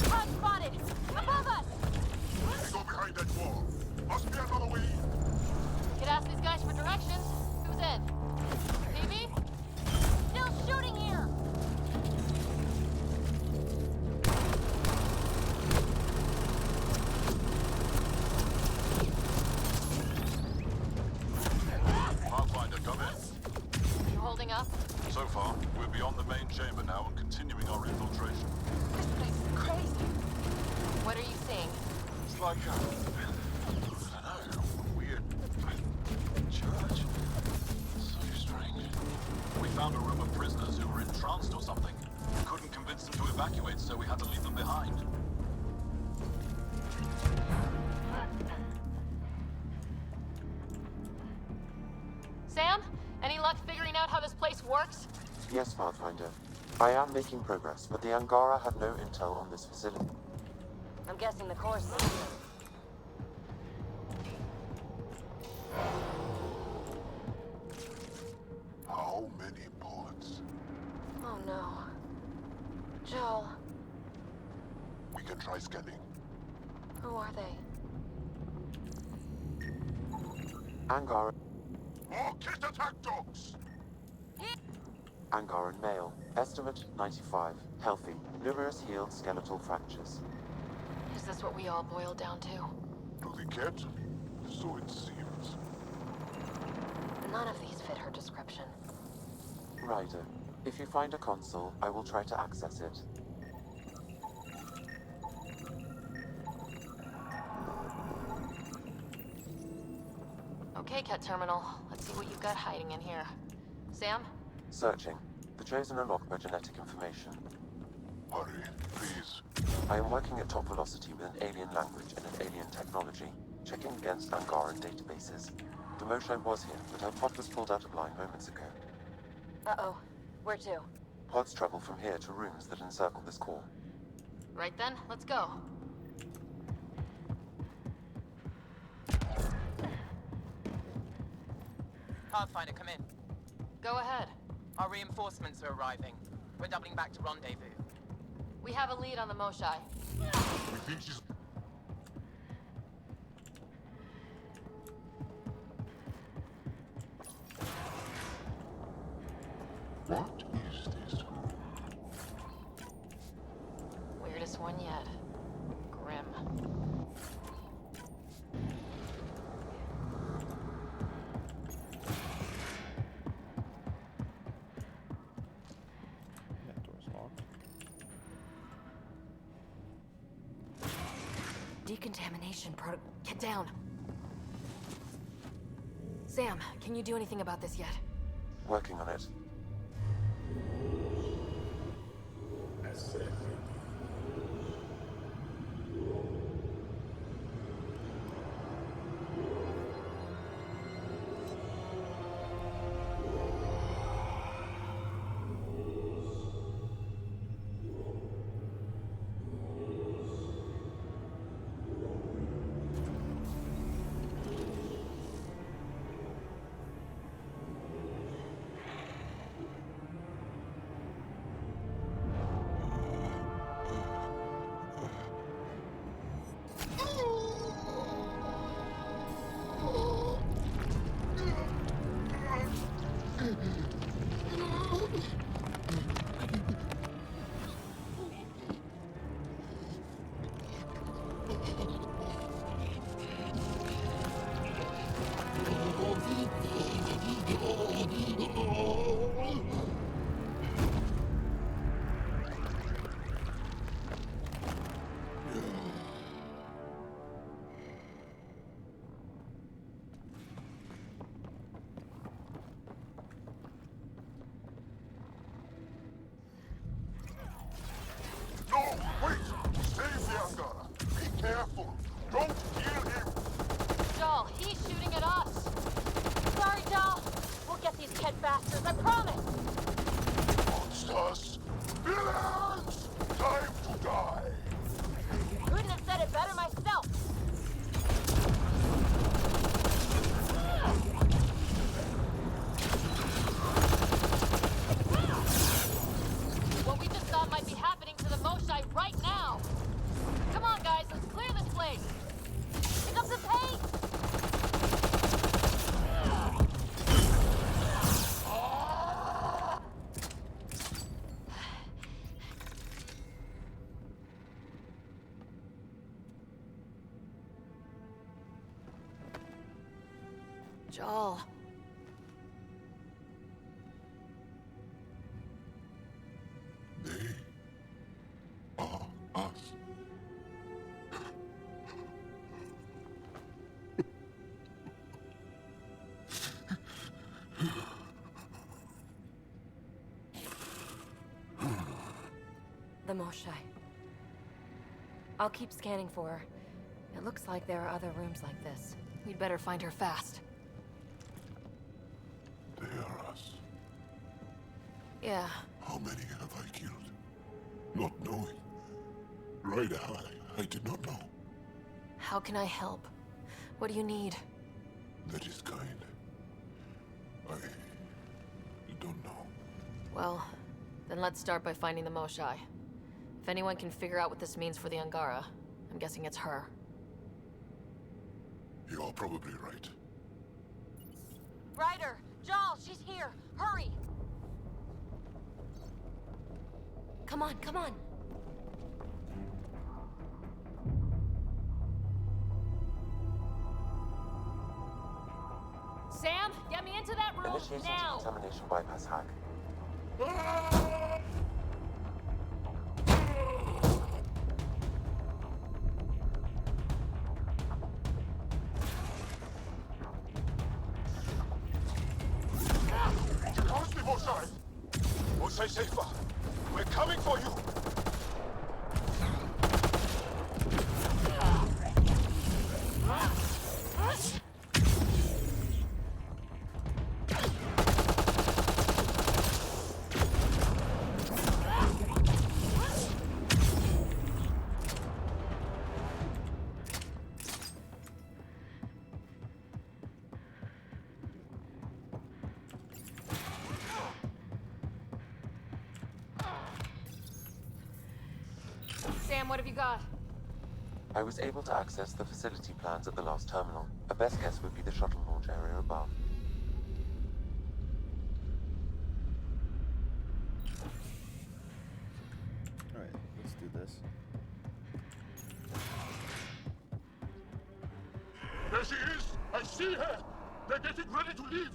Hot spotted! Above us! They go behind that wall. Must be another way. Could ask these guys for directions. Who's in? Phoebe? Still shooting here! Pathfinder, come in. You holding up? So far, we're beyond the main chamber now and continuing our infiltration. This place is crazy. What are you seeing? It's like I don't know, weird church. So strange. We found a room of prisoners who were entranced or something. We couldn't convince them to evacuate, so we had to leave them behind. Sam? Any luck figuring out how this place works? Yes, Pathfinder. I am making progress, but the Angara have no intel on this facility. I'm guessing the course. How many pods? Oh no. Joel, We can try scanning. who are they? Angara. More kit attack dogs! Angaran male. Estimate 95. Healthy. Numerous healed skeletal fractures. Is this what we all boil down to? To the cat? So it seems. None of these fit her description. Ryder, if you find a console, I will try to access it. Okay, Cat Terminal. Let's see what you've got hiding in here. Sam? Searching. The Chosen unlocked by genetic information. Hurry, please. I am working at top velocity with an alien language and an alien technology, checking against Angaran databases. The Moshae was here, but her pod was pulled out of line moments ago. Uh-oh. Where to? Pods travel from here to rooms that encircle this core. Right then, let's go. Pathfinder, come in. Go ahead. Our reinforcements are arriving. We're doubling back to rendezvous. We have a lead on the Moshae. We think she's... What is this room? Weirdest one yet. Grim. That door's locked. Decontamination proto... Get down! Sam, can you do anything about this yet? Working on it. No, wait! Save the Angara! Be careful! Don't kill him! Joel, he's shooting at us! Sorry, Joel! We'll get these Ked bastards, I promise! Monsters! Villains! Time to die! Couldn't have said it better myself! What we just thought might be happening to the Moshae right now! Come on, guys, let's clear this place! Pick up the pace! Joel. They are us. The Moshae. I'll keep scanning for her. It looks like there are other rooms like this. We'd better find her fast. They are us. Yeah. How many have I killed? Not knowing. Right, I did not know. How can I help? What do you need? That is kind. I don't know. Well, then let's start by finding the Moshae. If anyone can figure out what this means for the Angara, I'm guessing it's her. You are probably right. Ryder! Joel, she's here! Hurry! Come on, come on! Sam, get me into that room Initiating now! decontamination bypass hack. Honestly, Moshae! Moshae safer! We're coming for you! Sam, what have you got? I was able to access the facility plans at the last terminal. A best guess would be the shuttle launch area above. Alright, let's do this. There she is! I see her! They're getting ready to leave!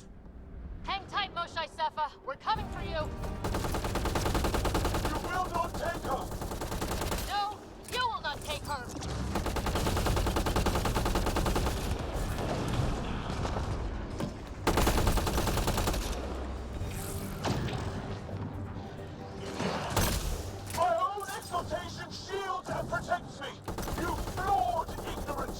Hang tight, Moshae Sepha. We're coming for you. You will not take her! No, you will not take her. My own exaltation shields and protects me! You flawed ignorant!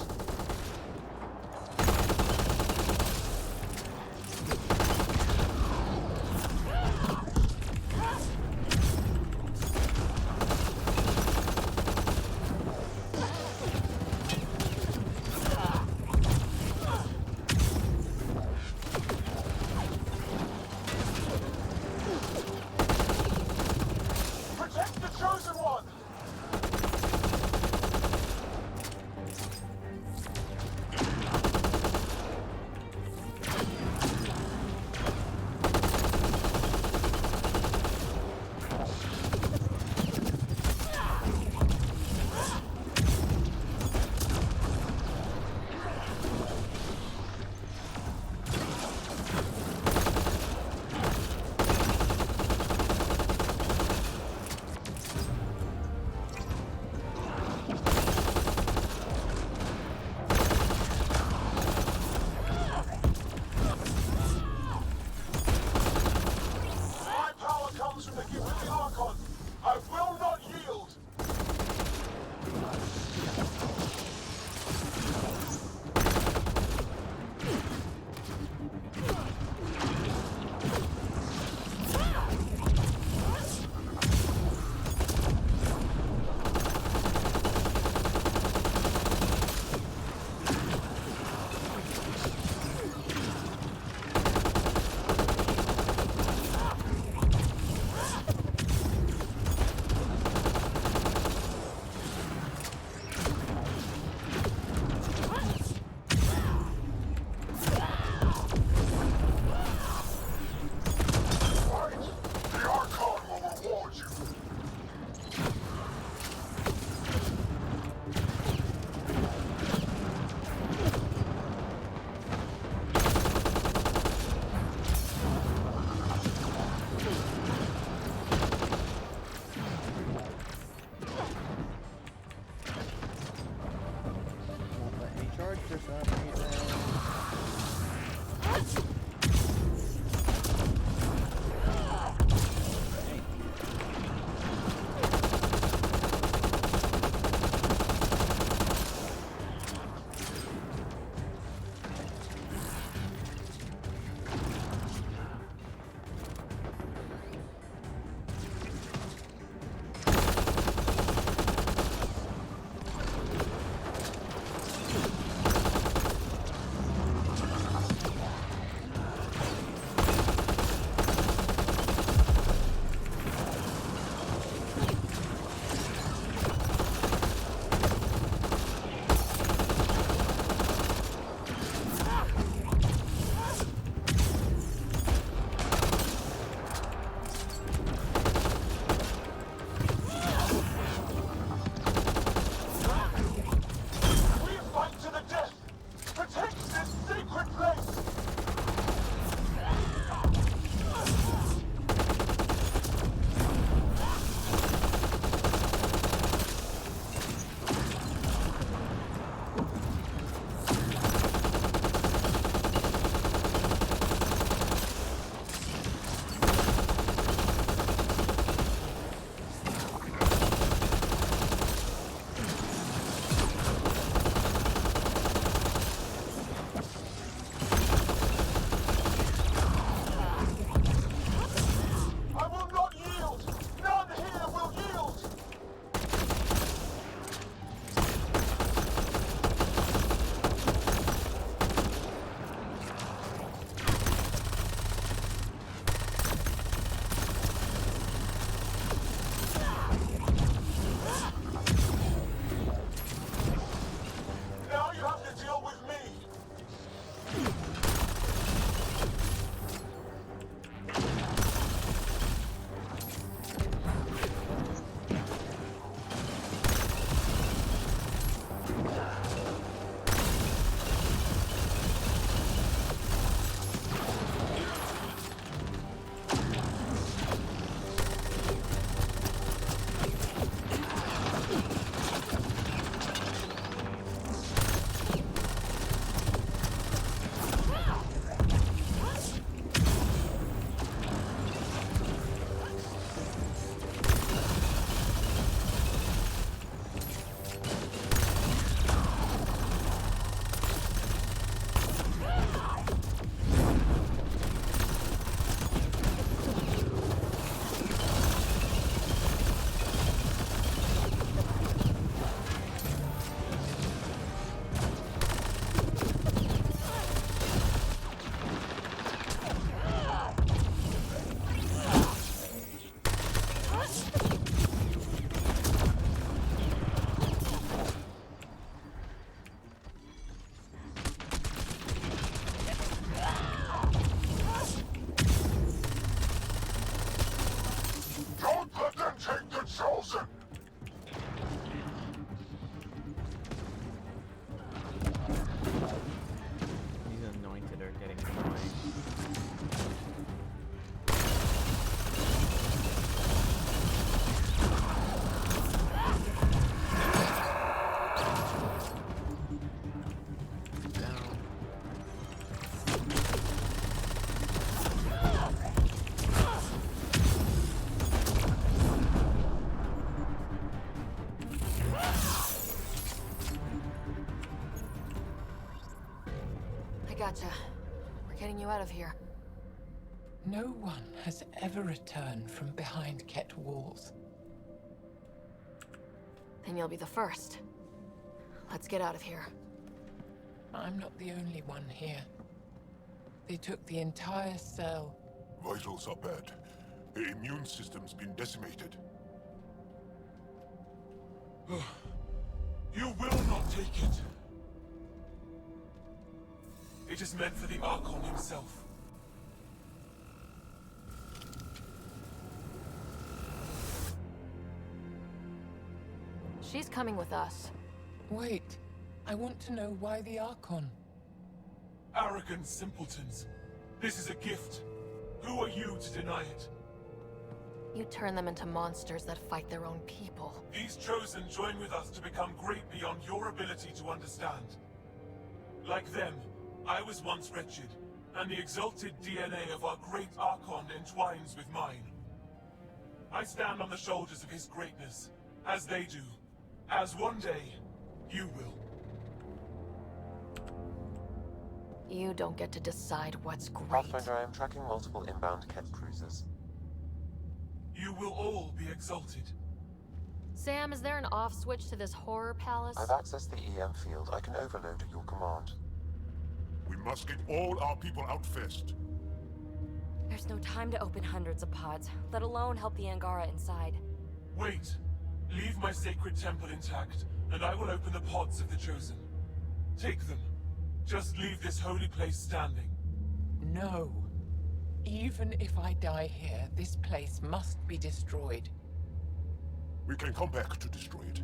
I gotcha. We're getting you out of here. No one has ever returned from behind Ket walls. Then you'll be the first. Let's get out of here. I'm not the only one here. They took the entire cell. Vitals are bad. The immune system's been decimated. You will not take it. It is meant for the Archon himself. She's coming with us. Wait, I want to know why the Archon? Arrogant simpletons. This is a gift. Who are you to deny it? You turn them into monsters that fight their own people. These Chosen join with us to become great beyond your ability to understand. Like them, I was once wretched, and the exalted DNA of our great Archon entwines with mine. I stand on the shoulders of his greatness, as they do, as one day, you will. You don't get to decide what's great. Pathfinder, I am tracking multiple inbound Ket cruisers. You will all be exalted. Sam, is there an off switch to this horror palace? I've accessed the EM field. I can overload at your command. We must get all our people out first. There's no time to open hundreds of pods, let alone help the Angara inside. Wait. Leave my sacred temple intact, and I will open the pods of the Chosen. Take them. Just leave this holy place standing. No. Even if I die here, this place must be destroyed. We can come back to destroy it.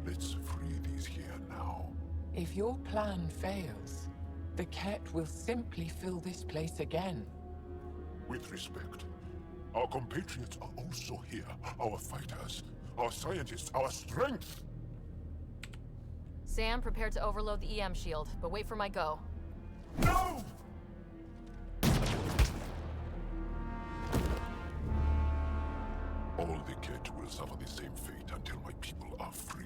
Let's free these here now. If your plan fails, the Ket will simply fill this place again. With respect, our compatriots are also here. Our fighters, our scientists, our strength! Sam, prepare to overload the EM shield, but wait for my go. No! All the Ket will suffer the same fate until my people are free.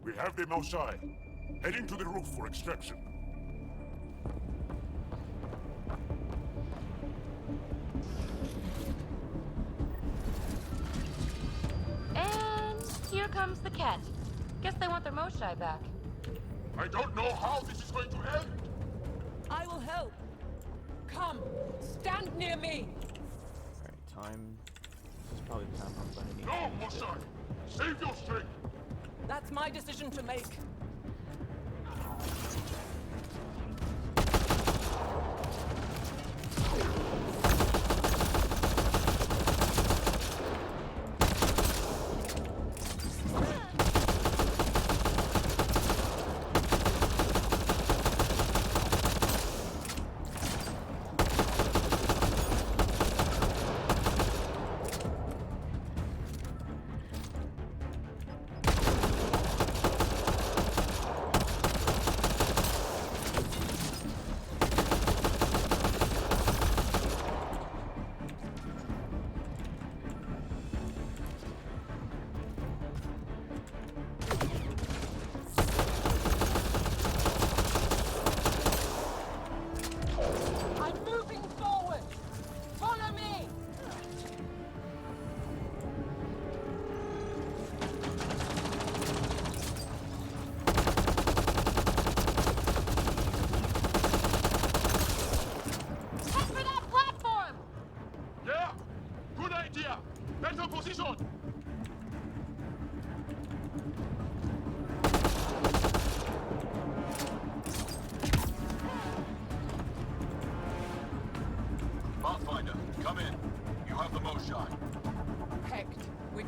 We have the Moshae, heading to the roof for extraction. And here comes the Ket. Guess they want their Moshae back. I don't know how this is going to end! I will help. Come, stand near me. Alright, time. This is probably the time I'm gonna need. No, Moshae! Save your strength! That's my decision to make.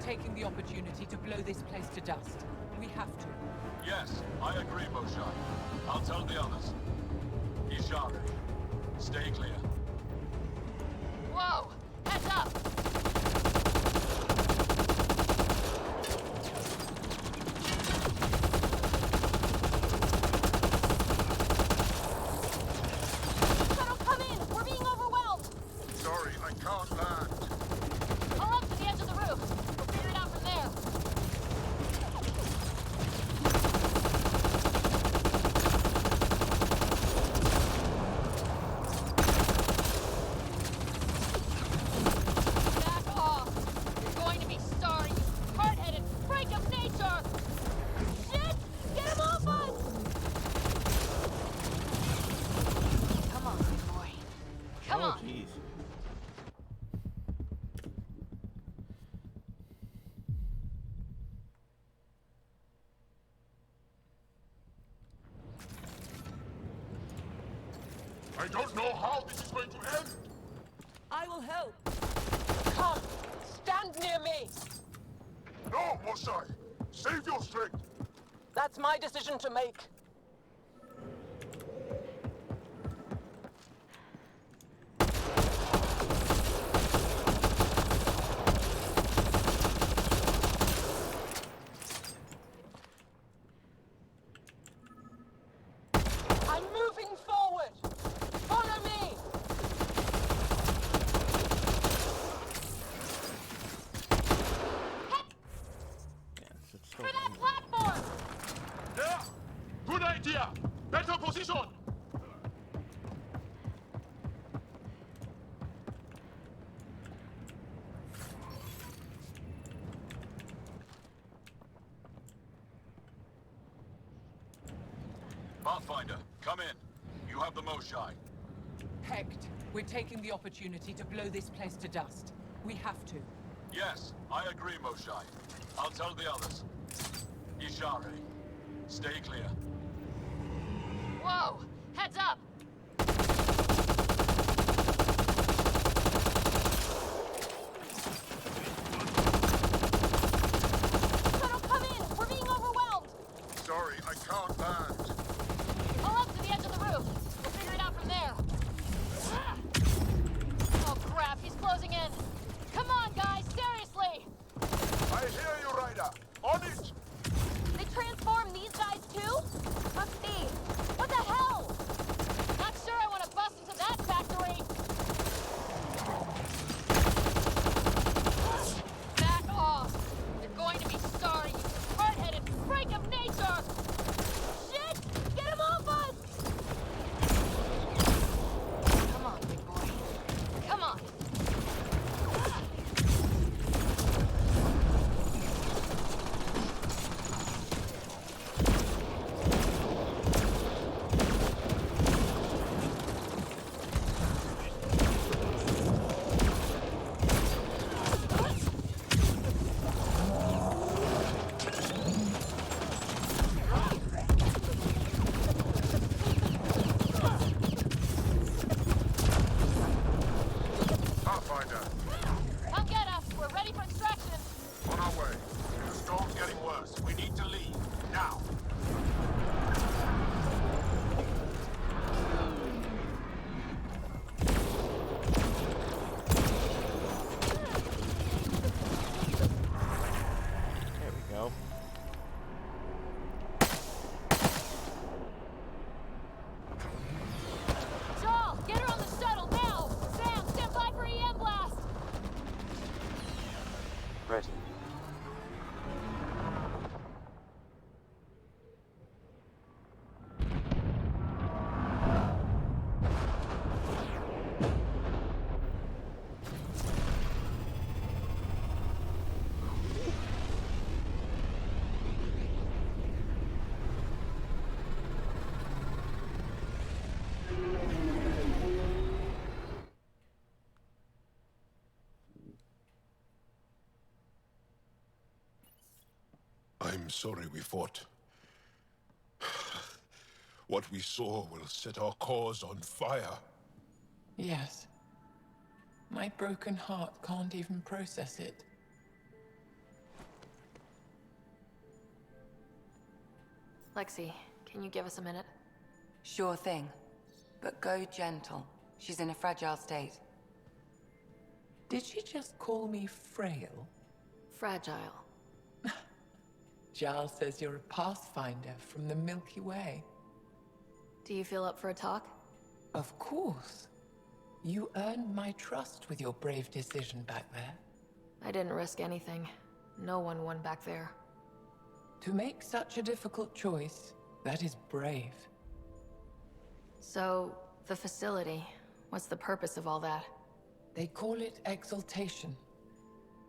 Taking the opportunity to blow this place to dust. We have to. Yes, I agree, Moshae. I'll tell the others. Ishari, stay clear. Whoa! Heads up! Shadow, come in! We're being overwhelmed! Sorry, I can't land. I'll up to the edge of the roof. We'll figure it out from there. Oh, jeez. I don't know how this is going to end! I will help. Come, stand near me. No, Moshae! Save your strength! That's my decision to make. I'm moving forward. Follow me. For that platform! Yeah! Good idea! Better position! Pathfinder, come in. You have the Moshae. Hecht, we're taking the opportunity to blow this place to dust. We have to. Yes, I agree, Moshae. I'll tell the others. Ishare, stay clear. Whoa! Heads up! Shuttle, come in! We're being overwhelmed! Sorry, I can't land. I'll up to the edge of the roof. We'll figure it out from there. Oh crap, he's closing in. Come on, guys, seriously! I hear you, Ryder. On it! They transform these guys too? Must be. What the hell? Not sure I want to bust into that factory. Back off. You're going to be sorry, you hard-headed freak of nature! Shit! Get him off us! Come on, big boy. Come on. Pathfinder, Come get us. We're ready for extraction. on our way. The storm's getting worse. We need to leave. Now! There we go. Joel, get her on the shuttle now! Sam, stand by for EM blast! Ready. I'm sorry we fought. What we saw will set our cause on fire. Yes. My broken heart can't even process it. Lexi, can you give us a minute? Sure thing. But go gentle. She's in a fragile state. Did she just call me frail? Fragile. Giles says you're a pathfinder from the Milky Way. Do you feel up for a talk? Of course. You earned my trust with your brave decision back there. I didn't risk anything. No one won back there. To make such a difficult choice, that is brave. So, the facility. What's the purpose of all that? They call it exaltation.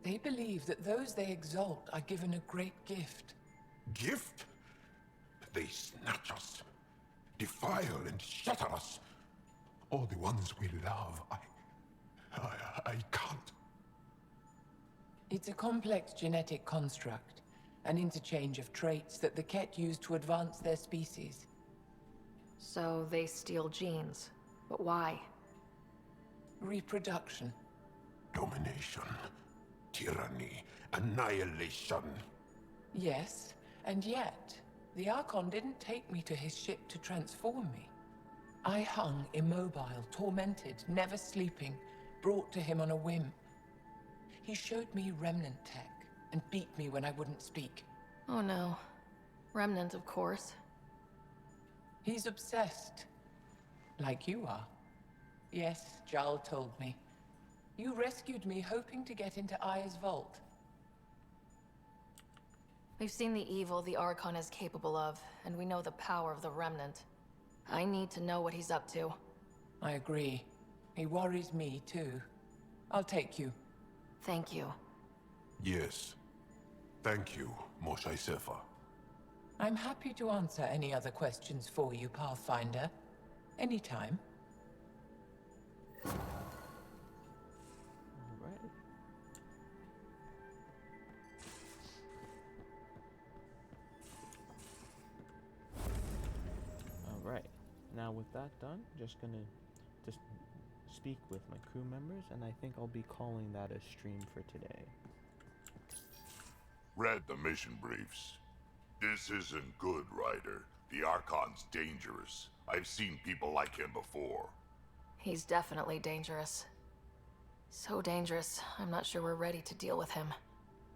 They believe that those they exalt are given a great gift. Gift? They snatch us, defile and shatter us. All the ones we love. I can't. It's a complex genetic construct, an interchange of traits that the Ket use to advance their species. So they steal genes. But why? Reproduction. Domination, tyranny, annihilation. Yes, and yet, the Archon didn't take me to his ship to transform me. I hung immobile, tormented, never sleeping, brought to him on a whim. He showed me remnant tech and beat me when I wouldn't speak. Oh no. Remnant, of course. He's obsessed. Like you are. Yes, Jarl told me. You rescued me hoping to get into Aya's vault. We've seen the evil the Archon is capable of, and we know the power of the Remnant. I need to know what he's up to. I agree. He worries me, too. I'll take you. Thank you. Yes. Thank you, Moshae Sefa. I'm happy to answer any other questions for you, Pathfinder. Anytime. Alright. Alright. Now with that done, just gonna speak with my crew members, and I think I'll be calling that a stream for today. Read the mission briefs. This isn't good, Ryder. The Archon's dangerous. I've seen people like him before. He's definitely dangerous. So dangerous, I'm not sure we're ready to deal with him.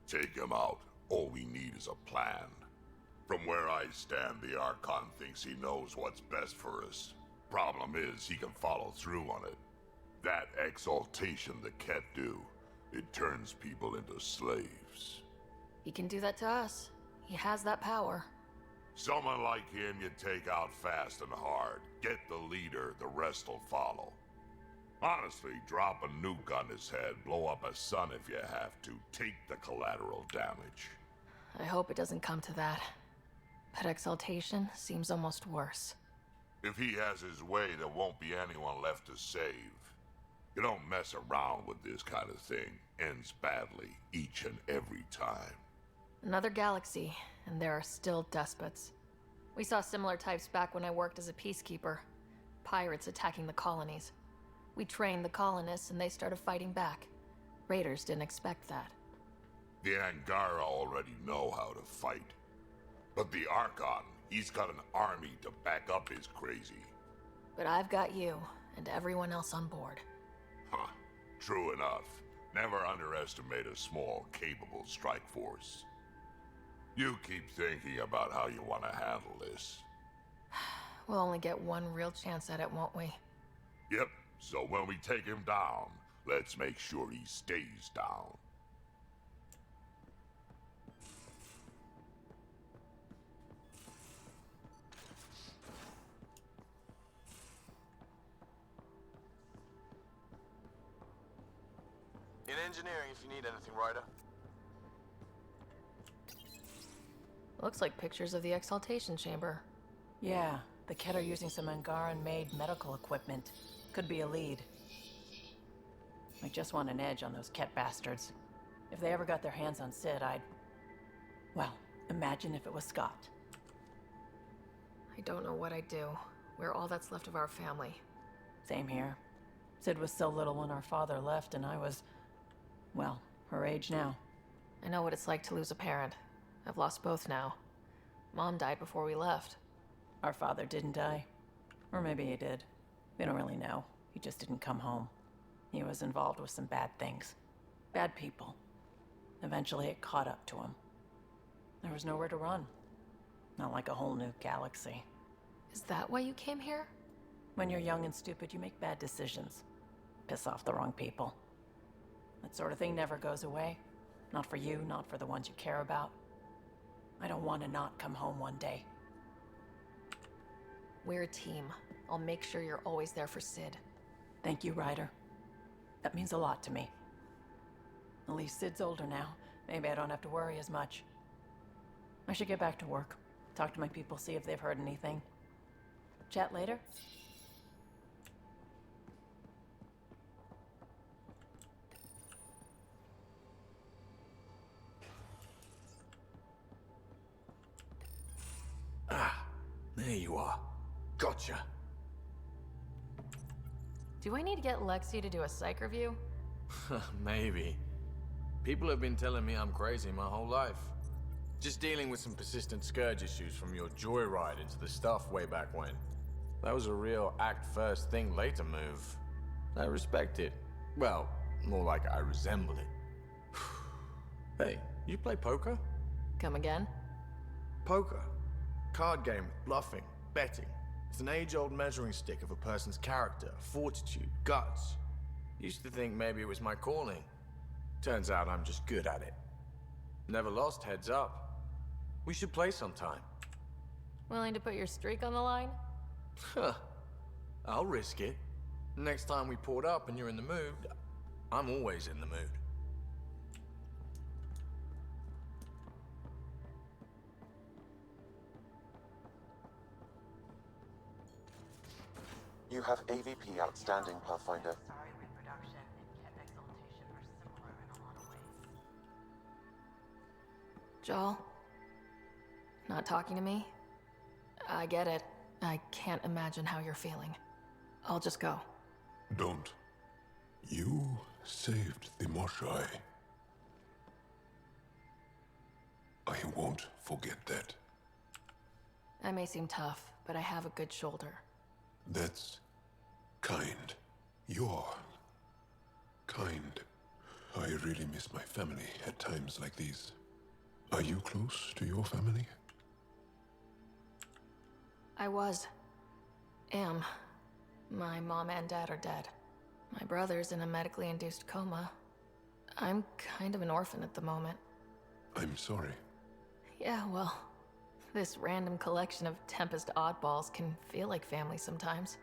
Take him out. All we need is a plan. From where I stand, the Archon thinks he knows what's best for us. Problem is, he can follow through on it. That exaltation the Ket do, it turns people into slaves. He can do that to us. He has that power. Someone like him you take out fast and hard. Get the leader, the rest will follow. Honestly, drop a nuke on his head, blow up a sun if you have to. Take the collateral damage. I hope it doesn't come to that. But exaltation seems almost worse. If he has his way, there won't be anyone left to save. You don't mess around with this kind of thing. Ends badly, each and every time. Another galaxy, and there are still despots. We saw similar types back when I worked as a peacekeeper. Pirates attacking the colonies. We trained the colonists and they started fighting back. Raiders didn't expect that. The Angara already know how to fight. But the Archon, he's got an army to back up his crazy. But I've got you, and everyone else on board. Huh. True enough. Never underestimate a small, capable strike force. You keep thinking about how you want to handle this. We'll only get one real chance at it, won't we? Yep, so when we take him down, let's make sure he stays down. In engineering if you need anything, Ryder. Looks like pictures of the exaltation chamber. Yeah, the Ket are using some Angaran-made medical equipment. Could be a lead. I just want an edge on those Ket bastards. If they ever got their hands on Sid, well, imagine if it was Scott. I don't know what I'd do. We're all that's left of our family. Same here. Sid was so little when our father left, and I was, well, her age now. I know what it's like to lose a parent. I've lost both now. Mom died before we left. Our father didn't die. Or maybe he did. We don't really know. He just didn't come home. He was involved with some bad things. Bad people. Eventually it caught up to him. There was nowhere to run. Not like a whole new galaxy. Is that why you came here? When you're young and stupid, you make bad decisions. Piss off the wrong people. That sort of thing never goes away. Not for you, not for the ones you care about. I don't want to not come home one day. We're a team. I'll make sure you're always there for Sid. Thank you, Ryder. That means a lot to me. At least Sid's older now. Maybe I don't have to worry as much. I should get back to work. Talk to my people, see if they've heard anything. Chat later? There you are. Gotcha. Do I need to get Lexi to do a psych review? Maybe. People have been telling me I'm crazy my whole life. Just dealing with some persistent scourge issues from your joyride into the stuff way back when. That was a real act first, think later move. I respect it. Well, more like I resemble it. Hey, you play poker? Come again? Poker. Card game with bluffing, betting. It's an age-old measuring stick of a person's character, fortitude, guts. Used to think maybe it was my calling. Turns out I'm just good at it. Never lost, heads up. We should play sometime. Willing to put your streak on the line? Huh. I'll risk it. Next time we port up and you're in the mood, I'm always in the mood. You have AVP outstanding, Pathfinder. Joel? Not talking to me? I get it. I can't imagine how you're feeling. I'll just go. Don't. You saved the Moshae. I won't forget that. I may seem tough, but I have a good shoulder. That's kind. You're kind. I really miss my family at times like these. Are you close to your family? I was. Am. My mom and dad are dead. My brother's in a medically induced coma. I'm kind of an orphan at the moment. I'm sorry. Yeah, well, this random collection of Tempest oddballs can feel like family sometimes.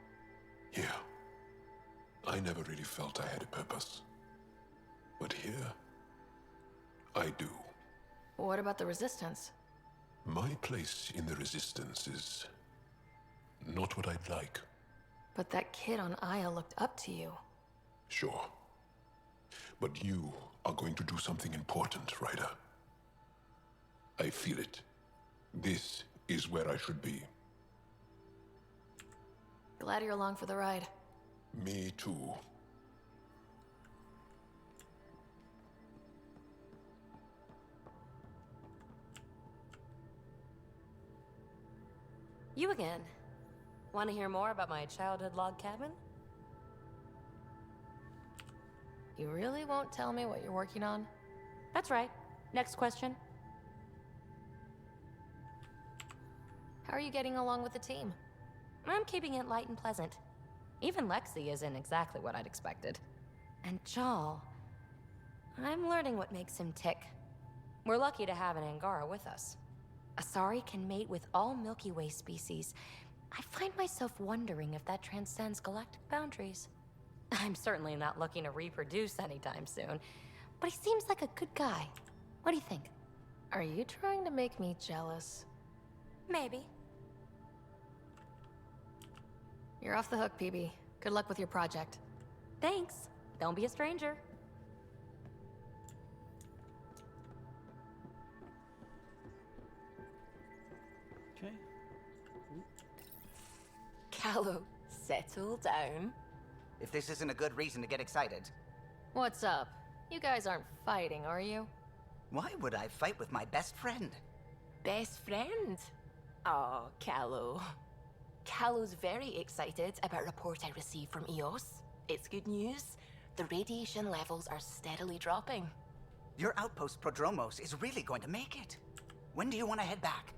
Yeah. I never really felt I had a purpose. But here, I do. What about the Resistance? My place in the Resistance is not what I'd like. But that kid on Aya looked up to you. Sure. But you are going to do something important, Ryder. I feel it. This is where I should be. Glad you're along for the ride. Me too. You again. Want to hear more about my childhood log cabin? You really won't tell me what you're working on? That's right. Next question. How are you getting along with the team? I'm keeping it light and pleasant. Even Lexi isn't exactly what I'd expected. And Jal, I'm learning what makes him tick. We're lucky to have an Angara with us. Asari can mate with all Milky Way species. I find myself wondering if that transcends galactic boundaries. I'm certainly not looking to reproduce anytime soon, but he seems like a good guy. What do you think? Are you trying to make me jealous? Maybe. You're off the hook, PB. Good luck with your project. Thanks. Don't be a stranger. Okay. Callow, settle down. If this isn't a good reason to get excited. What's up? You guys aren't fighting, are you? Why would I fight with my best friend? Best friend? Oh, Callow. Callow's very excited about a report I received from EOS. It's good news. The radiation levels are steadily dropping. Your outpost Prodromos is really going to make it. When do you want to head back?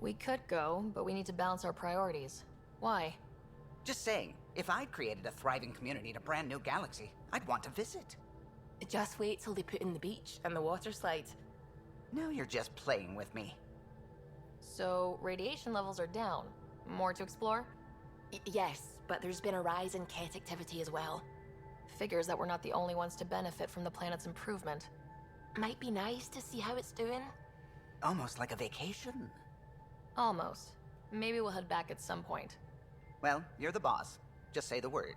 We could go, but we need to balance our priorities. Why? Just saying, if I'd created a thriving community in a brand new galaxy, I'd want to visit. Just wait till they put in the beach and the water slide. Now you're just playing with me. So, radiation levels are down. More to explore? Yes, but there's been a rise in Ket activity as well. Figures that we're not the only ones to benefit from the planet's improvement. Might be nice to see how it's doing. Almost like a vacation. Almost. Maybe we'll head back at some point. Well, you're the boss. Just say the word.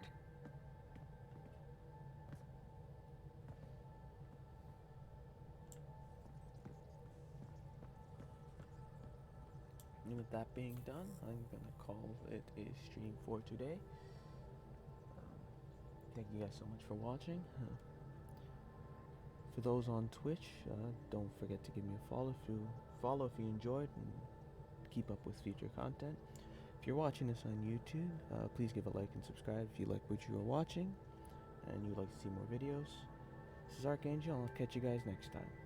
with that being done, I'm gonna call it a stream for today. Thank you guys so much for watching. For those on Twitch, don't forget to give me a follow if you enjoyed and keep up with future content. If you're watching this on YouTube, please give a like and subscribe if you like what you are watching and you'd like to see more videos. This is Archangel, and I'll catch you guys next time.